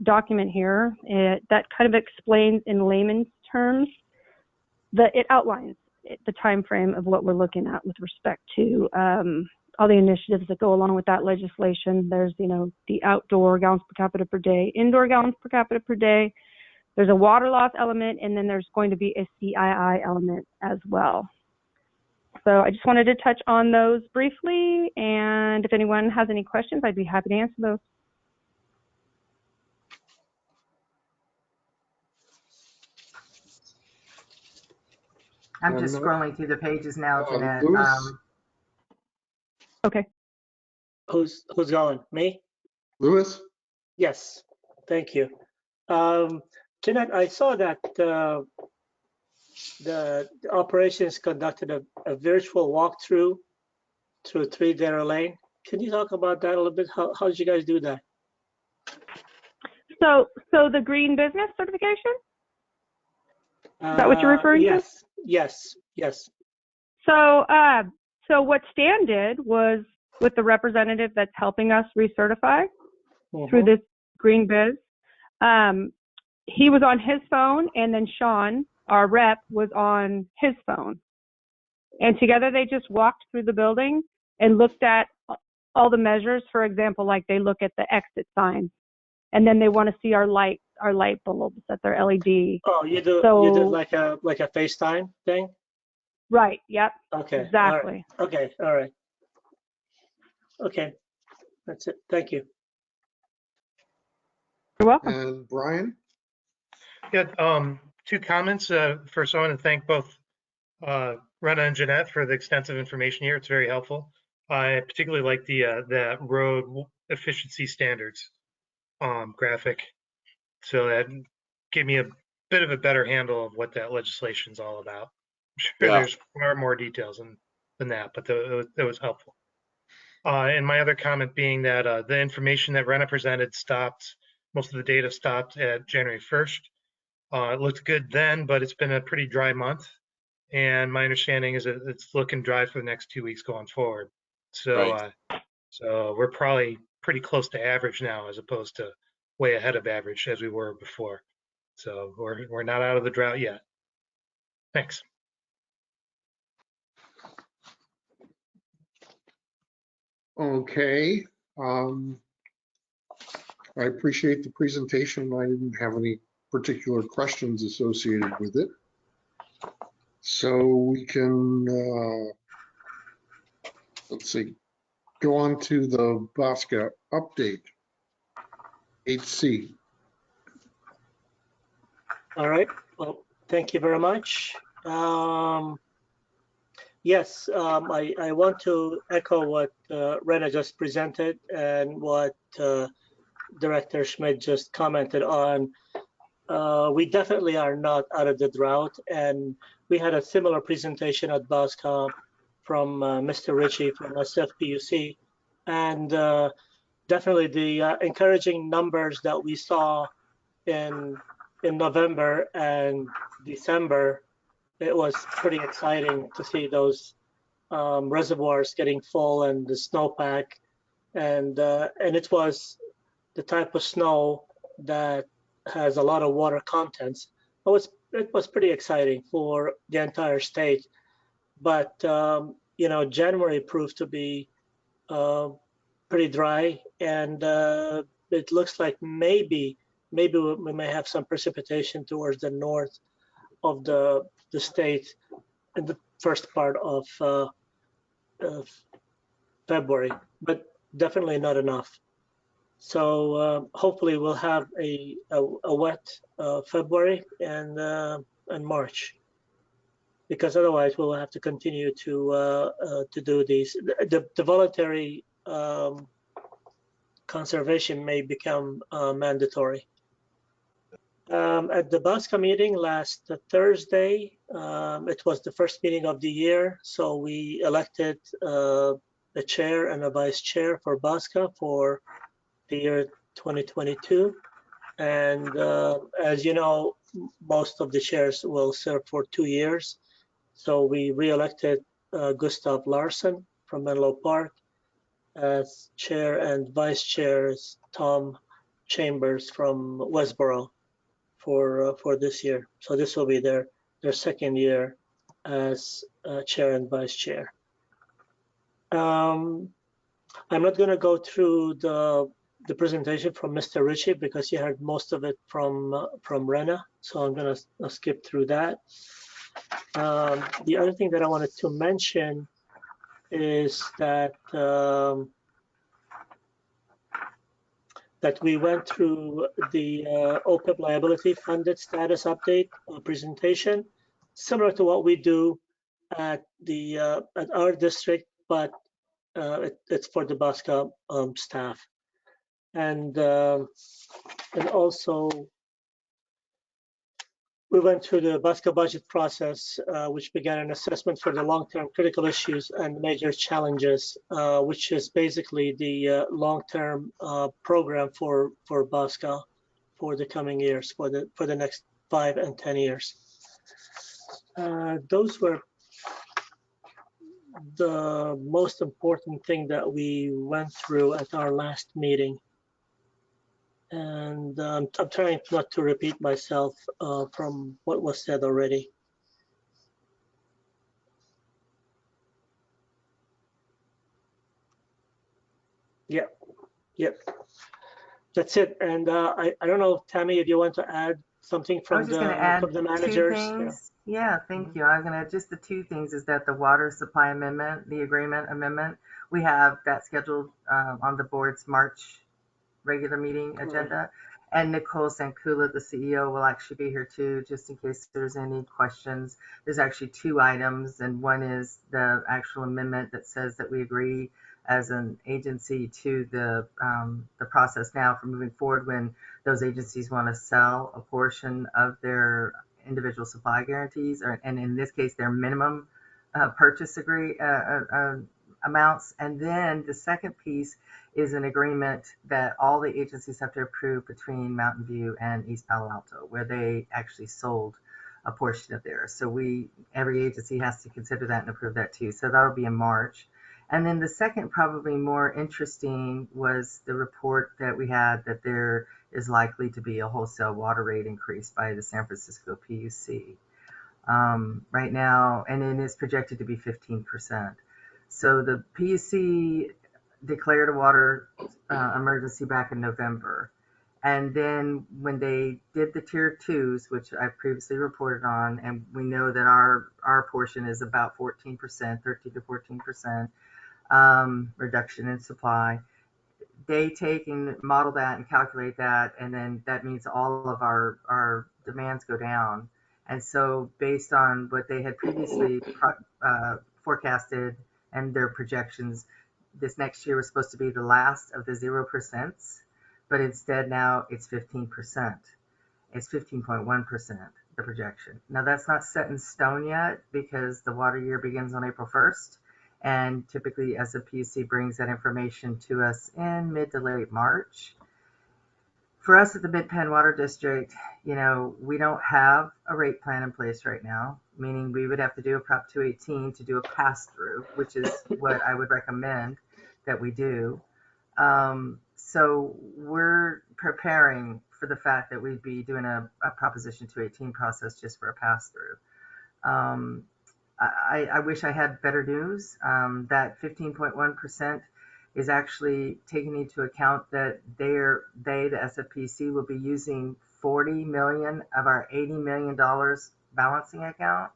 document here that kind of explains in layman's terms that it outlines the time frame of what we're looking at with respect to all the initiatives that go along with that legislation. There's, you know, the outdoor gallons per capita per day, indoor gallons per capita per day. There's a water loss element, and then there's going to be a CII element as well. So I just wanted to touch on those briefly, and if anyone has any questions, I'd be happy to answer those. I'm just scrolling through the pages now, Jeanette. Okay. Who's going? Me? Louis? Yes. Thank you. Jeanette, I saw that the operations conducted a virtual walkthrough through Three Dare Lane. Can you talk about that a little bit? How did you guys do that? So the green business certification? Is that what you're referring to? Yes. So what Stan did was, with the representative that's helping us recertify through this green biz, he was on his phone, and then Sean, our rep, was on his phone. And together they just walked through the building and looked at all the measures. For example, like they look at the exit signs, and then they want to see our light bulbs at their LED. Oh, you did like a FaceTime thing? Right. Yep. Okay. Exactly. All right. Okay. All right. Okay. That's it. Thank you. You're welcome. And Brian? Yeah. Two comments. First, I want to thank both Rena and Jeanette for the extensive information here. It's very helpful. I particularly like the road efficiency standards graphic. So that gave me a bit of a better handle of what that legislation is all about. I'm sure there's far more details than that, but that was helpful. And my other comment being that the information that Rena presented most of the data stopped at January 1st. It looked good then, but it's been a pretty dry month. And my understanding is that it's looking dry for the next 2 weeks going forward. So, so we're probably pretty close to average now, as opposed to way ahead of average as we were before. So we're not out of the drought yet. Thanks. Okay. I appreciate the presentation. I didn't have any particular questions associated with it. So we can, let's see, go on to the Bosca update, 8C. All right. Well, thank you very much. Yes, I want to echo what Rena just presented and what Director Schmidt just commented on. We definitely are not out of the drought, and we had a similar presentation at Bosca from Mr. Ritchie from SFPUC, and definitely the encouraging numbers that we saw in November and December, it was pretty exciting to see those reservoirs getting full and the snowpack, and it was the type of snow that has a lot of water contents. It was pretty exciting for the entire state, but you know, January proved to be pretty dry, and it looks like maybe we may have some precipitation towards the north of the state in the first part of February, but definitely not enough. So hopefully we'll have a wet February and March, because otherwise we'll have to continue to do these. The voluntary conservation may become mandatory. At the BASCA meeting last Thursday, it was the first meeting of the year, so we elected a chair and a vice chair for BASCA for the year 2022. And as you know, most of the chairs will serve for 2 years. So we re-elected Gustav Larsen from Menlo Park as chair, and vice chair is Tom Chambers from Westboro for this year. So this will be their second year as chair and vice chair. I'm not going to go through the presentation from Mr. Ritchie because you heard most of it from Rena, so I'm going to skip through that. The other thing that I wanted to mention is that that we went through the OPEB liability funded status update presentation, similar to what we do at our district, but it's for the BASCA staff. And also we went through the BASCA budget process, which began an assessment for the long-term critical issues and major challenges, which is basically the long-term program for BASCA for the coming years, for the next 5 and 10 years. Those were the most important thing that we went through at our last meeting. And I'm trying not to repeat myself from what was said already. Yep. That's it. And I don't know, Tammy, if you want to add something from the managers. Two things. Yeah, thank you. I was going to just the two things is that the water supply amendment, the agreement amendment, we have that scheduled on the board's March regular meeting agenda. And Nicole Sankula, the CEO, will actually be here too, just in case there's any questions. There's actually 2 items, and one is the actual amendment that says that we agree as an agency to the process now for moving forward when those agencies want to sell a portion of their individual supply guarantees, and in this case, their minimum purchase amounts. And then the second piece is an agreement that all the agencies have to approve between Mountain View and East Palo Alto, where they actually sold a portion of theirs. So every agency has to consider that and approve that too. So that'll be in March. And then the second, probably more interesting, was the report that we had that there is likely to be a wholesale water rate increase by the San Francisco PUC right now, and it is projected to be 15%. So the PUC declared a water emergency back in November. And then when they did the tier 2s, which I previously reported on, and we know that our portion is about 14%, 13 to 14% reduction in supply, they take and model that and calculate that, and then that means all of our demands go down. And so based on what they had previously forecasted and their projections, this next year was supposed to be the last of the 0%, but instead now it's 15%. It's 15.1%, the projection. Now that's not set in stone yet because the water year begins on April 1st. And typically as the PUC brings that information to us in mid to late March. For us at the Mid-Penn Water District, we don't have a rate plan in place right now, meaning we would have to do a Prop 218 to do a pass-through, which is what I would recommend that we do. So we're preparing for the fact that we'd be doing a Proposition 218 process just for a pass-through. I wish I had better news. That 15.1% is actually taking into account that the SFPC, will be using $40 million of our $80 million balancing account,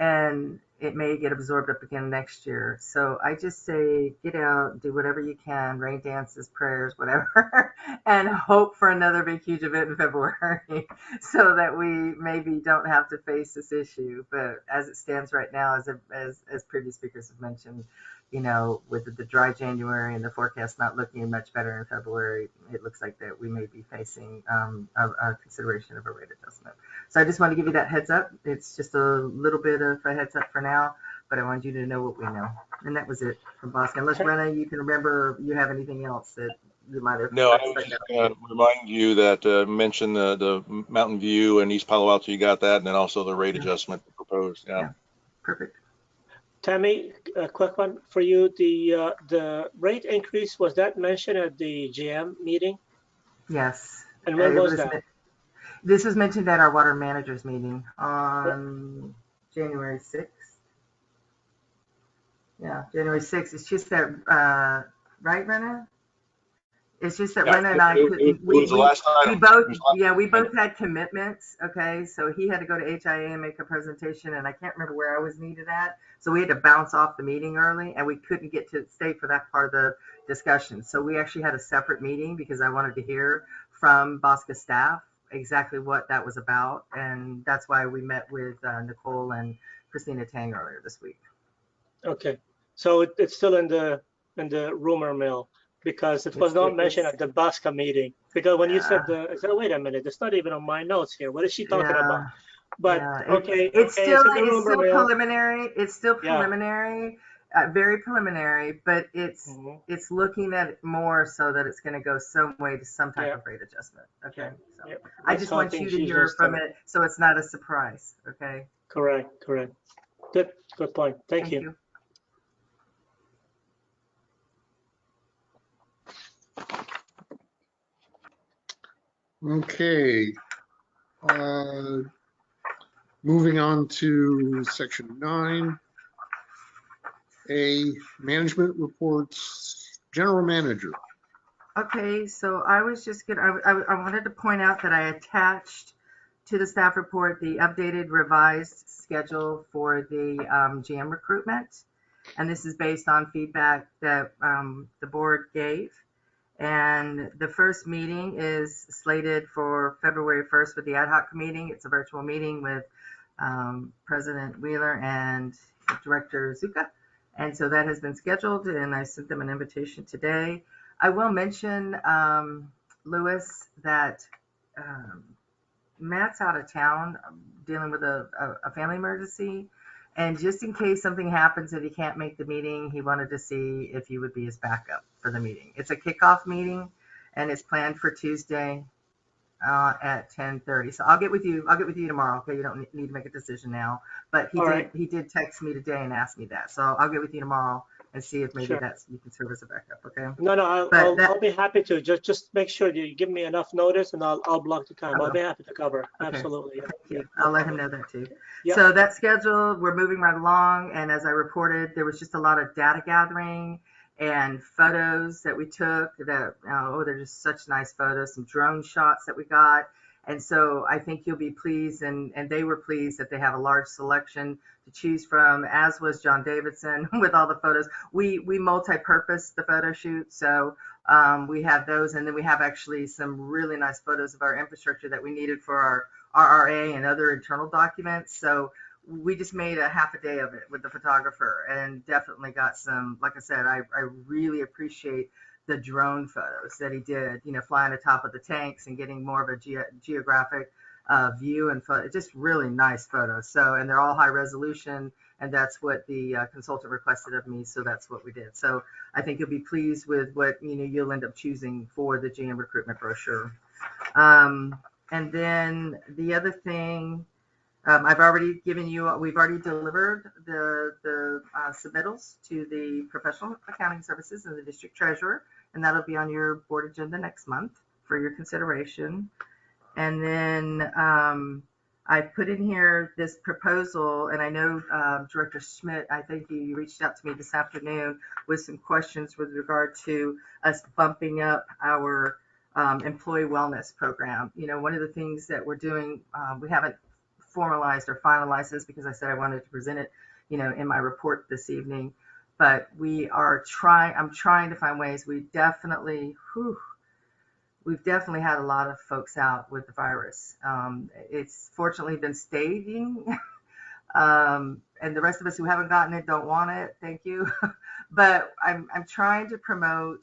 and it may get absorbed up again next year. So I just say, get out, do whatever you can, rain dances, prayers, whatever, and hope for another big, huge event in February so that we maybe don't have to face this issue. But as it stands right now, as previous speakers have mentioned, with the dry January and the forecast not looking much better in February, it looks like that we may be facing a consideration of a rate adjustment. So I just want to give you that heads up. It's just a little bit of a heads up for now, but I wanted you to know what we know. And that was it from Boston. Unless, Brenna, you can remember you have anything else that you might have. No, I was just going to remind you that mention the Mountain View and East Palo Alto, you got that, and then also the rate adjustment proposed. Yeah. Perfect. Tammy, a quick one for you. The rate increase, was that mentioned at the GM meeting? Yes. And when was that? This was mentioned at our water managers meeting on January 6th. Yeah, January 6th. It's just that, right, Brenna? It's just that Brenna and I couldn't. We both had commitments. Okay, so he had to go to HIA and make a presentation, and I can't remember where I was needed at. So we had to bounce off the meeting early, and we couldn't get to stay for that part of the discussion. So we actually had a separate meeting because I wanted to hear from Bosca staff exactly what that was about, and that's why we met with Nicole and Christina Tang earlier this week. Okay, so it's still in the rumor mill because it was not mentioned at the Bosca meeting. Because when you said I said, wait a minute, it's not even on my notes here. What is she talking about? But it's still preliminary. It's still preliminary. Very preliminary, but it's looking at it more so that it's going to go some way to some type of rate adjustment. Okay, so I just want you to hear from it so it's not a surprise. Okay. Correct. Good point. Thank you. Okay. Moving on to section 9. Management reports, general manager. Okay, so I was just gonna, I wanted to point out that I attached to the staff report the updated revised schedule for the GM recruitment. And this is based on feedback that the board gave. And the first meeting is slated for February 1st with the ad hoc meeting. It's a virtual meeting with President Wheeler and Director Zuka. And so that has been scheduled, and I sent them an invitation today. I will mention, Lewis, that Matt's out of town dealing with a family emergency. And just in case something happens and he can't make the meeting, he wanted to see if you would be his backup for the meeting. It's a kickoff meeting, and it's planned for Tuesday at 10:30. So I'll get with you tomorrow. Okay, you don't need to make a decision now. But he did text me today and ask me that. So I'll get with you tomorrow and see if maybe you can serve as a backup. Okay. No, I'll be happy to. Just make sure you give me enough notice, and I'll block the time. I'll be happy to cover. Okay. Absolutely. Thank you. I'll let him know that too. Yep. So that schedule, we're moving right along, and as I reported, there was just a lot of data gathering and photos that we took that, they're just such nice photos, some drone shots that we got. And so I think you'll be pleased, and they were pleased that they have a large selection to choose from, as was John Davidson with all the photos. We multi-purpose the photo shoot, so we have those, and then we have actually some really nice photos of our infrastructure that we needed for our RRA and other internal documents. So we just made a half a day of it with the photographer, and definitely got some, like I said, I really appreciate the drone photos that he did, flying atop of the tanks and getting more of a geographic view and photo, just really nice photos. So, and they're all high resolution, and that's what the consultant requested of me. So that's what we did. So I think you'll be pleased with what, you'll end up choosing for the GM recruitment brochure. And then the other thing, we've already delivered the submittals to the professional accounting services and the district treasurer, and that'll be on your board agenda next month for your consideration. And then I put in here this proposal, and I know Director Schmidt, I think you reached out to me this afternoon with some questions with regard to us bumping up our employee wellness program. One of the things that we're doing, we haven't formalized or finalized this because I said I wanted to present it, in my report this evening, but I'm trying to find ways. We've definitely had a lot of folks out with the virus. It's fortunately been staging, and the rest of us who haven't gotten it don't want it. Thank you. But I'm trying to promote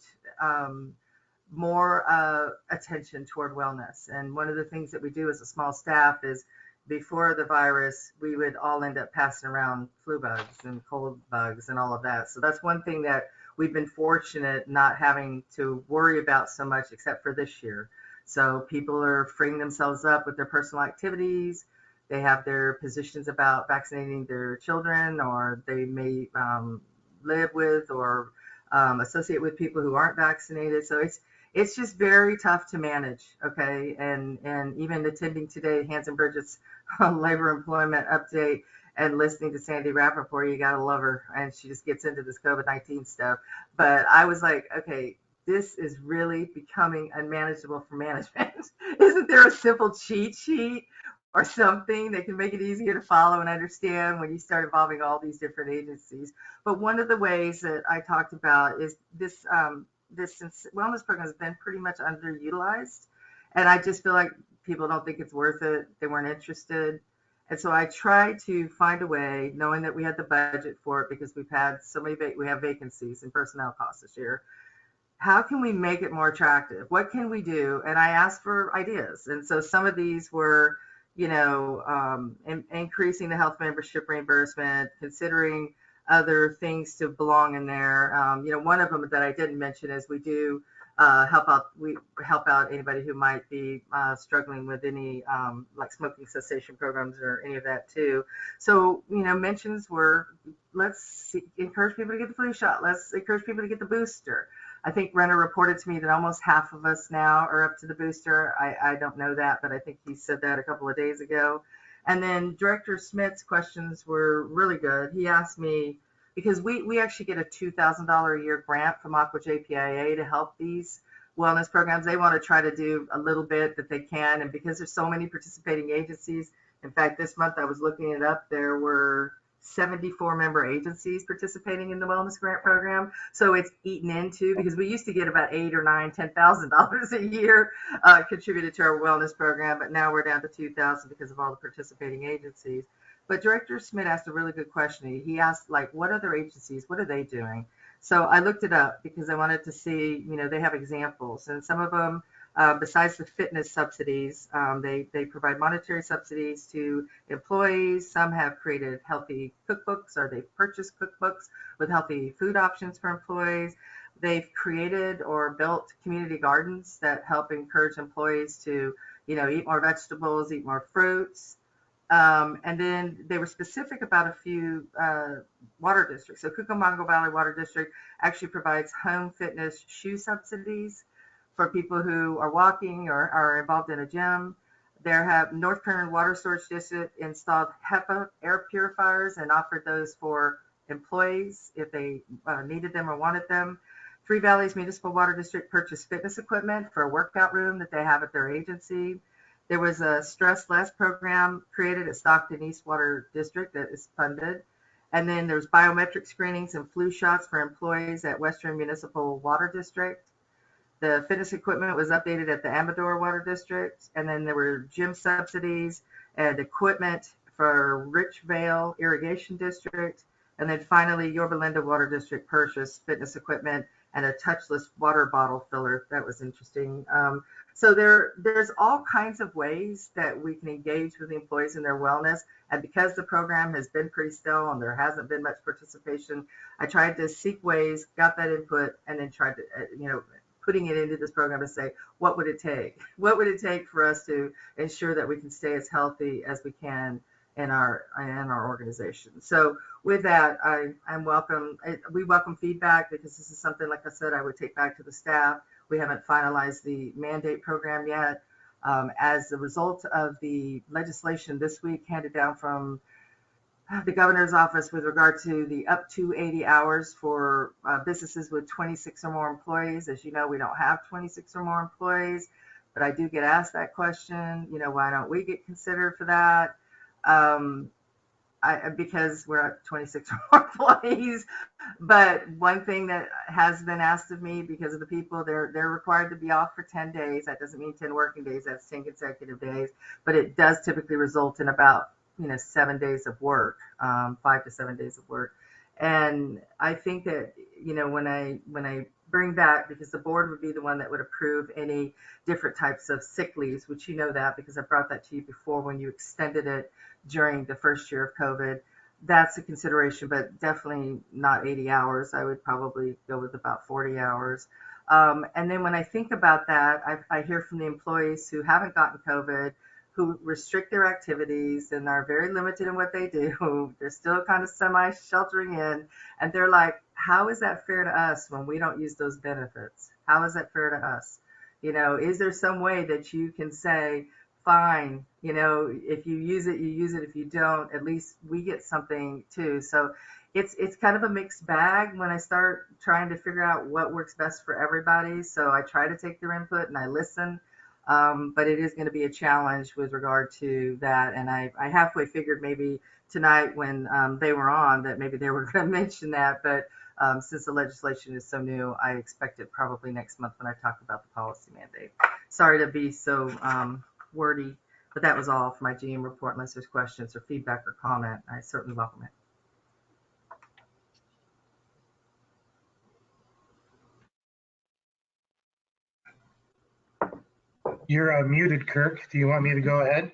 more attention toward wellness. And one of the things that we do as a small staff is before the virus, we would all end up passing around flu bugs and cold bugs and all of that. So that's one thing that we've been fortunate not having to worry about so much, except for this year. So people are freeing themselves up with their personal activities. They have their positions about vaccinating their children, or they may live with or associate with people who aren't vaccinated. So it's just very tough to manage, okay? And even attending today, Hanson Bridget's labor employment update and listening to Sandy Rappaport, you gotta love her, and she just gets into this COVID-19 stuff. But I was like, okay, this is really becoming unmanageable for management. Isn't there a simple cheat sheet or something that can make it easier to follow and understand when you start involving all these different agencies? But one of the ways that I talked about is this wellness program has been pretty much underutilized. And I just feel like people don't think it's worth it. They weren't interested. And so I tried to find a way, knowing that we had the budget for it because we've had so many, we have vacancies and personnel costs this year. How can we make it more attractive? What can we do? And I asked for ideas. And so some of these were, increasing the health membership reimbursement, considering other things to belong in there. One of them that I didn't mention is we do we help out anybody who might be struggling with any like smoking cessation programs or any of that too. So, mentions were, let's encourage people to get the flu shot. Let's encourage people to get the booster. I think Renner reported to me that almost half of us now are up to the booster. I don't know that, but I think he said that a couple of days ago. And then Director Smith's questions were really good. He asked me, because we actually get a $2,000 a year grant from Aqua JPIA to help these wellness programs. They want to try to do a little bit that they can. And because there's so many participating agencies, in fact, this month I was looking it up, there were 74 member agencies participating in the wellness grant program. So it's eaten into, because we used to get about $8,000 or $9,000, $10,000 a year contributed to our wellness program, but now we're down to $2,000 because of all the participating agencies. But Director Smith asked a really good question. He asked, like, what other agencies, what are they doing? So I looked it up because I wanted to see, they have examples, and some of them, besides the fitness subsidies, they provide monetary subsidies to employees. Some have created healthy cookbooks, or they've purchased cookbooks with healthy food options for employees. They've created or built community gardens that help encourage employees to, eat more vegetables, eat more fruits. And then they were specific about a few water districts. So Cucamonga Valley Water District actually provides home fitness shoe subsidies for people who are walking or are involved in a gym. There have North Kern Water Storage District installed HEPA air purifiers and offered those for employees if they needed them or wanted them. Three Valleys Municipal Water District purchased fitness equipment for a workout room that they have at their agency. There was a Stress Less program created at Stockton East Water District that is funded. And then there's biometric screenings and flu shots for employees at Western Municipal Water District. The fitness equipment was updated at the Amador Water District. And then there were gym subsidies and equipment for Rich Vale Irrigation District. And then finally, Yorba Linda Water District purchased fitness equipment and a touchless water bottle filler. That was interesting. So there's all kinds of ways that we can engage with the employees in their wellness. And because the program has been pretty still and there hasn't been much participation, I tried to seek ways, got that input, and then tried to, putting it into this program to say, what would it take? What would it take for us to ensure that we can stay as healthy as we can in our organization? So with that, we welcome feedback, because this is something, like I said, I would take back to the staff. We haven't finalized the mandate program yet. As a result of the legislation this week handed down from the governor's office with regard to the up to 80 hours for businesses with 26 or more employees. As you know, we don't have 26 or more employees, but I do get asked that question, why don't we get considered for that? Because we're at 26 or more employees. But one thing that has been asked of me, because of the people, they're required to be off for 10 days. That doesn't mean 10 working days, that's 10 consecutive days, but it does typically result in about 7 days of work, 5 to 7 days of work. And I think that, you know, when I bring back, because the board would be the one that would approve any different types of sick leaves, which you know that because I brought that to you before when you extended it during the first year of COVID. That's a consideration, but definitely not 80 hours. I would probably go with about 40 hours. And then when I think about that, I hear from the employees who haven't gotten COVID, who restrict their activities and are very limited in what they do. They're still kind of semi-sheltering in, and they're like, how is that fair to us when we don't use those benefits? How is that fair to us? You know, is there some way that you can say, fine, you know, if you use it, you use it. If you don't, at least we get something too. So it's kind of a mixed bag when I start trying to figure out what works best for everybody. So I try to take their input and I listen. But it is going to be a challenge with regard to that. And I halfway figured maybe tonight when they were on that maybe they were going to mention that. But since the legislation is so new, I expect it probably next month when I talk about the policy mandate. Sorry to be so wordy, but that was all for my GM report. Unless there's questions or feedback or comment, I certainly welcome it. You're muted, Kirk. Do you want me to go ahead?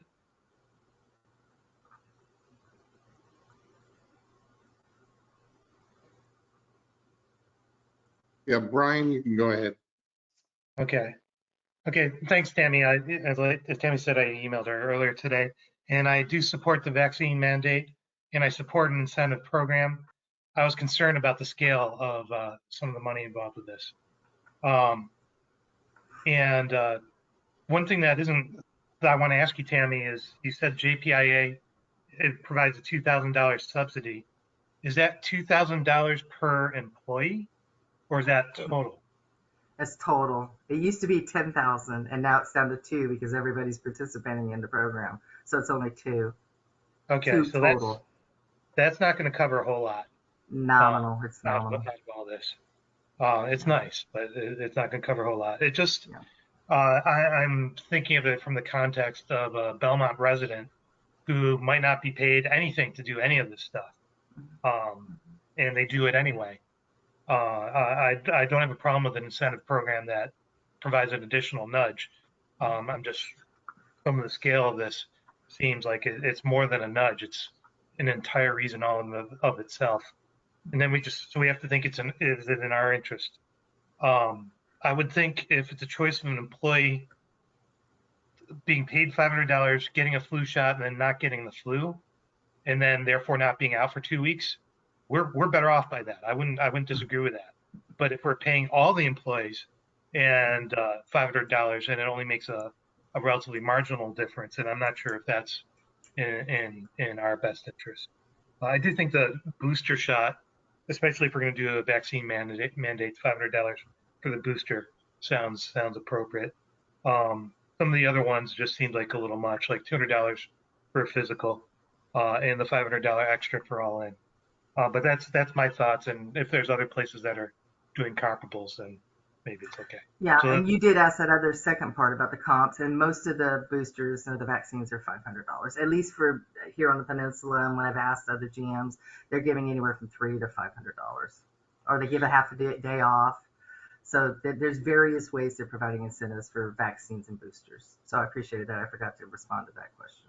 Yeah, Brian, you can go ahead. Okay. Okay, thanks, Tammy. As Tammy said, I emailed her earlier today, and I do support the vaccine mandate, and I support an incentive program. I was concerned about the scale of some of the money involved with this. One thing that I want to ask you, Tammy, is you said JPIA, it provides a $2,000 subsidy. Is that $2,000 per employee, or is that total? That's total. It used to be 10,000, and now it's down to 2 because everybody's participating in the program. So it's only 2. Okay, 2 so total. that's not going to cover a whole lot. Nominal. It's nominal. Out of all this. It's nice, but it's not going to cover a whole lot. It just, I'm thinking of it from the context of a Belmont resident who might not be paid anything to do any of this stuff, and they do it anyway. I don't have a problem with an incentive program that provides an additional nudge. I'm just, some of the scale of this seems like it's more than a nudge. It's an entire reason all of itself. And then we have to think is it in our interest? I would think if it's a choice of an employee being paid $500, getting a flu shot, and then not getting the flu, and then therefore not being out for 2 weeks, we're better off by that. I wouldn't disagree with that. But if we're paying all the employees and $500, and it only makes a relatively marginal difference, and I'm not sure if that's in our best interest. I do think the booster shot, especially if we're going to do a vaccine mandate, $500 for the booster sounds appropriate. Some of the other ones just seemed like a little much, like $200 for a physical, and the $500 extra for all in. But that's my thoughts. And if there's other places that are doing comparables, then maybe it's okay. Yeah, So and you did ask that other second part about the comps, and most of the boosters or the vaccines are $500, at least for here on the peninsula. And when I've asked other GMs, they're giving anywhere from $300 to $500, or they give a half a day off. So there's various ways they're providing incentives for vaccines and boosters. So I appreciated that. I forgot to respond to that question.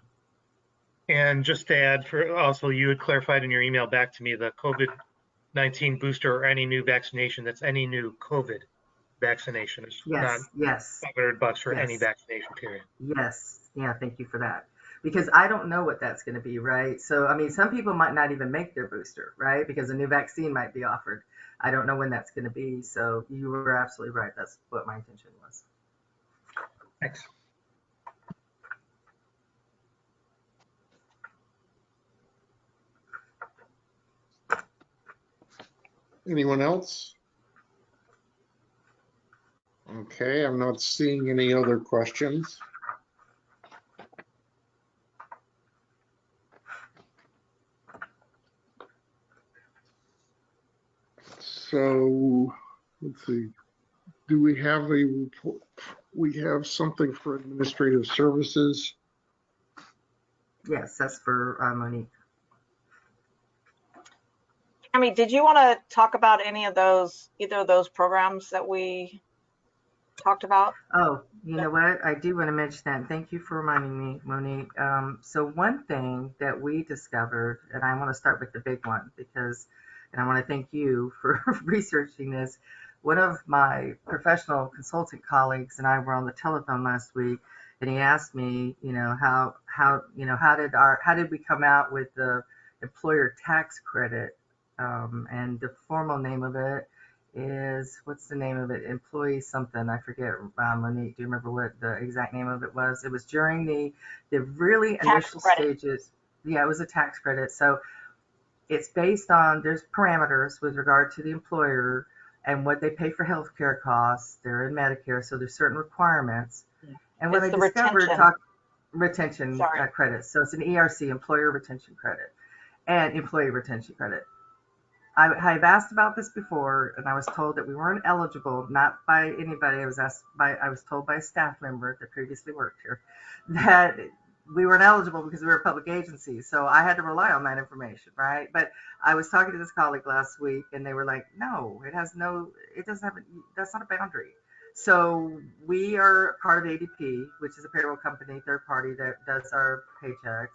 And just to add, for also, you had clarified in your email back to me the COVID-19 booster or any new vaccination. That's any new COVID vaccination. It's not $500 for any vaccination period. Yes. Yeah. Thank you for that. Because I don't know what that's going to be, right? So, I mean, some people might not even make their booster, right? Because a new vaccine might be offered. I don't know when that's going to be. So you were absolutely right. That's what my intention was. Thanks. Anyone else? Okay, I'm not seeing any other questions. So let's see. Do we have a report? We have something for administrative services. Yes, that's for Monique. Tammy, did you want to talk about any of those, either of those programs that we talked about? Oh, you know what? I do want to mention that. Thank you for reminding me, Monique. So one thing that we discovered, and I want to start with the big one because, and I want to thank you for researching this. One of my professional consultant colleagues and I were on the telephone last week, and he asked me, how did we come out with the employer tax credit, and the formal name of it is, what's the name of it? Employee something. I forget. Monique, do you remember what the exact name of it was? It was during the really initial stages. Yeah, it was a tax credit. So it's based on, there's parameters with regard to the employer and what they pay for healthcare costs. They're in Medicare, so there's certain requirements. And what I discovered, retention credits. So it's an ERC, employer retention credit, and employee retention credit. I've asked about this before, and I was told that we weren't eligible, not by anybody. I was told by a staff member that previously worked here that we weren't eligible because we were a public agency. So I had to rely on that information, right? But I was talking to this colleague last week, and they were like, no, that's not a boundary. So we are part of ADP, which is a payroll company, third party that does our paychecks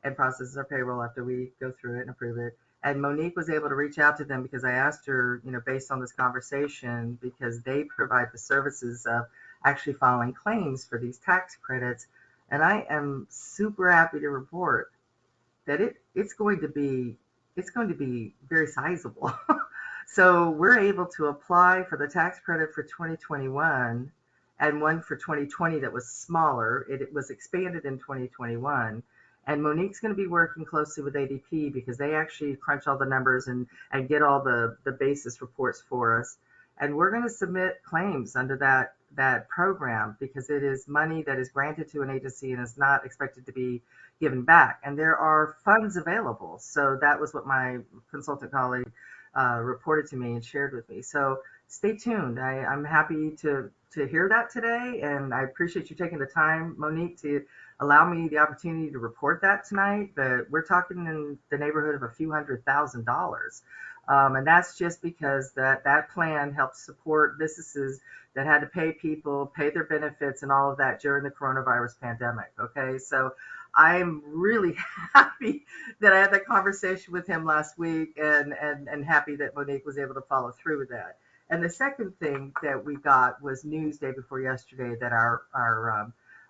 and processes our payroll after we go through it and approve it. And Monique was able to reach out to them because I asked her, based on this conversation, because they provide the services of actually filing claims for these tax credits. And I am super happy to report that it's going to be very sizable. So we're able to apply for the tax credit for 2021 and one for 2020 that was smaller. It was expanded in 2021. And Monique's going to be working closely with ADP because they actually crunch all the numbers and get all the basis reports for us. And we're going to submit claims under that program because it is money that is granted to an agency and is not expected to be given back. And there are funds available. So that was what my consultant colleague reported to me and shared with me. So stay tuned. I'm happy to hear that today. And I appreciate you taking the time, Monique, to allow me the opportunity to report that tonight. But we're talking in the neighborhood of a few $100,000. And that's just because that plan helps support businesses that had to pay people, pay their benefits and all of that during the coronavirus pandemic. Okay, so I'm really happy that I had that conversation with him last week and happy that Monique was able to follow through with that. And the second thing that we got was news day before yesterday that our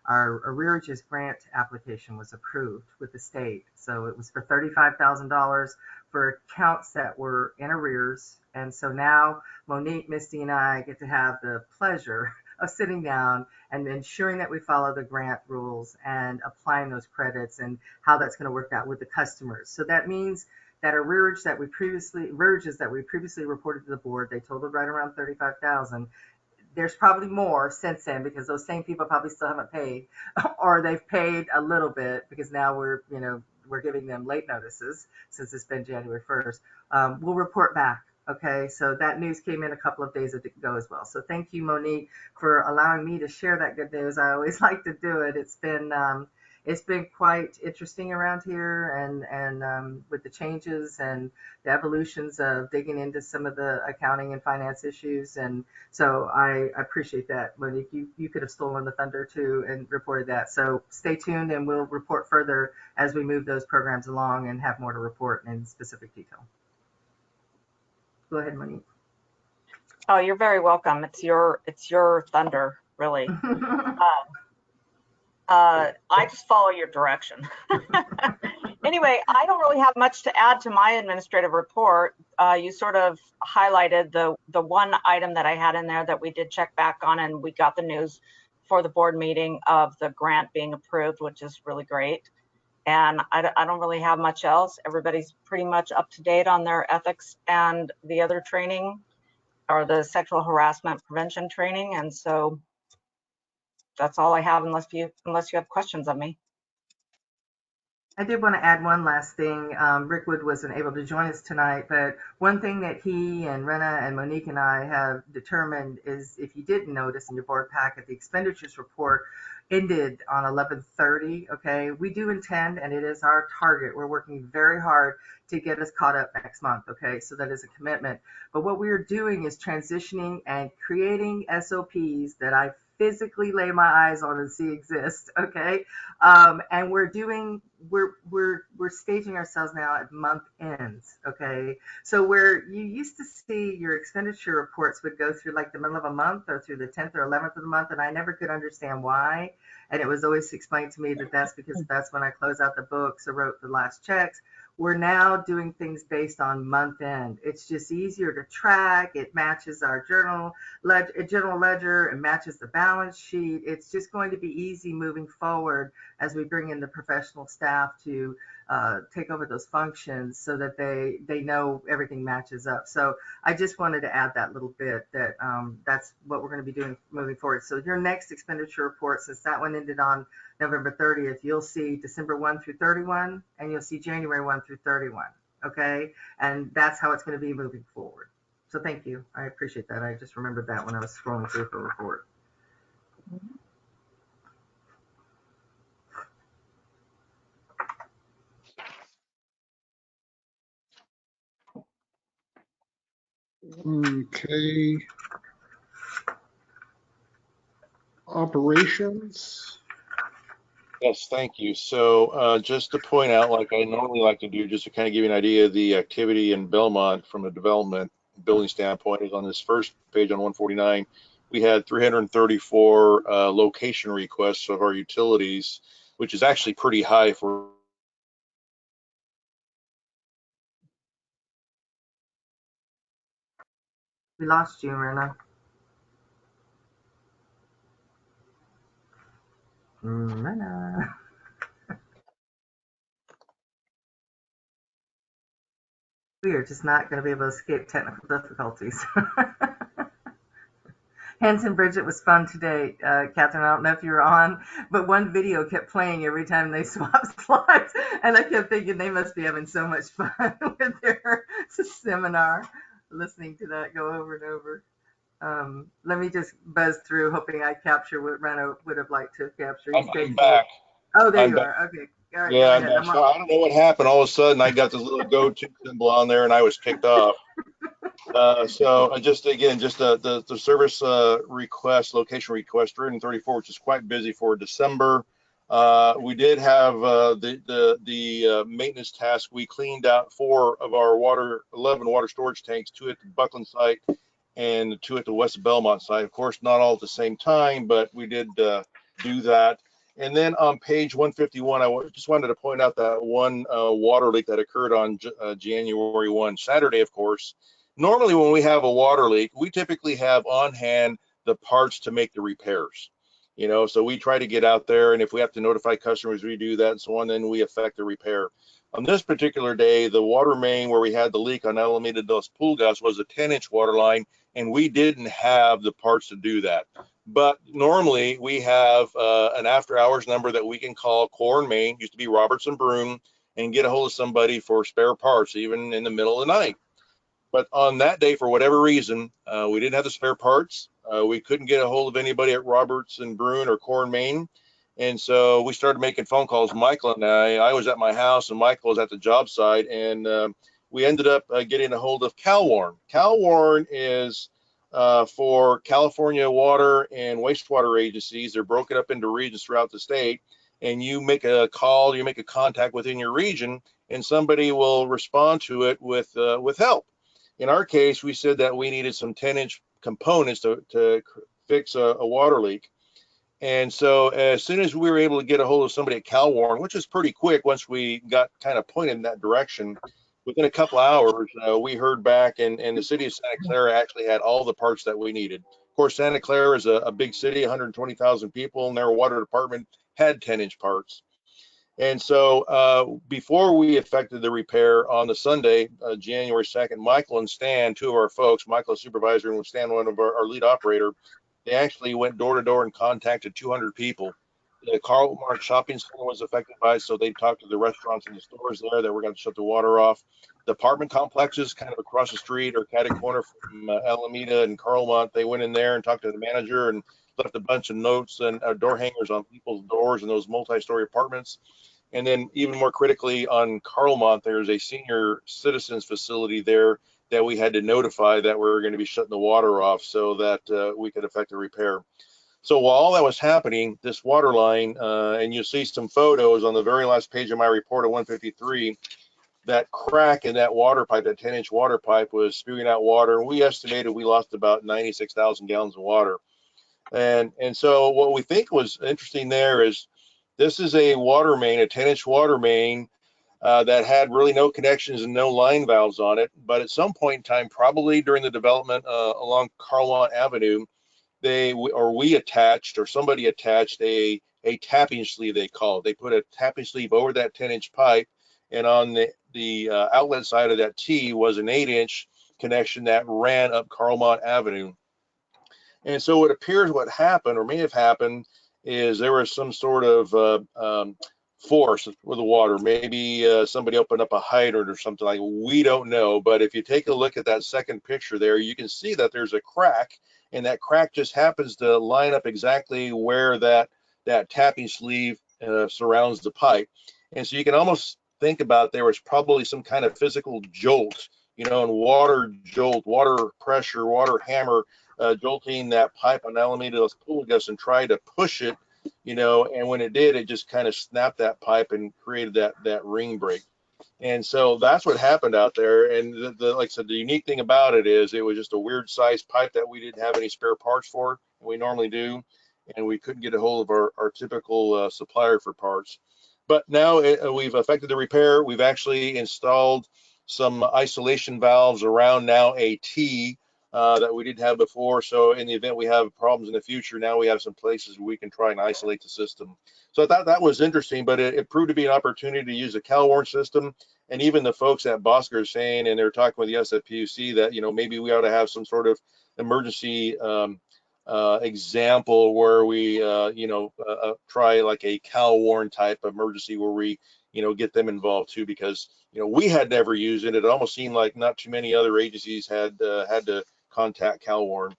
arrearages grant application was approved with the state. So it was for $35,000 for accounts that were in arrears. And so now Monique, Misty, and I get to have the pleasure of sitting down and ensuring that we follow the grant rules and applying those credits and how that's going to work out with the customers. So that means that arrearages that we previously reported to the board, they totaled right around 35,000. There's probably more since then because those same people probably still haven't paid, or they've paid a little bit because now we're giving them late notices since it's been January 1st. We'll report back. Okay, so that news came in a couple of days ago as well. So thank you, Monique, for allowing me to share that good news. I always like to do it. It's been quite interesting around here, and with the changes and the evolutions of digging into some of the accounting and finance issues. And so I appreciate that, Monique. You could have stolen the thunder too and reported that. So stay tuned, and we'll report further as we move those programs along and have more to report in specific detail. Go ahead, Monique. Oh, you're very welcome. It's your thunder, really. I just follow your direction. Anyway, I don't really have much to add to my administrative report. You sort of highlighted the one item that I had in there that we did check back on, and we got the news for the board meeting of the grant being approved, which is really great. And I don't really have much else. Everybody's pretty much up to date on their ethics and the other training, or the sexual harassment prevention training. And so that's all I have, unless you have questions of me. I did want to add one last thing. Rick Wood wasn't able to join us tonight, but one thing that he and Rena and Monique and I have determined is, if you didn't notice in your board packet, the expenditures report ended on 11:30. Okay, we do intend, and it is our target. We're working very hard to get us caught up next month. Okay, so that is a commitment. But what we are doing is transitioning and creating SOPs that I physically lay my eyes on and see exist. Okay, and we're staging ourselves now at month ends. Okay, so where you used to see your expenditure reports would go through like the middle of a month or through the 10th or 11th of the month, and I never could understand why. And it was always explained to me that that's because that's when I close out the books or wrote the last checks. We're now doing things based on month end. It's just easier to track. It matches our general ledger, and matches the balance sheet. It's just going to be easy moving forward as we bring in the professional staff to take over those functions, so that they know everything matches up. So I just wanted to add that little bit, that that's what we're going to be doing moving forward. So your next expenditure report, since that one ended on November 30th, you'll see December 1 through 31, and you'll see January 1 through 31. Okay, and that's how it's going to be moving forward. So thank you. I appreciate that. I just remembered that when I was scrolling through the report. Okay. Operations. Yes, thank you. So just to point out, like I normally like to do, just to kind of give you an idea of the activity in Belmont from a development building standpoint, is on this first page on 149, we had 334 location requests of our utilities, which is actually pretty high for. We lost you, Rena. Rena. We are just not going to be able to escape technical difficulties. Hanson Bridget was fun today, Catherine. I don't know if you were on, but one video kept playing every time they swapped slides, and I kept thinking they must be having so much fun with their seminar, listening to that go over and over. Let me just buzz through, hoping I capture what Rena would have liked to capture. He's I'm back. Oh, there I'm you back. are. Okay. All right, Yeah, go I'm ahead. back. So I don't know what happened. All of a sudden, I got this little go-to symbol on there, and I was kicked off. So just again, just the service request, location request 334, which is quite busy for December. We did have the maintenance task. We cleaned out 4 of our 11 water storage tanks, 2 at the Buckland site and 2 at the West Belmont site. Of course, not all at the same time, but we did do that. And then on page 151, I just wanted to point out that one water leak that occurred on January 1, Saturday, of course. Normally, when we have a water leak, we typically have on hand the parts to make the repairs. You know, so we try to get out there, and if we have to notify customers, we do that and so on, then we effect the repair. On this particular day, the water main where we had the leak on Alameda Dos Pulgas was a 10-inch water line, and we didn't have the parts to do that. But normally we have an after hours number that we can call. Core and Main, used to be Robertson Broom, and get a hold of somebody for spare parts, even in the middle of the night. But on that day, for whatever reason, we didn't have the spare parts. We couldn't get a hold of anybody at Robertson Bruin or Core and Main. And so we started making phone calls. Michael and I was at my house and Michael was at the job site, and we ended up getting a hold of CalWarn. CalWarn is for California water and wastewater agencies. They're broken up into regions throughout the state, and you make a call, you make a contact within your region, and somebody will respond to it with help. In our case, we said that we needed some 10-inch components to fix a water leak. And so as soon as we were able to get a hold of somebody at CalWarn, which is pretty quick once we got kind of pointed in that direction, within a couple hours, we heard back, and the city of Santa Clara actually had all the parts that we needed. Of course, Santa Clara is a big city, 120,000 people, and their water department had 10-inch parts. And so before we effected the repair on the Sunday, January 2nd, Michael and Stan, 2 of our folks, Michael, a supervisor, and Stan, one of our lead operator, they actually went door to door and contacted 200 people the Karl Marx shopping center was affected by it, so they talked to the restaurants and the stores there that we're going to shut the water off. The apartment complexes kind of across the street or catty corner from Alameda and Carlmont, they went in there and talked to the manager and left a bunch of notes and door hangers on people's doors in those multi-story apartments. And then even more critically on Carlmont, there's a senior citizens facility there that we had to notify that we were going to be shutting the water off so that we could effect a repair. So while all that was happening, this water line, and you'll see some photos on the very last page of my report at 153, that crack in that water pipe, that 10-inch water pipe was spewing out water. And we estimated we lost about 96,000 gallons of water. And so what we think was interesting there is this is a water main, a 10-inch water main that had really no connections and no line valves on it. But at some point in time, probably during the development along Carlmont Avenue, we attached, or somebody attached a tapping sleeve, they call it. They put a tapping sleeve over that 10-inch pipe, and on the outlet side of that T was an 8-inch connection that ran up Carlmont Avenue. And so it appears what happened, or may have happened, is there was some sort of force with the water. Maybe somebody opened up a hydrant or something like that. We don't know. But if you take a look at that second picture there, you can see that there's a crack, and that crack just happens to line up exactly where that tapping sleeve surrounds the pipe. And so you can almost think about there was probably some kind of physical jolt, and water jolt, water pressure, water hammer jolting that pipe on Alameda Los Pulgas and tried to push it, and when it did, it just kind of snapped that pipe and created that ring break. And so that's what happened out there. And like I said, the unique thing about it is it was just a weird sized pipe that we didn't have any spare parts for. We normally do, and we couldn't get a hold of our typical supplier for parts. But now we've effected the repair. We've actually installed some isolation valves around now a T that we didn't have before. So in the event we have problems in the future, now we have some places where we can try and isolate the system. So I thought that was interesting, but it proved to be an opportunity to use a CalWarn system. And even the folks at Bosco are saying, and they're talking with the SFPUC, that maybe we ought to have some sort of emergency example where we try like a CalWarn type emergency where we get them involved too, because we had never used it. It almost seemed like not too many other agencies had to contact CalWarn,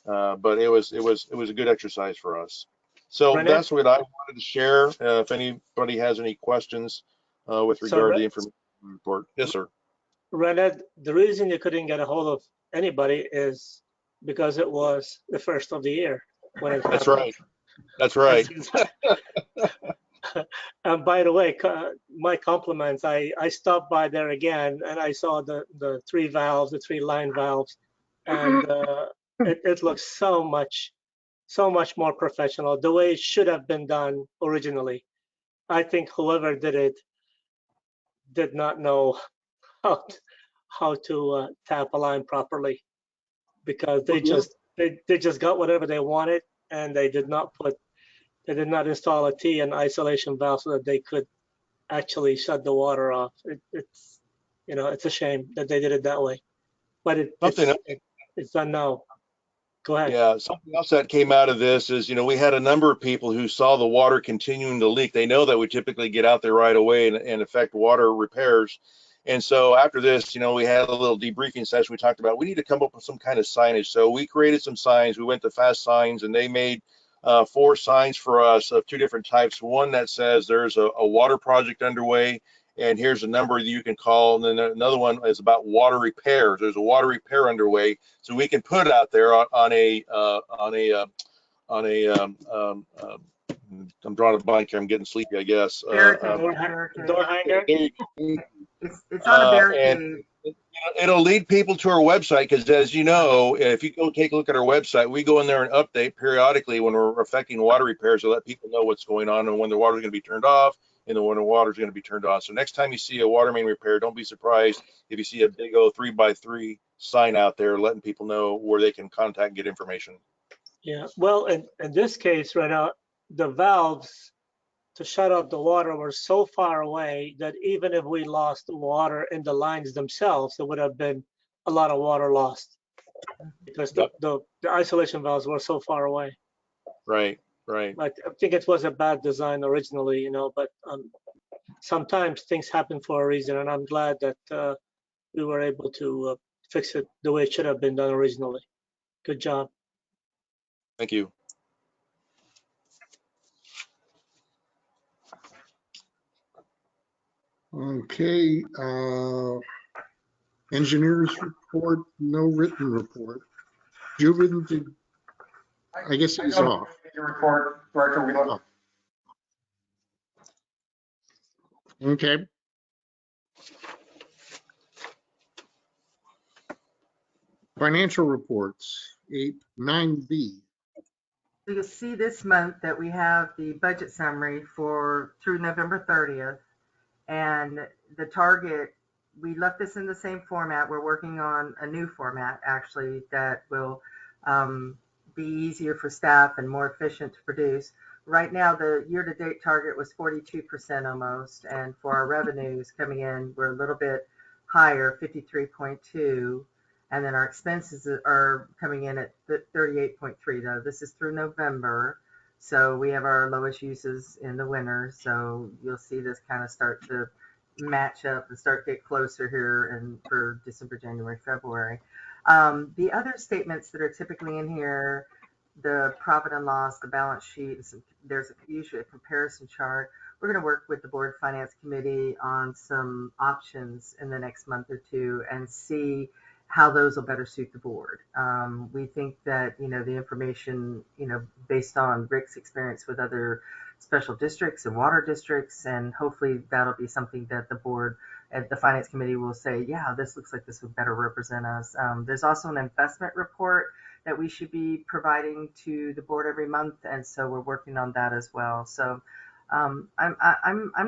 but it was a good exercise for us. So that's what I wanted to share. If anybody has any questions with regard to the information report. Yes, sir. Rened, the reason you couldn't get a hold of anybody is because it was the first of the year when it happened. That's right. That's right. And by the way, my compliments. I stopped by there again and I saw the three valves, the three line valves, and it looks so much more professional, the way it should have been done originally. I think whoever did it did not know how to tap a line properly, because they just got whatever they wanted, and they did not install a T and isolation valve so that they could actually shut the water off. It's a shame that they did it that way, but it's done now. Go ahead. Yeah, something else that came out of this is, we had a number of people who saw the water continuing to leak. They know that we typically get out there right away and effect water repairs. And so after this, we had a little debriefing session. We talked about we need to come up with some kind of signage. So we created some signs. We went to Fast Signs, and they made 4 signs for us of 2 different types. One that says there's a water project underway, and here's a number that you can call. And then another one is about water repairs. There's a water repair underway, so we can put out there on a I'm drawing a blank here. I'm getting sleepy, I guess. Door hanger. It's on a barricade. It'll lead people to our website, because as you know, if you go take a look at our website, we go in there and update periodically when we're effecting water repairs to let people know what's going on and when the water is going to be turned off and when the water is going to be turned on. So next time you see a water main repair, don't be surprised if you see a big old 3x3 sign out there letting people know where they can contact and get information. Yeah, well, in this case right now, the valves to shut off the water were so far away that even if we lost water in the lines themselves, there would have been a lot of water lost, because the isolation valves were so far away. Right. Right. I think it was a bad design originally, you know, but sometimes things happen for a reason, and I'm glad that we were able to fix it the way it should have been done originally. Good job. Thank you. Okay, engineers report, no written report. Juven, I guess he's off. Your report, Director Wheeler. Okay. Financial reports, 9B. So you'll see this month that we have the budget summary for through November 30th. And the target, we left this in the same format. We're working on a new format, actually, that will be easier for staff and more efficient to produce. Right now, the year-to-date target was 42% almost. And for our revenues coming in, we're a little bit higher, 53.2. And then our expenses are coming in at 38.3, though. This is through November. So we have our lowest uses in the winter. So you'll see this kind of start to match up and start to get closer here and for December, January, February. The other statements that are typically in here, the profit and loss, the balance sheet, there's usually a comparison chart. We're going to work with the Board Finance Committee on some options in the next month or two and see how those will better suit the board. We think that, you know, the information, you know, based on Rick's experience with other special districts and water districts, and hopefully that'll be something that the board and the finance committee will say, yeah, this looks like this would better represent us. There's also an investment report that we should be providing to the board every month, and so we're working on that as well. So I'm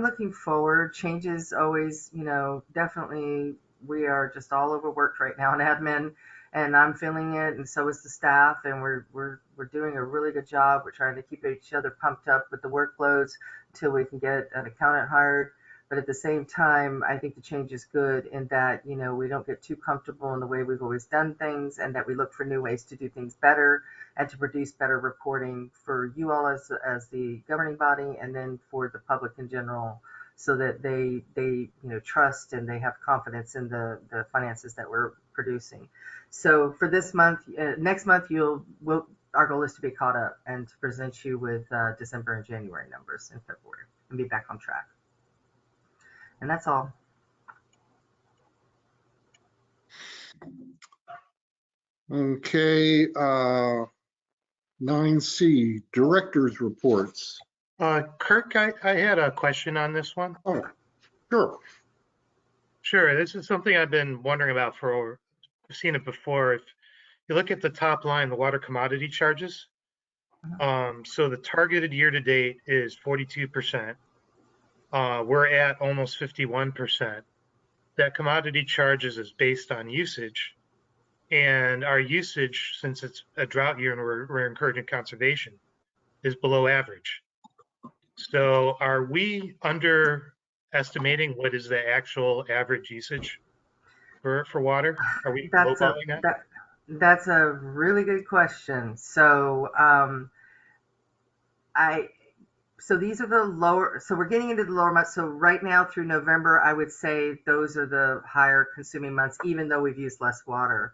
looking forward. Changes always, you know, definitely. We are just all overworked right now in admin, and I'm feeling it, and so is the staff, and we're doing a really good job. We're trying to keep each other pumped up with the workloads until we can get an accountant hired. But at the same time, I think the change is good in that, you know, we don't get too comfortable in the way we've always done things, and that we look for new ways to do things better and to produce better reporting for you all as the governing body, and then for the public in general, so that they you know, trust and they have confidence in the finances that we're producing. So for this month, next month, our goal is to be caught up and to present you with December and January numbers in February and be back on track. And that's all. Okay, 9C, director's reports. Kirk, I had a question on this one. Oh, sure. Sure, this is something I've been wondering about I've seen it before. If you look at the top line, the water commodity charges, so the targeted year to date is 42%. We're at almost 51%. That commodity charges is based on usage, and our usage, since it's a drought year and we're encouraging conservation, is below average. So are we underestimating what is the actual average usage for water? Are we lowballing that? That's a really good question. So so these are the lower, so we're getting into the lower months. So right now through November, I would say those are the higher consuming months, even though we've used less water.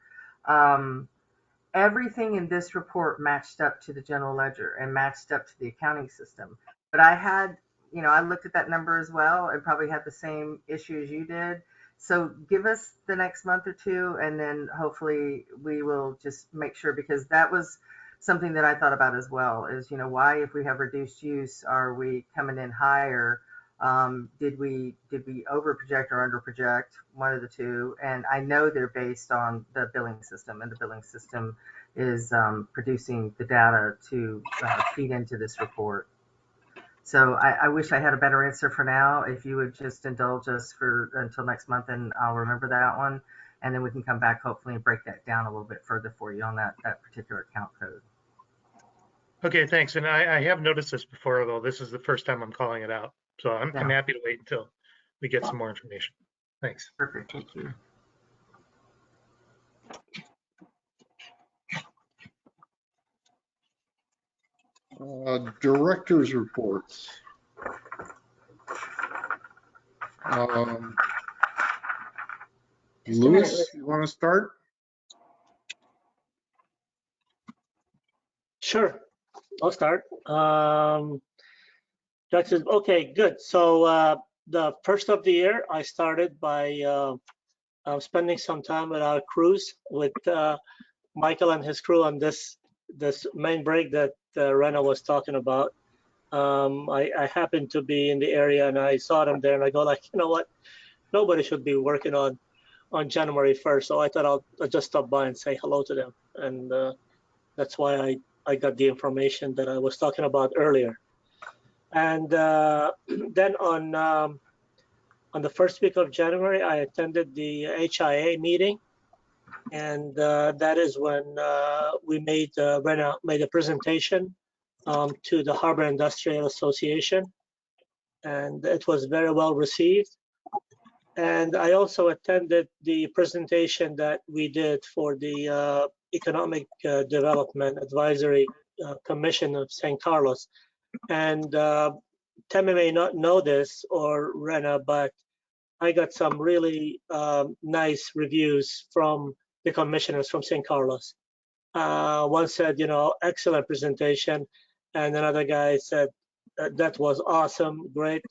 Everything in this report matched up to the general ledger and matched up to the accounting system. But I had, you know, I looked at that number as well and probably had the same issue as you did. So give us the next month or two, and then hopefully we will just make sure, because that was something that I thought about as well, is, you know, why, if we have reduced use, are we coming in higher? Did we over project or under project? One of the two. And I know they're based on the billing system, and the billing system is producing the data to feed into this report. So I wish I had a better answer for now. If you would just indulge us until next month, and I'll remember that one, and then we can come back hopefully and break that down a little bit further for you on that particular account code. Okay, thanks. And I have noticed this before, although this is the first time I'm calling it out. So I'm happy to wait until we get some more information. Thanks. Perfect, thank you. Director's reports. Louis, you want to start? Sure, I'll start. Okay, good. So the first of the year, I started by spending some time with our crews, with Michael and his crew on this main break that Rena was talking about. I happened to be in the area and I saw them there, and I go like, you know what? Nobody should be working on January 1st. So I thought I'll just stop by and say hello to them, and that's why I got the information that I was talking about earlier. And then on the first week of January, I attended the HIA meeting, and that is when Rena made a presentation to the Harbor Industrial Association, and it was very well received. And I also attended the presentation that we did for the Economic Development Advisory Commission of St. Carlos. And Tammy may not know this, or Rena, but I got some really nice reviews from the commissioners from St. Carlos. One said, excellent presentation, and another guy said, that was awesome, great,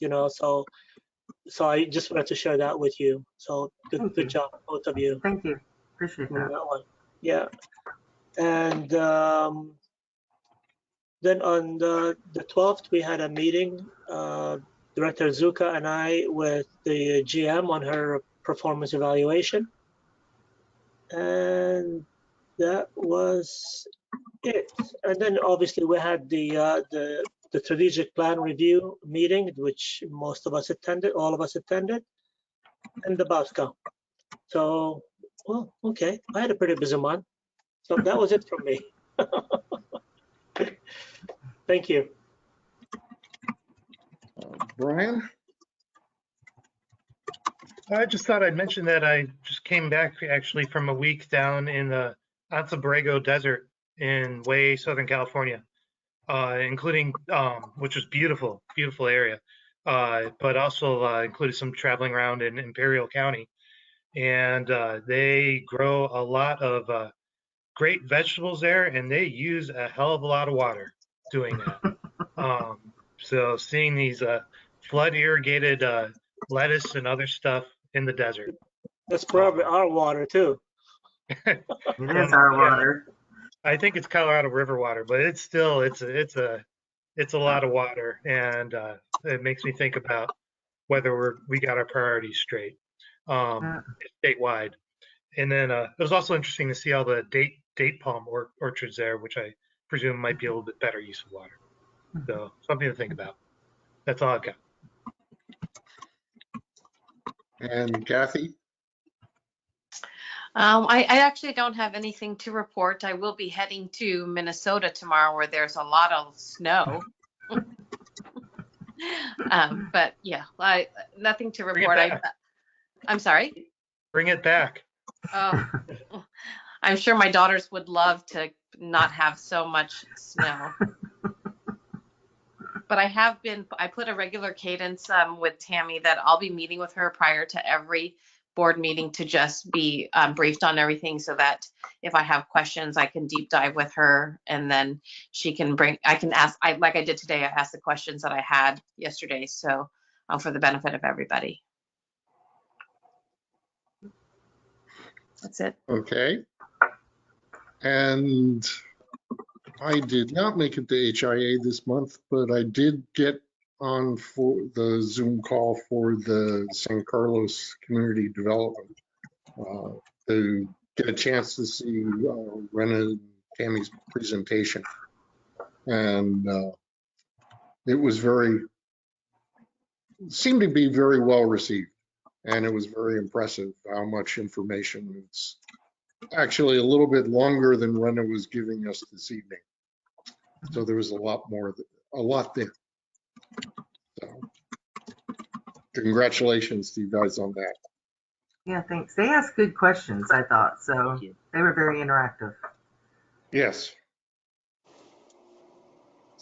so I just wanted to share that with you. So good job, both of you. Thank you. Appreciate that. One. Yeah. And then on the 12th, we had a meeting, Director Zuka and I, with the GM on her performance evaluation. And that was it. And then obviously we had the strategic plan review meeting, which most of us attended, all of us attended, and the BOSCO. So, well, okay, I had a pretty busy month. So that was it from me. Thank you. Brian? I just thought I'd mention that I just came back actually from a week down in the Anza Borrego Desert in way Southern California, including, which was beautiful area, but also included some traveling around in Imperial County. And they grow a lot of great vegetables there, and they use a hell of a lot of water doing that. So seeing these flood irrigated lettuce and other stuff in the desert. That's probably our water too. It is our water. I think it's Colorado River water, but it's still it's a lot of water, and it makes me think about whether we got our priorities straight statewide. And then it was also interesting to see all the date palm orchards there, which I presume might be a little bit better use of water. So something to think about. That's all I've got. And Kathy? I actually don't have anything to report. I will be heading to Minnesota tomorrow, where there's a lot of snow. But yeah, nothing to report. I'm sorry? Bring it back. Oh, I'm sure my daughters would love to not have so much snow. But I put a regular cadence with Tammy that I'll be meeting with her prior to every board meeting to just be briefed on everything, so that if I have questions, I can deep dive with her, and then she can ask, like I did today, I asked the questions that I had yesterday, so for the benefit of everybody. That's it. Okay. And I did not make it to HIA this month, but I did get on for the Zoom call for the San Carlos Community Development to get a chance to see Rena and Tammy's presentation. And it seemed to be very well received. And it was very impressive how much information. It's actually a little bit longer than Rena was giving us this evening. So there was a lot there. So congratulations to you guys on that. Yeah, thanks. They asked good questions, I thought. So they were very interactive. Yes.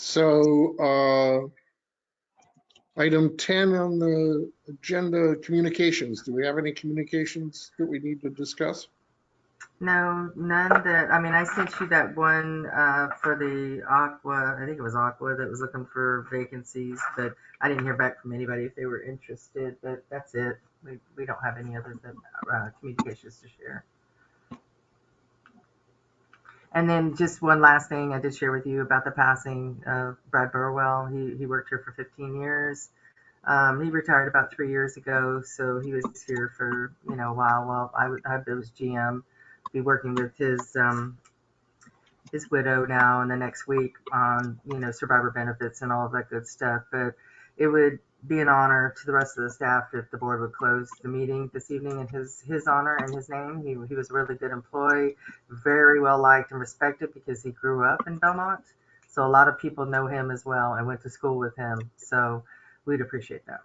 So item 10 on the agenda, communications. Do we have any communications that we need to discuss? No, none that, I mean, I sent you that one for the Aqua, I think it was Aqua that was looking for vacancies, but I didn't hear back from anybody if they were interested, but that's it. We don't have any other than communications to share. And then just one last thing I did share with you about the passing of Brad Burwell. He worked here for 15 years. He retired about 3 years ago, so he was here for, you know, a while. Well, I was GM, be working with his widow now in the next week on, you know, survivor benefits and all of that good stuff. But it would be an honor to the rest of the staff if the board would close the meeting this evening in his honor and his name. He was a really good employee, very well liked and respected because he grew up in Belmont. So a lot of people know him as well and went to school with him. So we'd appreciate that.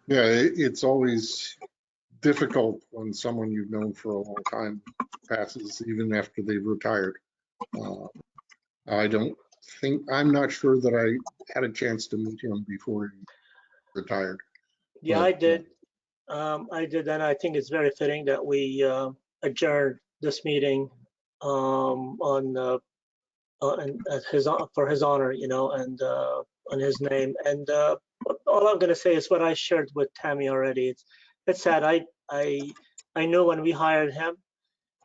Yeah, it's always difficult when someone you've known for a long time passes, even after they've retired. I'm not sure that I had a chance to meet him before he retired. Yeah, but, I did. And I think it's very fitting that we adjourned this meeting for his honor, you know, and on his name. And all I'm going to say is what I shared with Tammy already. It's sad. I know when we hired him,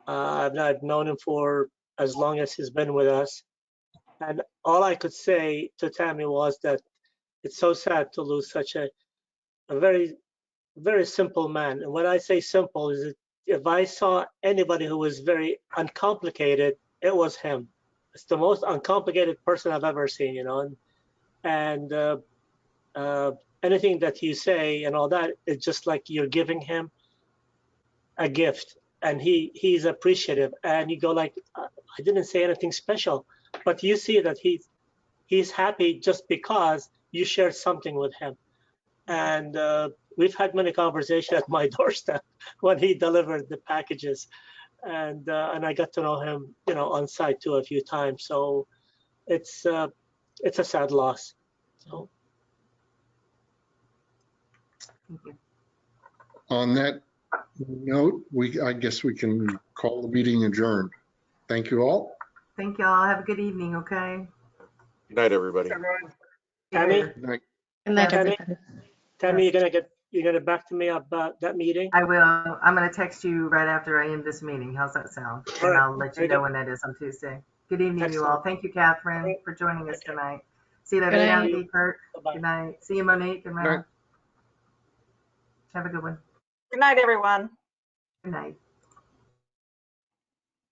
I've known him for as long as he's been with us. And all I could say to Tammy was that it's so sad to lose such a very, very simple man. And when I say simple, is that if I saw anybody who was very uncomplicated, it was him. It's the most uncomplicated person I've ever seen, you know. And anything that you say and all that, it's just like you're giving him a gift, and he's appreciative. And you go like, I didn't say anything special, but you see that he's happy just because you shared something with him. And we've had many conversations at my doorstep when he delivered the packages, and I got to know him, you know, on site too a few times. So it's a sad loss. So. Thank you. On that note, I guess we can call the meeting adjourned. Thank you all. Thank y'all. Have a good evening, okay? Good night, everybody. Tammy? Good night. Good night, Yes. everybody. Tammy, you're gonna back to me about that meeting? I will. I'm going to text you right after I end this meeting. How's that sound? All And right. I'll let you Very know good. when that is on Tuesday. Good evening, you Excellent. all. Thank you, Catherine, Okay. for joining us tonight. See you Good later, night. Kathy, Kurt. Bye-bye. Good night. See you, Monique and Good night. Ralph. Have a good one. Good night, everyone. Good night.